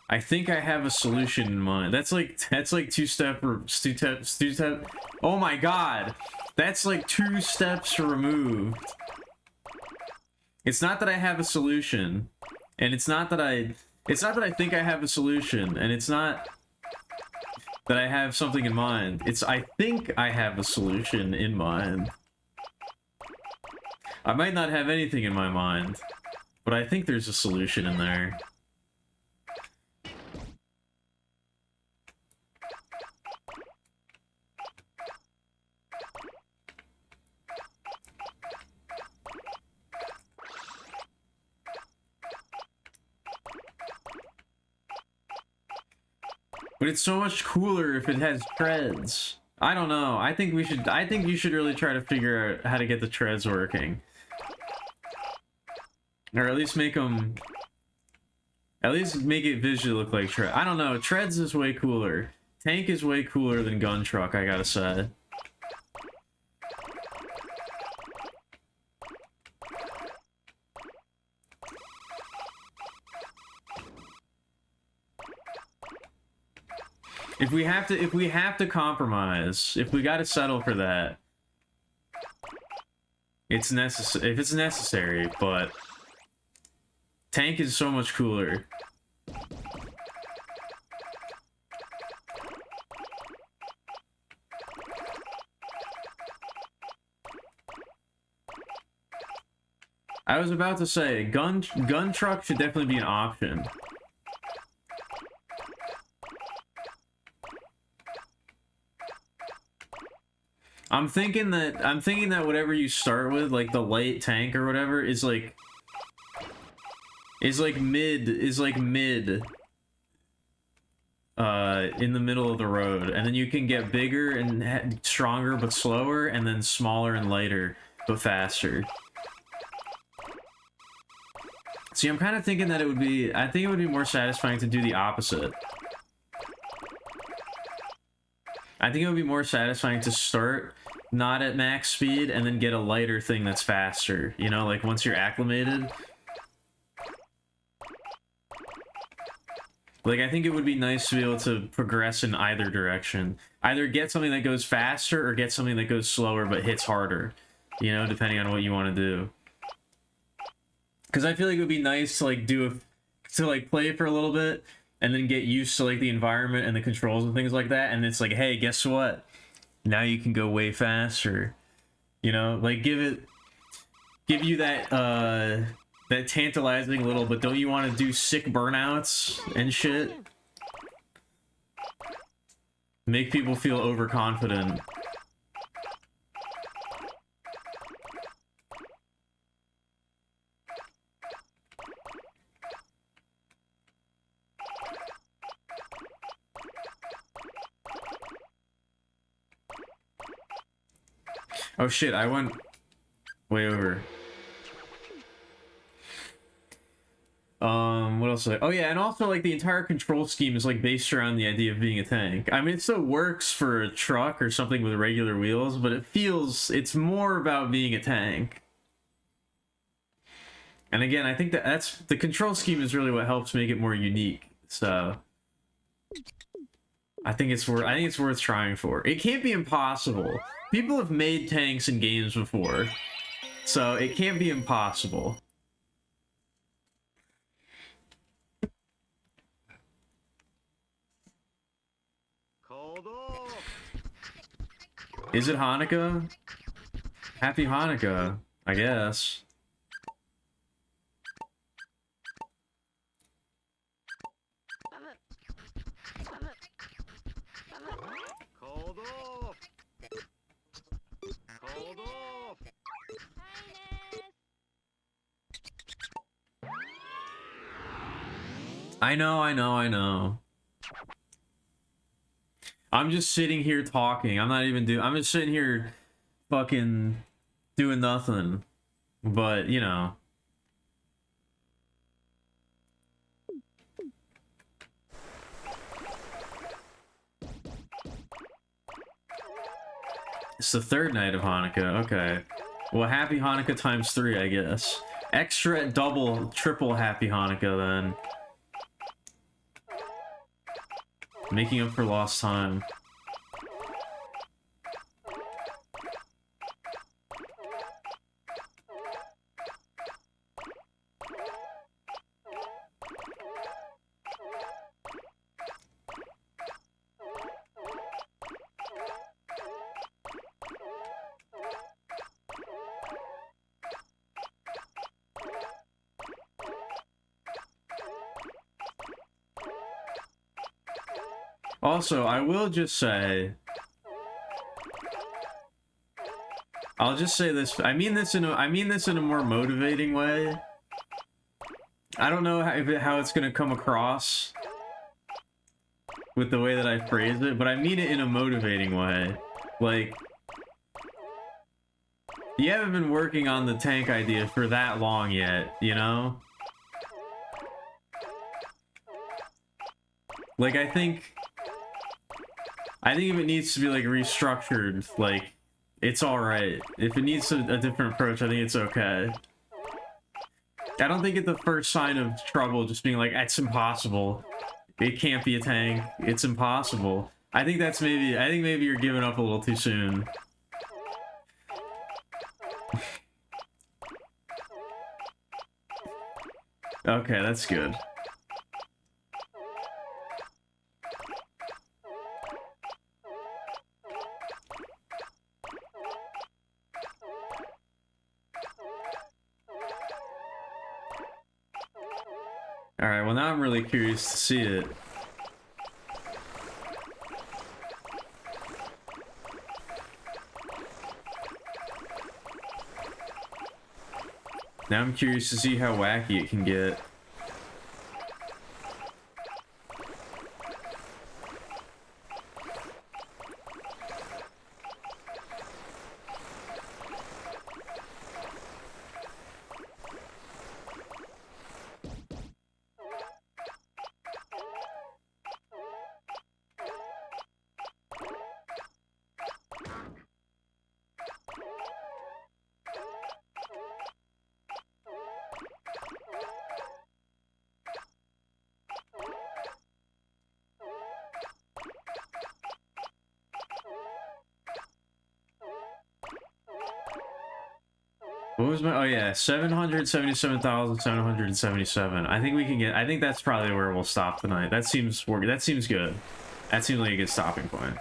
I think I have a solution in mind. That's like two-step. Oh my god! That's like 2 steps removed. It's not that I have a solution, and it's not that I think I have a solution, and it's not that I have something in mind. It's I think I have a solution in mind. I might not have anything in my mind, but I think there's a solution in there. But it's so much cooler if it has treads. I don't know. I think you should really try to figure out how to get the treads working. Or at least make them... At least make it visually look like tread. I don't know. Treads is way cooler. Tank is way cooler than gun truck, I gotta say. If we have to compromise, if we gotta settle for that, it's necessary. If it's necessary, but tank is so much cooler. I was about to say, gun truck should definitely be an option. I'm thinking that whatever you start with, like the light tank or whatever, is like mid in the middle of the road, and then you can get bigger and stronger but slower, and then smaller and lighter but faster. See, I'm kind of thinking that I think it would be more satisfying to do the opposite. I think it would be more satisfying to start not at max speed and then get a lighter thing that's faster, you know, like once you're acclimated. Like, I think it would be nice to be able to progress in either direction. Either get something that goes faster or get something that goes slower but hits harder, you know, depending on what you want to do. Because I feel like it would be nice to, like, play for a little bit and then get used to, like, the environment and the controls and things like that, and it's like, hey, guess what? Now you can go way faster. You know? Like, give you that, that tantalizing little, but don't you want to do sick burnouts and shit? Make people feel overconfident. Oh shit, I went way over. What else? Oh yeah, and also like the entire control scheme is like based around the idea of being a tank. I mean, it still works for a truck or something with regular wheels, but it's more about being a tank. And again, I think that's the control scheme is really what helps make it more unique. So I think it's worth trying for. It can't be impossible. People have made tanks in games before, so it can't be impossible. Is it Hanukkah? Happy Hanukkah, I guess. I know. I'm just sitting here talking. I'm just sitting here fucking doing nothing. But, you know. It's the third night of Hanukkah. Okay. Well, happy Hanukkah times 3, I guess. Extra, double, triple happy Hanukkah, then. Making up for lost time. Also, I will just say, I'll just say this. I mean this in a more motivating way. I don't know how it's gonna come across with the way that I phrase it, but I mean it in a motivating way. Like, you haven't been working on the tank idea for that long yet, you know? Like, I think if it needs to be, like, restructured, like, it's alright. If it needs a different approach, I think it's okay. I don't think it's the first sign of trouble just being like, it's impossible. It can't be a tank. It's impossible. I think maybe you're giving up a little too soon. Okay, that's good. Alright, well now I'm really curious to see it. Now I'm curious to see how wacky it can get. What was my, oh yeah, 777,777. I think we can get, I think that's probably where we'll stop tonight. That seems good. That seems like a good stopping point.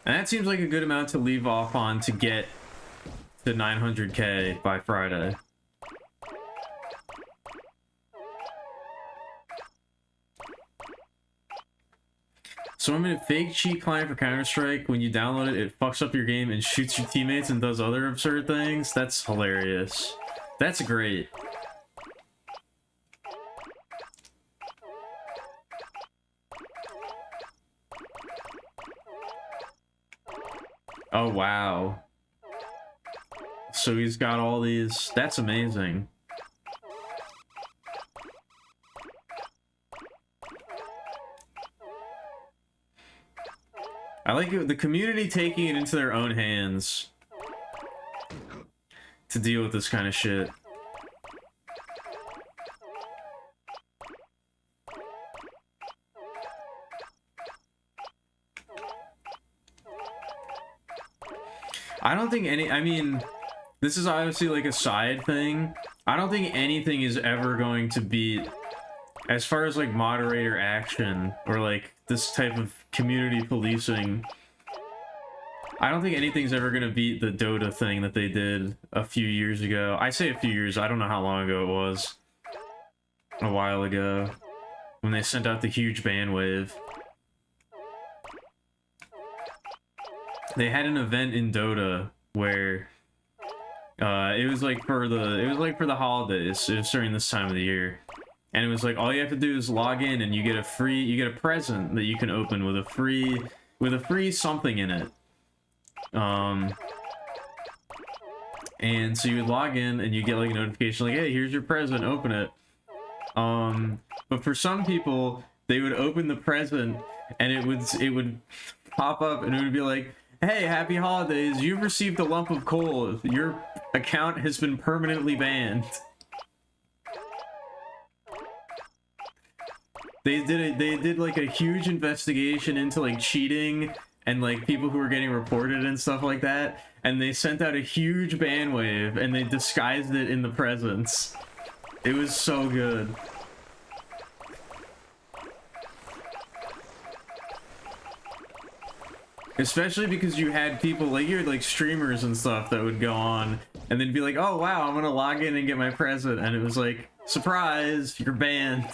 And that seems like a good amount to leave off on to get to 900k by Friday. So I'm in a fake cheat client for Counter-Strike. When you download it, it fucks up your game and shoots your teammates and does other absurd things. That's hilarious. That's great. Oh, wow. So he's got all these. That's amazing. I like it, the community taking it into their own hands to deal with this kind of shit. I don't think any, I mean, this is obviously like a side thing. I don't think anything is ever going to beat, as far as like moderator action or like this type of community policing, I don't think anything's ever gonna beat the Dota thing that they did a few years ago. I say a few years, I don't know how long ago it was. A while ago. When they sent out the huge ban wave. They had an event in Dota where it was like for the holidays. It was during this time of the year. And it was like, all you have to do is log in and you get a present that you can open with a free something in it. And so you would log in and you get like a notification like, hey, here's your present, open it. But for some people, they would open the present and it would pop up and it would be like, hey, happy holidays, you've received a lump of coal. Your account has been permanently banned. They did like a huge investigation into like cheating and like people who were getting reported and stuff like that, and they sent out a huge ban wave and they disguised it in the presents. It was so good. Especially because you had people like, you had like streamers and stuff that would go on and then be like, oh wow, I'm gonna log in and get my present, and it was like, surprise, you're banned.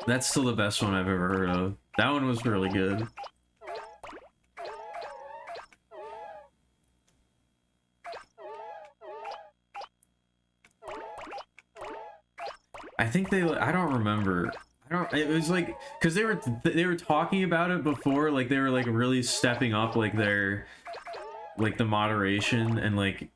That's still the best one I've ever heard of. That one was really good. I think I don't remember. It was like, because they were talking about it before, like they were like really stepping up like their, like the moderation, and like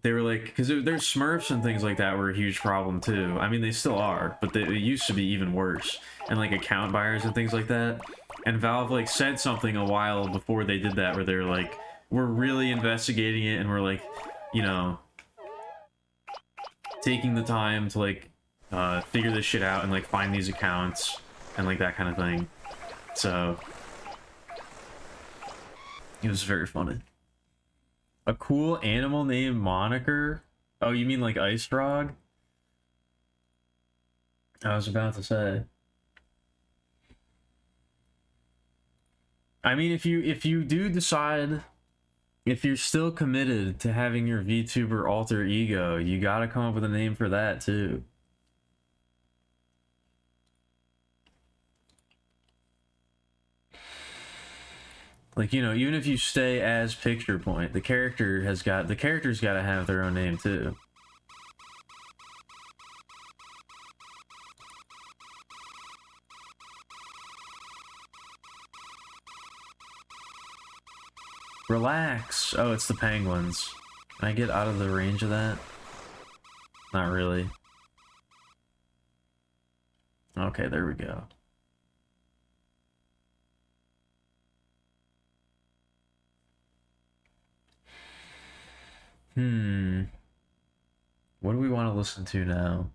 they were like, because there's Smurfs and things like that were a huge problem too. I mean, they still are, but it used to be even worse. And like account buyers and things like that. And Valve like said something a while before they did that where they're like, we're really investigating it and we're like, you know, taking the time to like figure this shit out and like find these accounts and like that kind of thing. So it was very funny. A cool animal name moniker? Oh, you mean like Ice Frog? I was about to say. I mean, if you do decide, if you're still committed to having your VTuber alter ego, you gotta come up with a name for that too. Like, you know, even if you stay as Picture Point, the character's gotta have their own name too. Relax. Oh, it's the penguins. Can I get out of the range of that? Not really. Okay, there we go. What do we want to listen to now?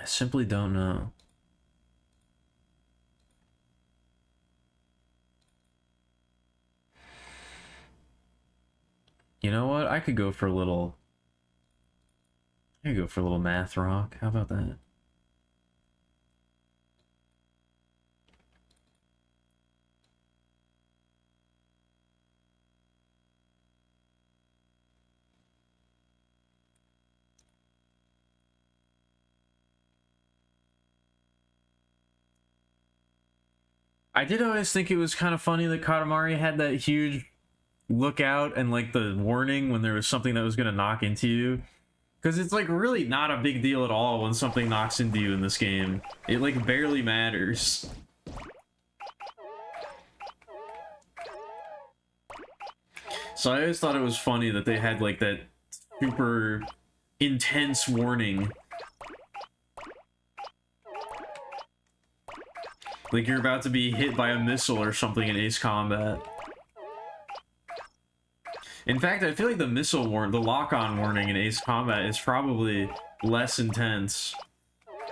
I simply don't know. You know what? I could go for a little math rock. How about that? I did always think it was kind of funny that Katamari had that huge lookout and like the warning when there was something that was going to knock into you. Because it's like really not a big deal at all when something knocks into you in this game. It like barely matters. So I always thought it was funny that they had like that super intense warning. Like you're about to be hit by a missile or something in Ace Combat. In fact, I feel like the the lock-on warning in Ace Combat is probably less intense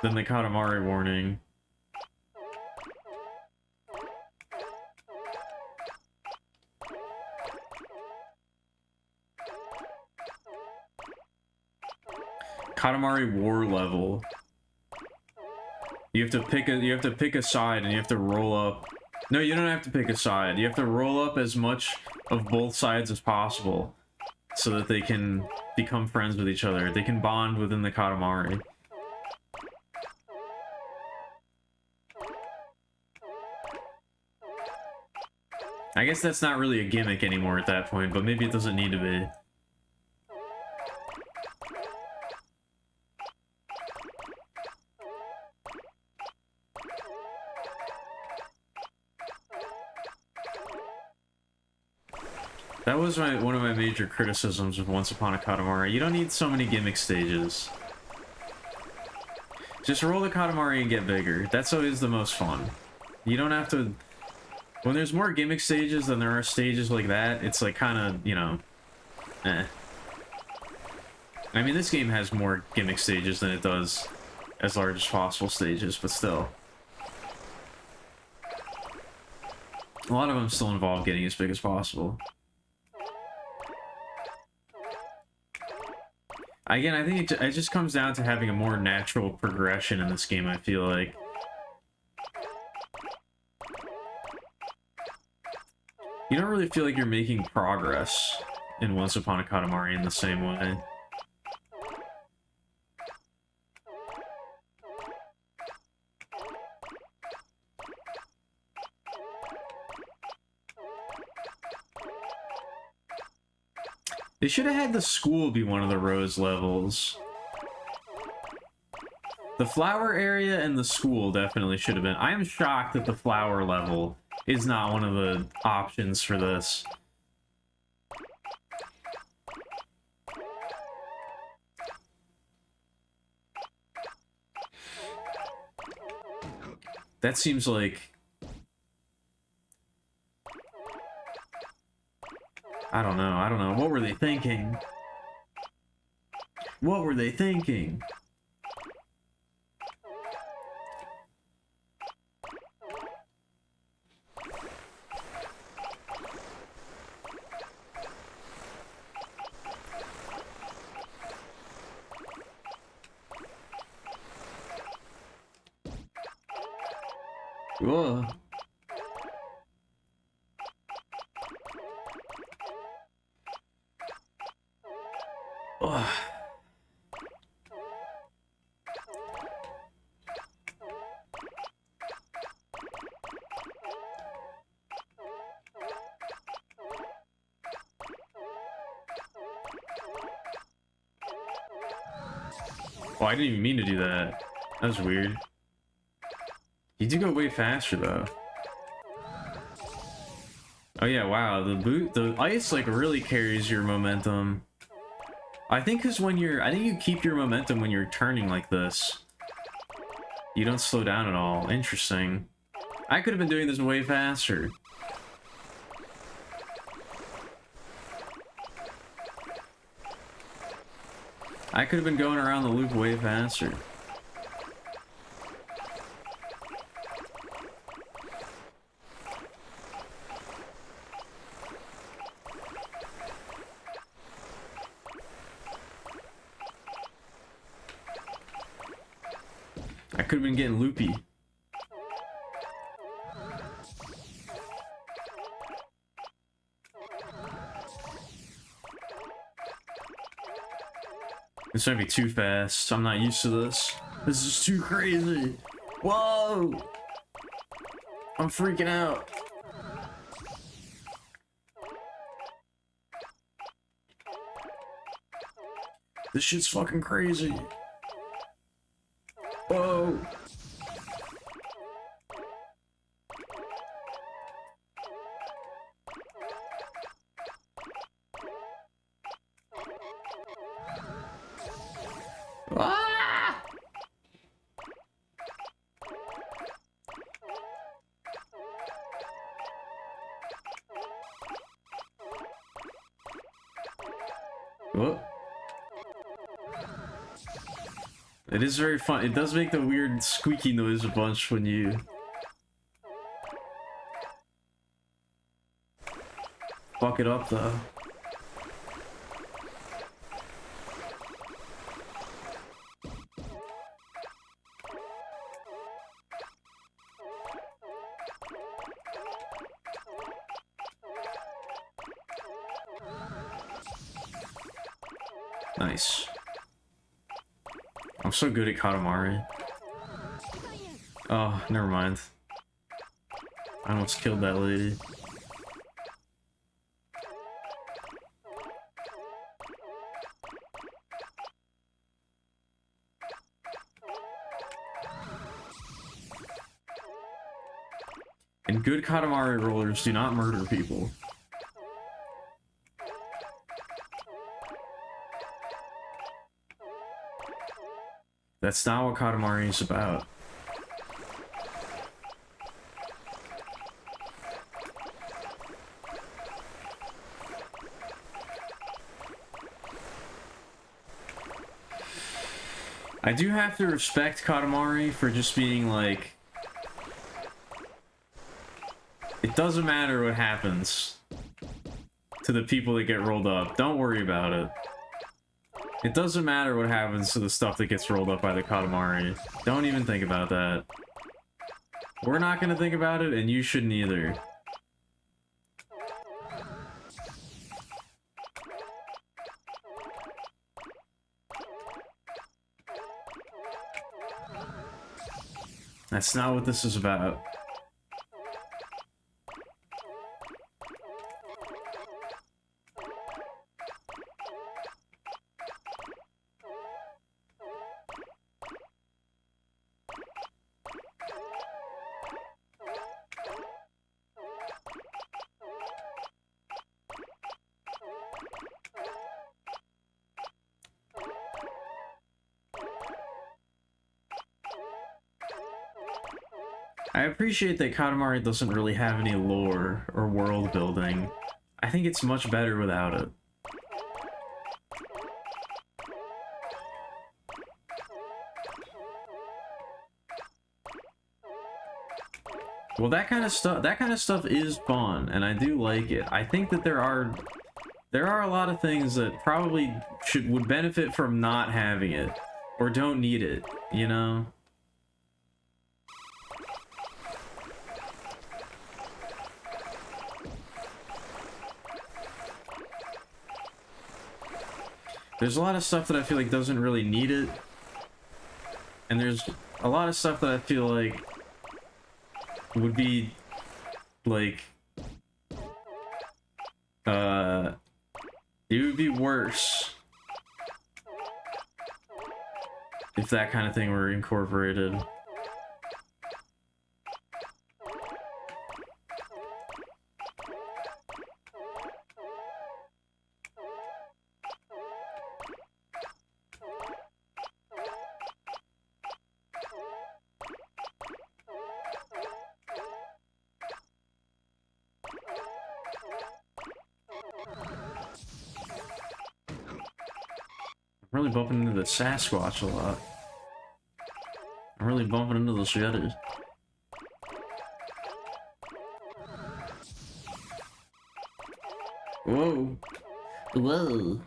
than the Katamari warning. Katamari war level. You have to pick a side and you have to roll up. No, you don't have to pick a side. You have to roll up as much of both sides as possible so that they can become friends with each other. They can bond within the Katamari. I guess that's not really a gimmick anymore at that point, but maybe it doesn't need to be. That was one of my major criticisms of Once Upon a Katamari. You don't need so many gimmick stages. Just roll the Katamari and get bigger. That's always the most fun. You don't have to... When there's more gimmick stages than there are stages like that, it's like kind of, you know... eh. I mean, this game has more gimmick stages than it does as large as possible stages, but still. A lot of them still involve getting as big as possible. Again, I think it just comes down to having a more natural progression in this game, I feel like. You don't really feel like you're making progress in Once Upon a Katamari in the same way. They should have had the school be one of the Rose levels. The flower area and the school definitely should have been. I am shocked that the flower level is not one of the options for this. That seems like... I don't know. What were they thinking? What were they thinking? Whoa. Ugh. Oh, I didn't even mean to do that. That was weird. You do go way faster though. Oh yeah, wow, the ice like really carries your momentum. I think because when I think you keep your momentum when you're turning like this. You don't slow down at all. Interesting. I could have been doing this way faster. I could have been going around the loop way faster. I could have been getting loopy. This might be too fast. I'm not used to this. This is too crazy. Whoa! I'm freaking out. This shit's fucking crazy. Whoa! Ah! Whoa. It is very fun. It does make the weird squeaky noise a bunch when you fuck it up though. Nice. I'm so good at Katamari. Oh, never mind. I almost killed that lady. And good Katamari rollers do not murder people. That's not what Katamari is about. I do have to respect Katamari for just being like, it doesn't matter what happens to the people that get rolled up. Don't worry about it. It doesn't matter what happens to the stuff that gets rolled up by the Katamari. Don't even think about that. We're not gonna think about it, and you shouldn't either. That's not what this is about. I appreciate that Katamari doesn't really have any lore or world building. I think it's much better without it. Well, that kind of stuff is fun, and I do like it. I think that there are a lot of things that probably would benefit from not having it, or don't need it, you know? There's a lot of stuff that I feel like doesn't really need it. And there's a lot of stuff that I feel like would be, like, it would be worse if that kind of thing were incorporated. I'm really bumping into the Sasquatch a lot. I'm really bumping into the Yeti. Whoa. Whoa.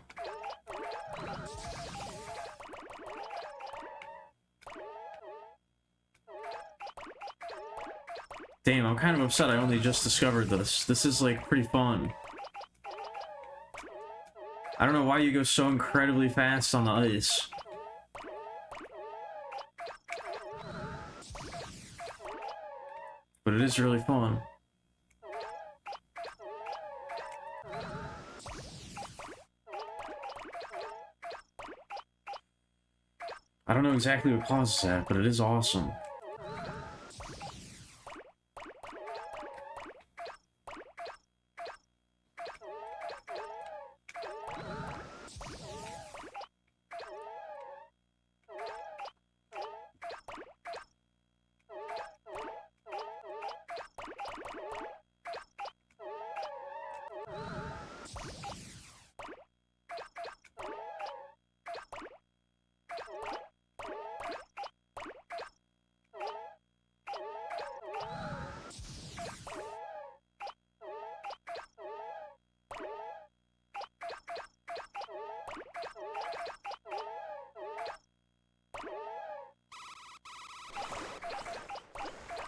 Damn, I'm kind of upset I only just discovered this. This is, like, pretty fun. I don't know why you go so incredibly fast on the ice. But it is really fun. I don't know exactly what causes that, but it is awesome.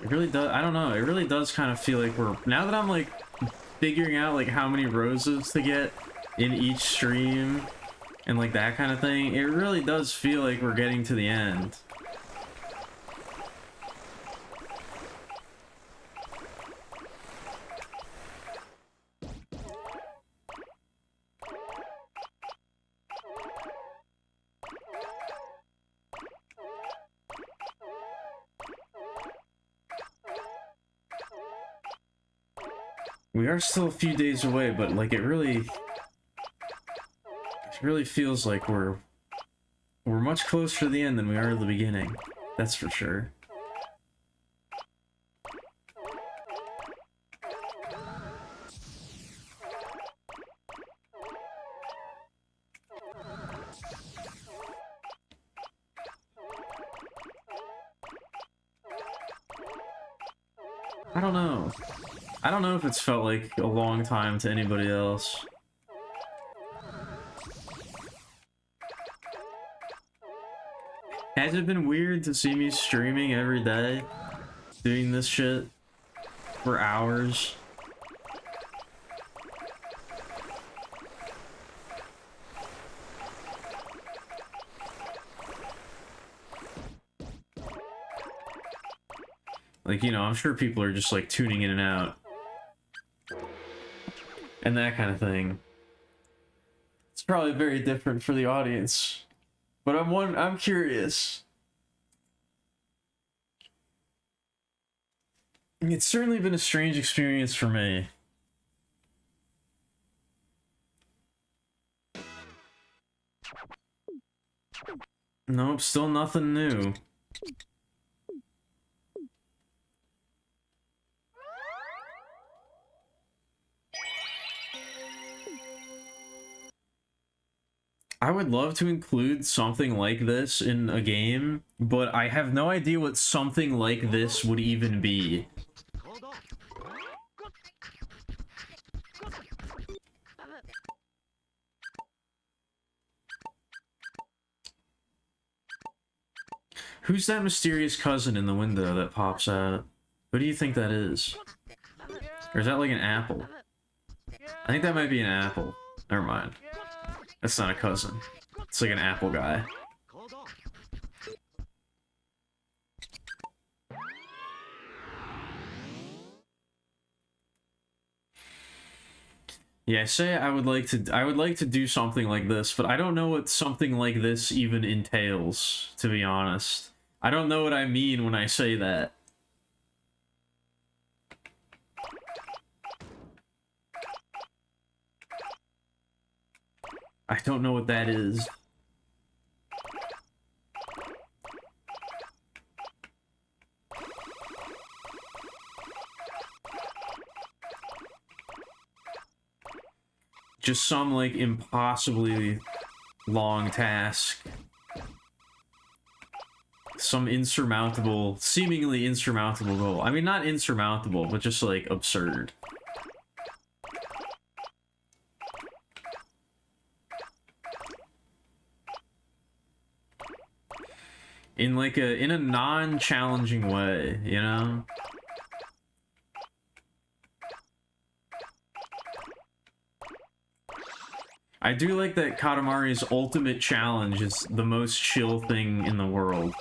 It really does, I don't know, it really does kind of feel like we're, now that I'm like figuring out like how many roses to get in each stream and like that kind of thing, it really does feel like we're getting to the end. We are still a few days away, but like it really feels like we're much closer to the end than we are at the beginning. That's for sure. I don't know. I don't know if it's felt like a long time to anybody else. Has it been weird to see me streaming every day, doing this shit for hours? Like, you know, I'm sure people are just like tuning in and out. And that kind of thing. It's probably very different for the audience. But I'm curious. It's certainly been a strange experience for me. Nope, still nothing new. I would love to include something like this in a game, but I have no idea what something like this would even be. Who's that mysterious cousin in the window that pops out? Who do you think that is? Or is that like an apple? I think that might be an apple. Never mind. That's not a cousin. It's like an apple guy. Yeah, say I would like to do something like this, but I don't know what something like this even entails, to be honest. I don't know what I mean when I say that. I don't know what that is. Just some, like, impossibly long task. Some insurmountable, seemingly insurmountable goal. I mean, not insurmountable, but just, like, absurd. In, like, in a non-challenging way, you know? I do like that Katamari's ultimate challenge is the most chill thing in the world.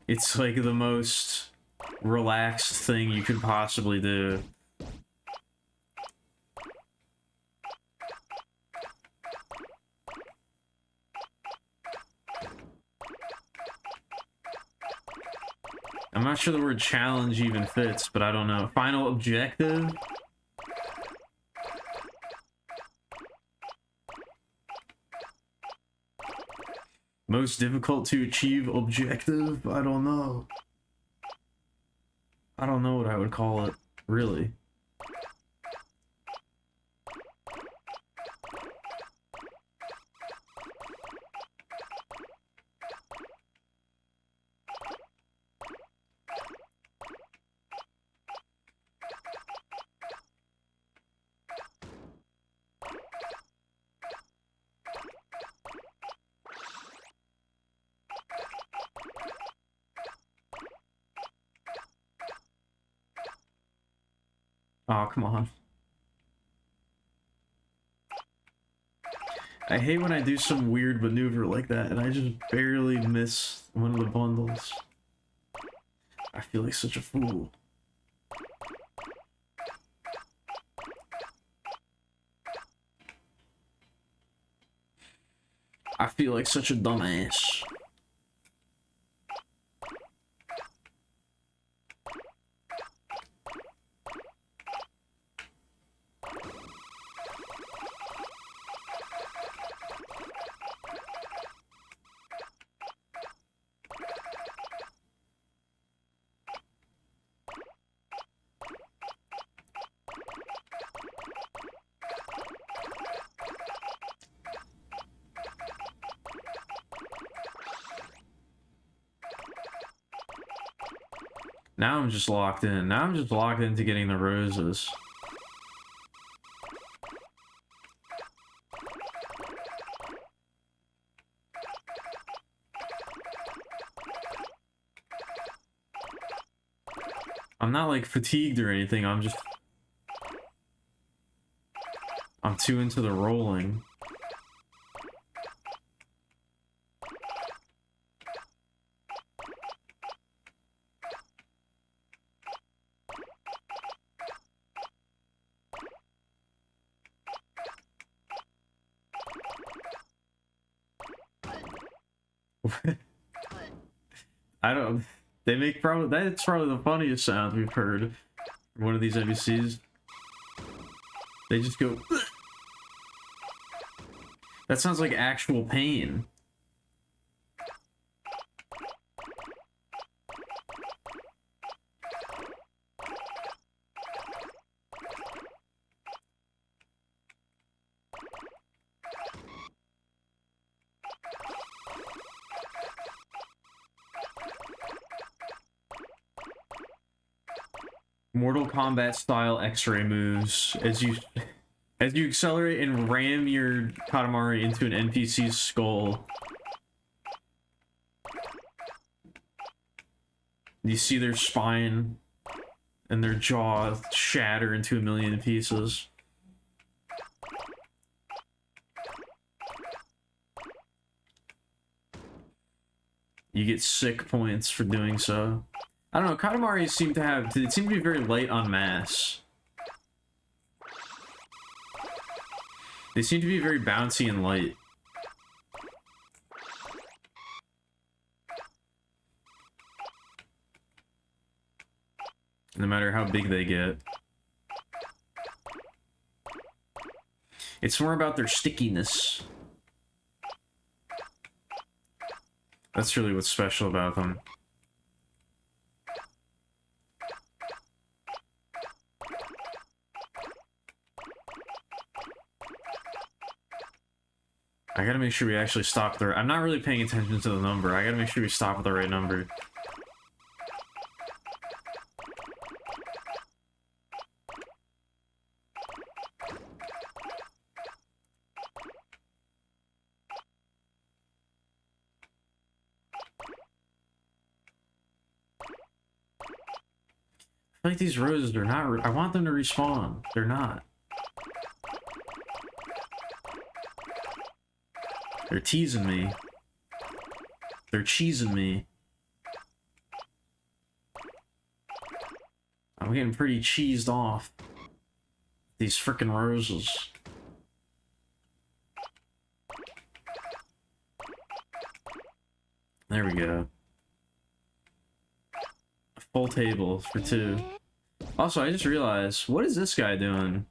It's like the most relaxed thing you could possibly do. I'm not sure the word challenge even fits, but I don't know. Final objective? Most difficult to achieve objective? I don't know. I don't know what I would call it, really. Oh, come on. I hate when I do some weird maneuver like that and I just barely miss one of the bundles. I feel like such a fool. I feel like such a dumbass. Now I'm just locked in. Now I'm just locked into getting the roses. I'm not like fatigued or anything, I'm too into the rolling. I don't. They make that's probably the funniest sound we've heard from one of these NPCs. They just go. That sounds like actual pain. Mortal Kombat style X-ray moves as you As you accelerate and ram your Katamari into an NPC's skull, you see their spine and their jaw shatter into a million pieces. You get sick points for doing so. I don't know, Katamari seem to be very light on mass. They seem to be very bouncy and light. No matter how big they get. It's more about their stickiness. That's really what's special about them. I gotta make sure we actually stop there. I'm not really paying attention to the number. I gotta make sure we stop at the right number. I like these roses, they're not. I want them to respawn. They're not. They're teasing me. They're cheesing me. I'm getting pretty cheesed off. These frickin' roses. There we go. A full table for 2. Also, I just realized, what is this guy doing?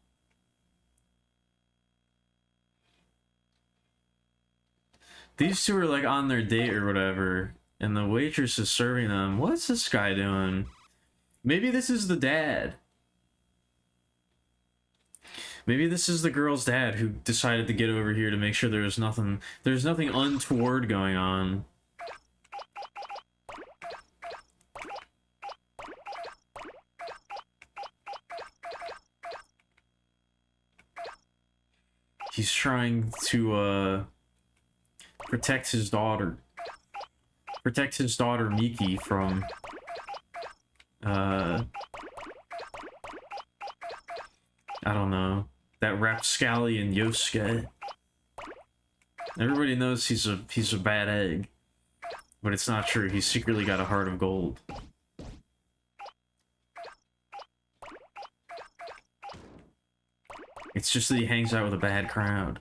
These two are like on their date or whatever, and the waitress is serving them. What's this guy doing? Maybe this is the dad. Maybe this is the girl's dad who decided to get over here to make sure there's nothing untoward going on. He's trying to protect his daughter. Protect his daughter Miki from I don't know, that rapscallion Yosuke. Everybody knows he's a bad egg, but it's not true. He's secretly got a heart of gold. It's just that he hangs out with a bad crowd.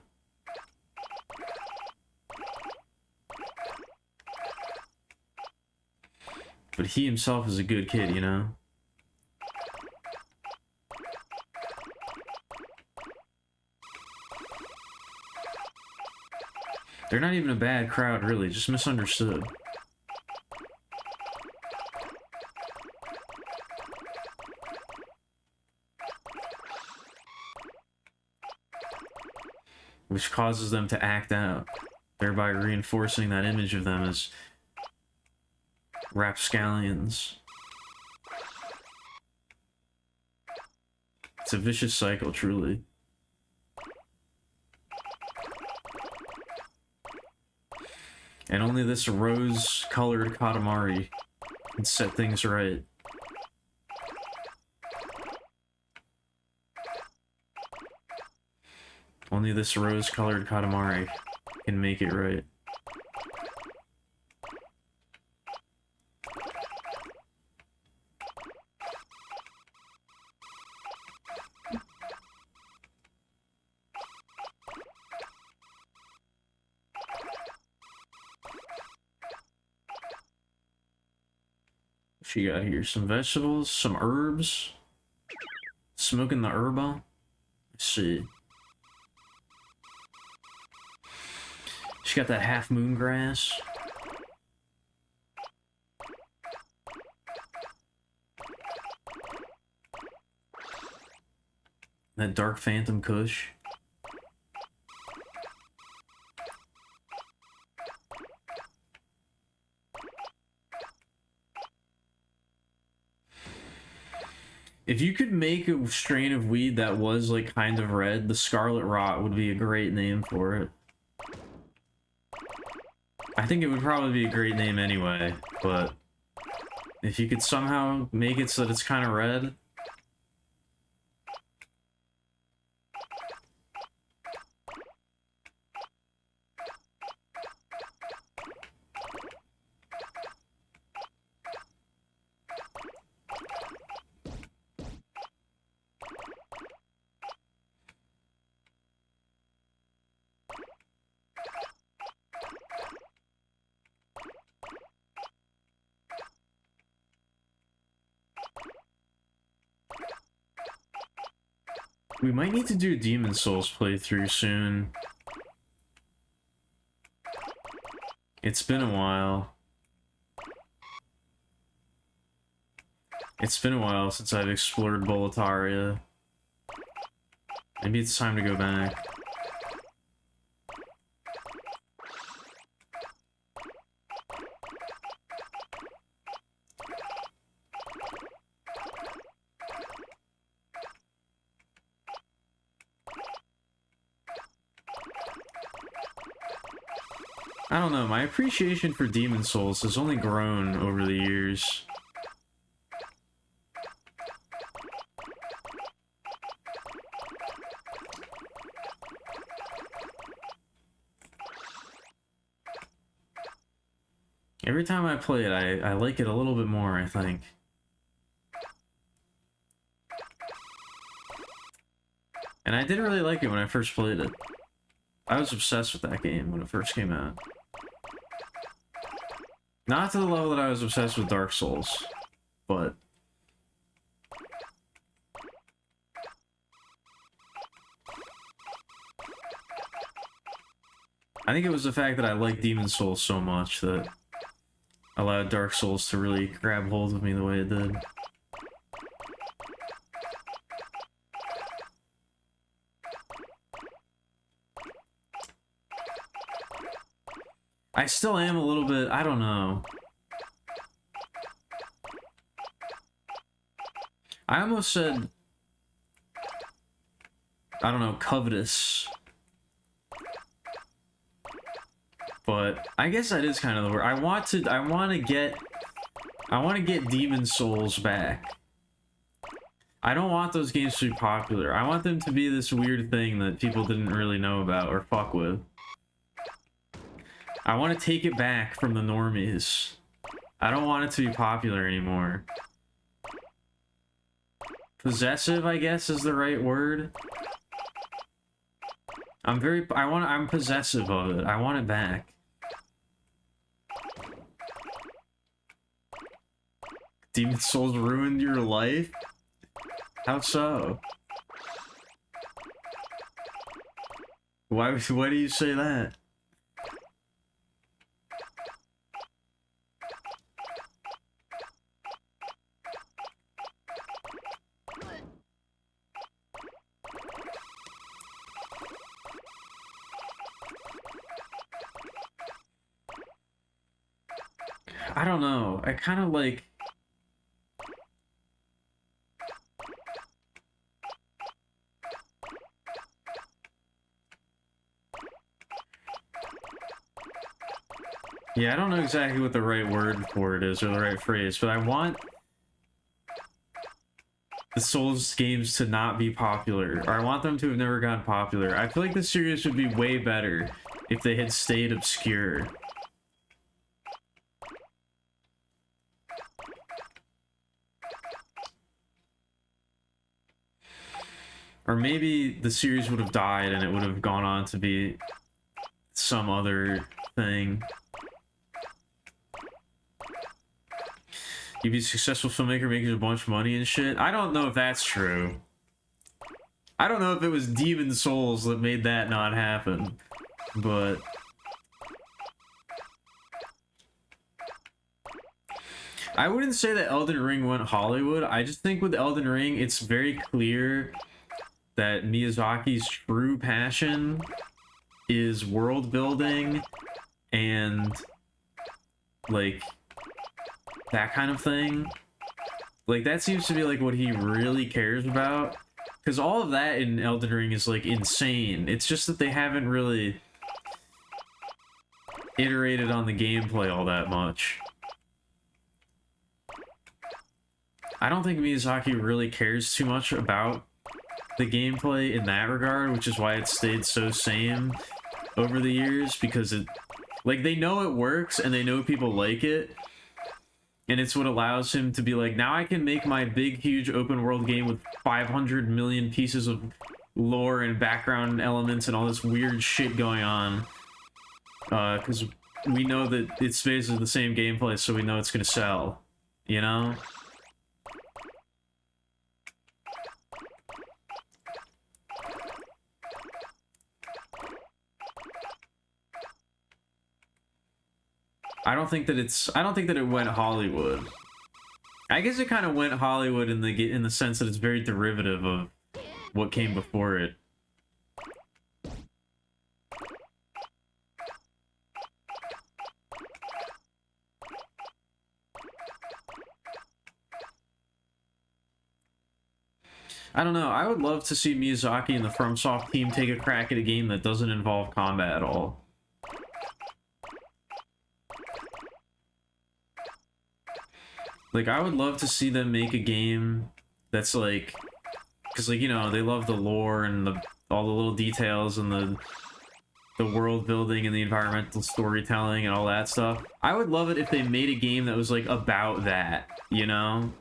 But he himself is a good kid, you know? They're not even a bad crowd, really, just misunderstood. Which causes them to act out, thereby reinforcing that image of them as rapscallions. It's a vicious cycle, truly. And only this rose-colored Katamari can set things right. Only this rose-colored Katamari can make it right. She got here some vegetables, some herbs. Smoking the herba. Let's see. She got that half moon grass. That dark phantom kush. If you could make a strain of weed that was like kind of red, the Scarlet Rot would be a great name for it. I think it would probably be a great name anyway, but if you could somehow make it so that it's kind of red. We might need to do Demon Souls playthrough soon. It's been a while. It's been a while since I've explored Boletaria. Maybe it's time to go back. I don't know, my appreciation for Demon Souls has only grown over the years. Every time I play it, I like it a little bit more, I think. And I didn't really like it when I first played it. I was obsessed with that game when it first came out. Not to the level that I was obsessed with Dark Souls, but... I think it was the fact that I liked Demon Souls so much that allowed Dark Souls to really grab hold of me the way it did. I still am a little bit, I don't know. I almost said, I don't know, covetous. But I guess that is kind of the word. I want to get Demon Souls back. I don't want those games to be popular. I want them to be this weird thing that people didn't really know about or fuck with. I want to take it back from the normies. I don't want it to be popular anymore. Possessive, I guess, is the right word. I'm possessive of it. I want it back. Demon Souls ruined your life? How so? Why do you say that? I don't know. I kind of like... Yeah, I don't know exactly what the right word for it is, or the right phrase, but I want the Souls games to not be popular, or I want them to have never gotten popular. I feel like the series would be way better if they had stayed obscure. Or maybe the series would have died and it would have gone on to be some other thing. You'd be a successful filmmaker making a bunch of money and shit. I don't know if that's true. I don't know if it was Demon Souls that made that not happen, but... I wouldn't say that Elden Ring went Hollywood. I just think with Elden Ring, it's very clear that Miyazaki's true passion is world building and, like, that kind of thing. Like, that seems to be, like, what he really cares about. Because all of that in Elden Ring is, like, insane. It's just that they haven't really iterated on the gameplay all that much. I don't think Miyazaki really cares too much about the gameplay in that regard, which is why it stayed so same over the years, because it, like, they know it works and they know people like it, and it's what allows him to be like, now I can make my big huge open world game with 500 million pieces of lore and background elements and all this weird shit going on, because we know that it's basically the same gameplay, so we know it's gonna sell, you know? I don't think that it went Hollywood. I guess it kind of went Hollywood in the sense that it's very derivative of what came before it. I don't know. I would love to see Miyazaki and the FromSoft team take a crack at a game that doesn't involve combat at all. Like, I would love to see them make a game that's like, because, like, you know, they love the lore and all the little details and the world building and the environmental storytelling and all that stuff. I would love it if they made a game that was, like, about that, you know?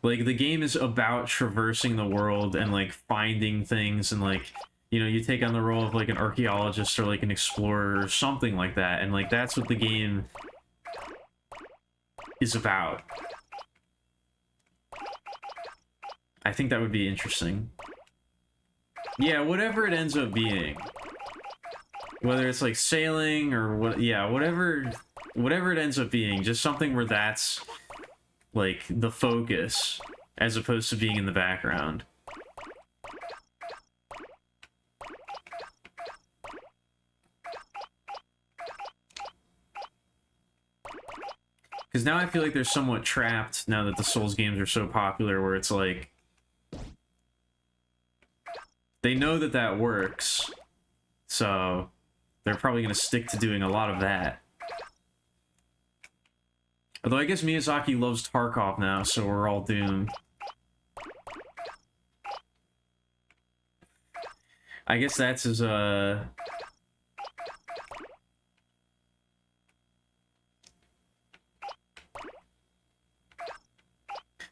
Like, the game is about traversing the world and, like, finding things and, like, you know, you take on the role of, like, an archaeologist or, like, an explorer or something like that, and, like, that's what the game is about. I think that would be interesting. Yeah, whatever it ends up being. Whether it's, like, sailing or what, yeah, whatever it ends up being, just something where that's, like, the focus, as opposed to being in the background. Because now I feel like they're somewhat trapped now that the Souls games are so popular, where it's like, they know that that works, so they're probably going to stick to doing a lot of that. Although I guess Miyazaki loves Tarkov now, so we're all doomed. I guess that's his,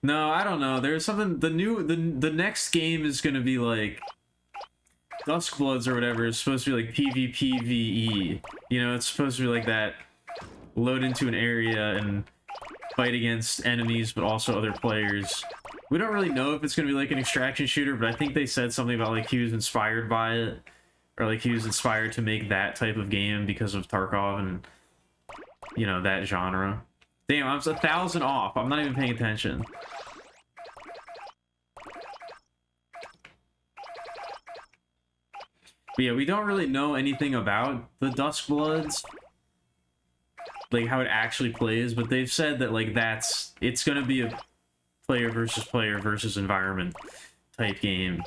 No, I don't know. There's something, the next game is gonna be like Duskbloods or whatever. Is supposed to be like PvPvE. You know, it's supposed to be like that. Load into an area and fight against enemies, but also other players. We don't really know if it's gonna be like an extraction shooter, but I think they said something about like he was inspired by it, or like he was inspired to make that type of game because of Tarkov and, you know, that genre. Damn, I was 1,000 off. I'm not even paying attention. But yeah, we don't really know anything about the Duskbloods, like how it actually plays, but they've said that like it's gonna be a player versus environment type game.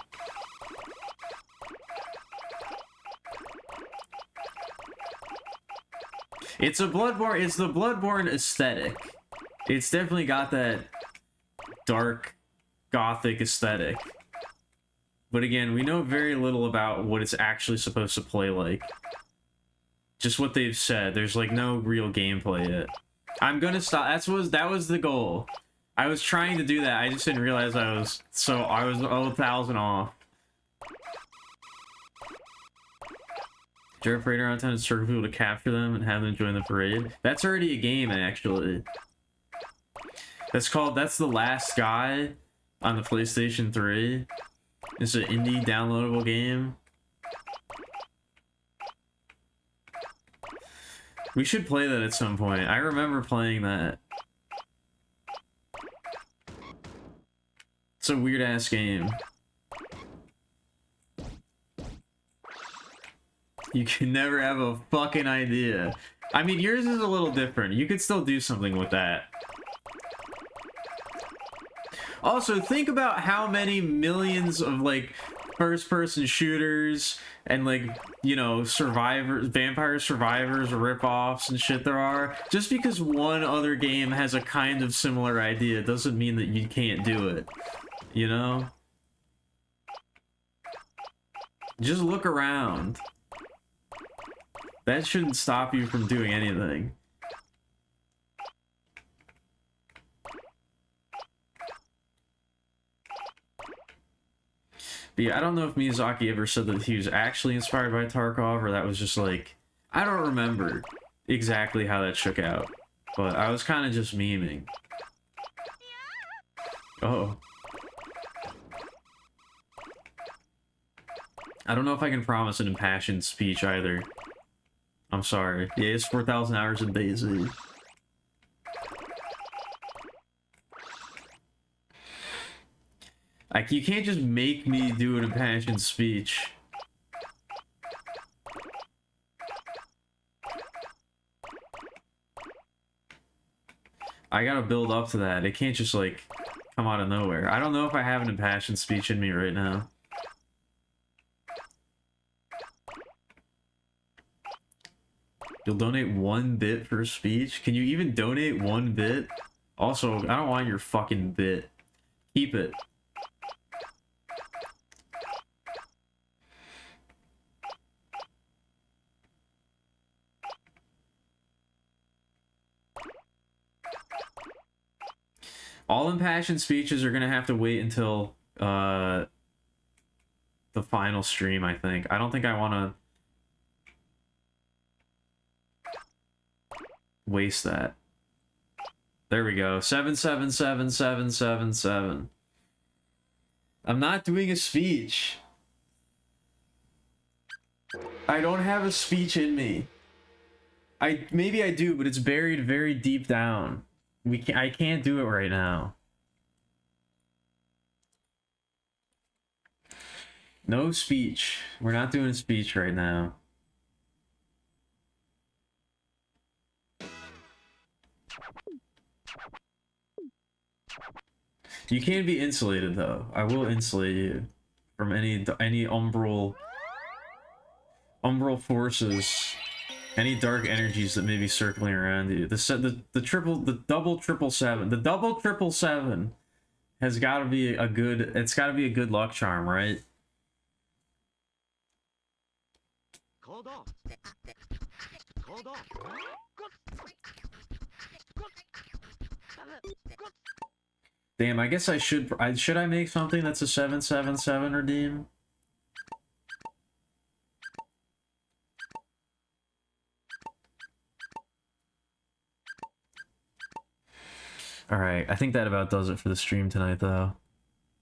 It's the Bloodborne aesthetic. It's definitely got that dark gothic aesthetic. But again, we know very little about what it's actually supposed to play like. Just what they've said. There's like no real gameplay yet. I'm gonna stop. That was the goal. I was trying to do that. I just didn't realize I was 1,000 off. Jared parade around town and circle people to capture them and have them join the parade. That's already a game, actually. That's The Last Guy on the PlayStation 3. It's an indie downloadable game. We should play that at some point. I remember playing that. It's a weird-ass game. You can never have a fucking idea. I mean, yours is a little different. You could still do something with that. Also, think about how many millions of, like, first-person shooters and, like, you know, survivors, vampire survivors, ripoffs and shit there are. Just because one other game has a kind of similar idea doesn't mean that you can't do it. You know? Just look around. That shouldn't stop you from doing anything. But yeah, I don't know if Miyazaki ever said that he was actually inspired by Tarkov, or that was just like... I don't remember exactly how that shook out. But I was kind of just memeing. Oh. I don't know if I can promise an impassioned speech either. I'm sorry. Yeah, it's 4,000 hours in DayZ. Like, you can't just make me do an impassioned speech. I gotta build up to that. It can't just, like, come out of nowhere. I don't know if I have an impassioned speech in me right now. You'll donate 1 bit for a speech? Can you even donate 1 bit? Also, I don't want your fucking bit. Keep it. All impassioned speeches are gonna have to wait until the final stream, I think. I don't think I want to waste that. There we go. 777777. I'm not doing a speech. I don't have a speech in me. Maybe I do, but it's buried very deep down. I can't do it right now. No speech. We're not doing a speech right now. You can be insulated though. I will insulate you from any umbral forces, any dark energies that may be circling around you. The double triple seven has got to be a good. It's got to be a good luck charm, right? Damn, I guess I should I make something that's a 777 redeem? Alright, I think that about does it for the stream tonight, though.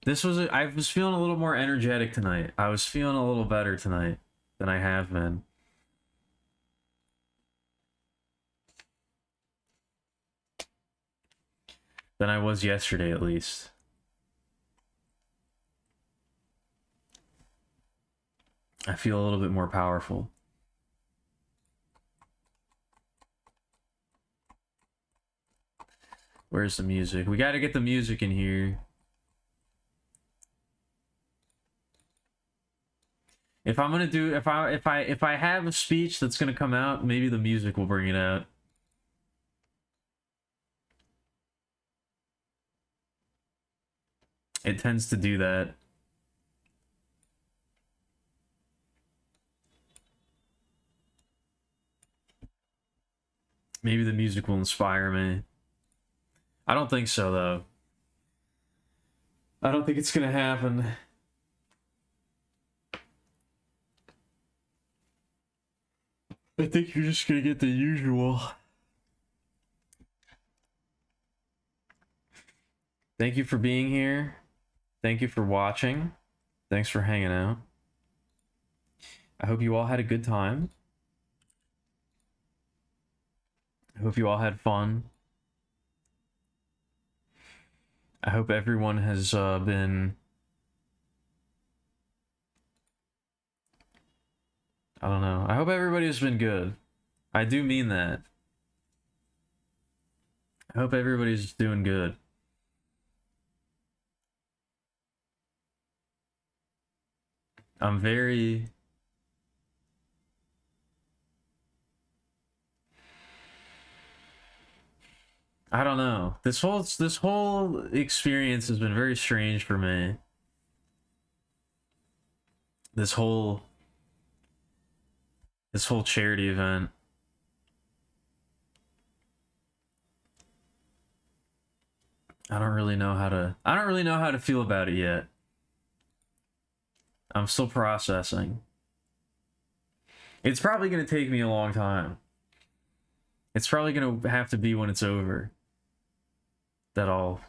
I was feeling a little more energetic tonight. I was feeling a little better tonight than I have been. Than I was yesterday, at least. I feel a little bit more powerful. Where's the music? We gotta get the music in here. If I'm gonna do, if I have a speech that's gonna come out, maybe the music will bring it out. It tends to do that. Maybe the music will inspire me. I don't think so, though. I don't think it's gonna happen. I think you're just gonna get the usual. Thank you for being here. Thank you for watching. Thanks for hanging out. I hope you all had a good time. I hope you all had fun. I hope everyone has been... I don't know. I hope everybody's been good. I do mean that. I hope everybody's doing good. I'm very... I don't know. This whole experience has been very strange for me. This whole charity event. I don't really know how to feel about it yet. I'm still processing. It's probably going to take me a long time. It's probably going to have to be when it's over that I'll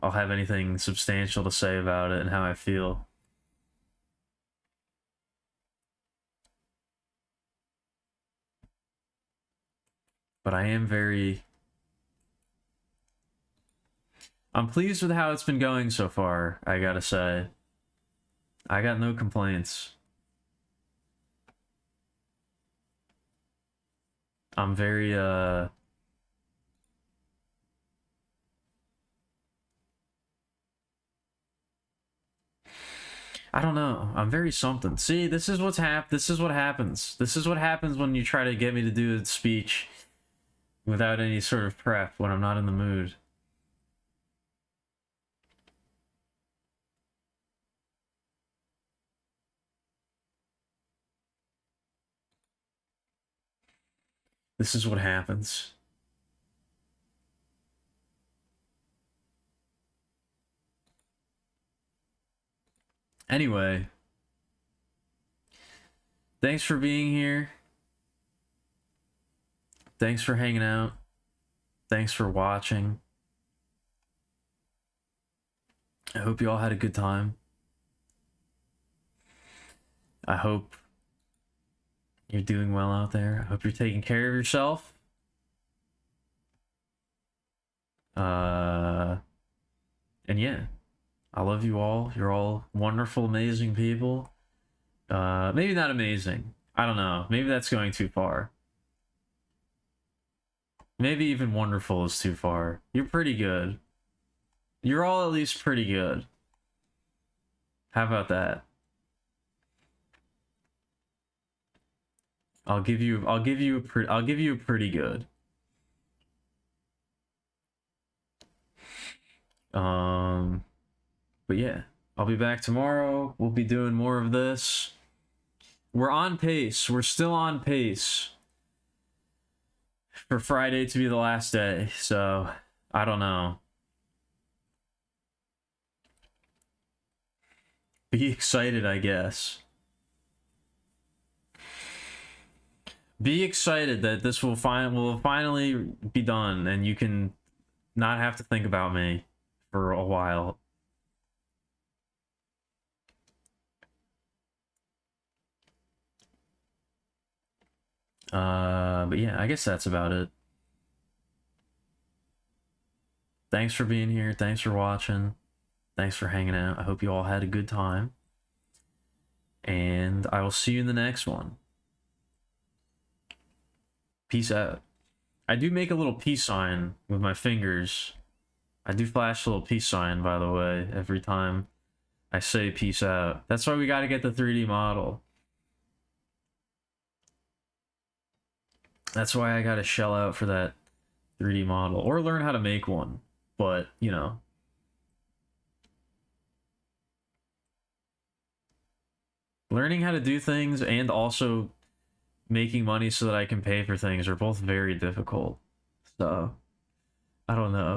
have anything substantial to say about it and how I feel. But I'm pleased with how it's been going so far, I gotta say. I got no complaints. I'm very, I don't know. I'm very something. See, this is what happens. This is what happens when you try to get me to do a speech without any sort of prep when I'm not in the mood. This is what happens. Anyway, thanks for being here. Thanks for hanging out. Thanks for watching. I hope you all had a good time. I hope you're doing well out there. I hope you're taking care of yourself. And yeah, I love you all. You're all wonderful, amazing people. Maybe not amazing. I don't know. Maybe that's going too far. Maybe even wonderful is too far. You're pretty good. You're all at least pretty good. How about that? I'll give you a pretty good. But yeah, I'll be back tomorrow. We'll be doing more of this. We're on pace. We're still on pace for Friday to be the last day. So, I don't know. Be excited, I guess. Be excited that this will finally be done and you can not have to think about me for a while. But yeah, I guess that's about it. Thanks for being here. Thanks for watching. Thanks for hanging out. I hope you all had a good time. And I will see you in the next one. Peace out. I do make a little peace sign with my fingers. I do flash a little peace sign, by the way, every time I say peace out. That's why we gotta get the 3D model. That's why I gotta shell out for that 3D model. Or learn how to make one. But, you know. Learning how to do things and also making money so that I can pay for things are both very difficult. So, I don't know.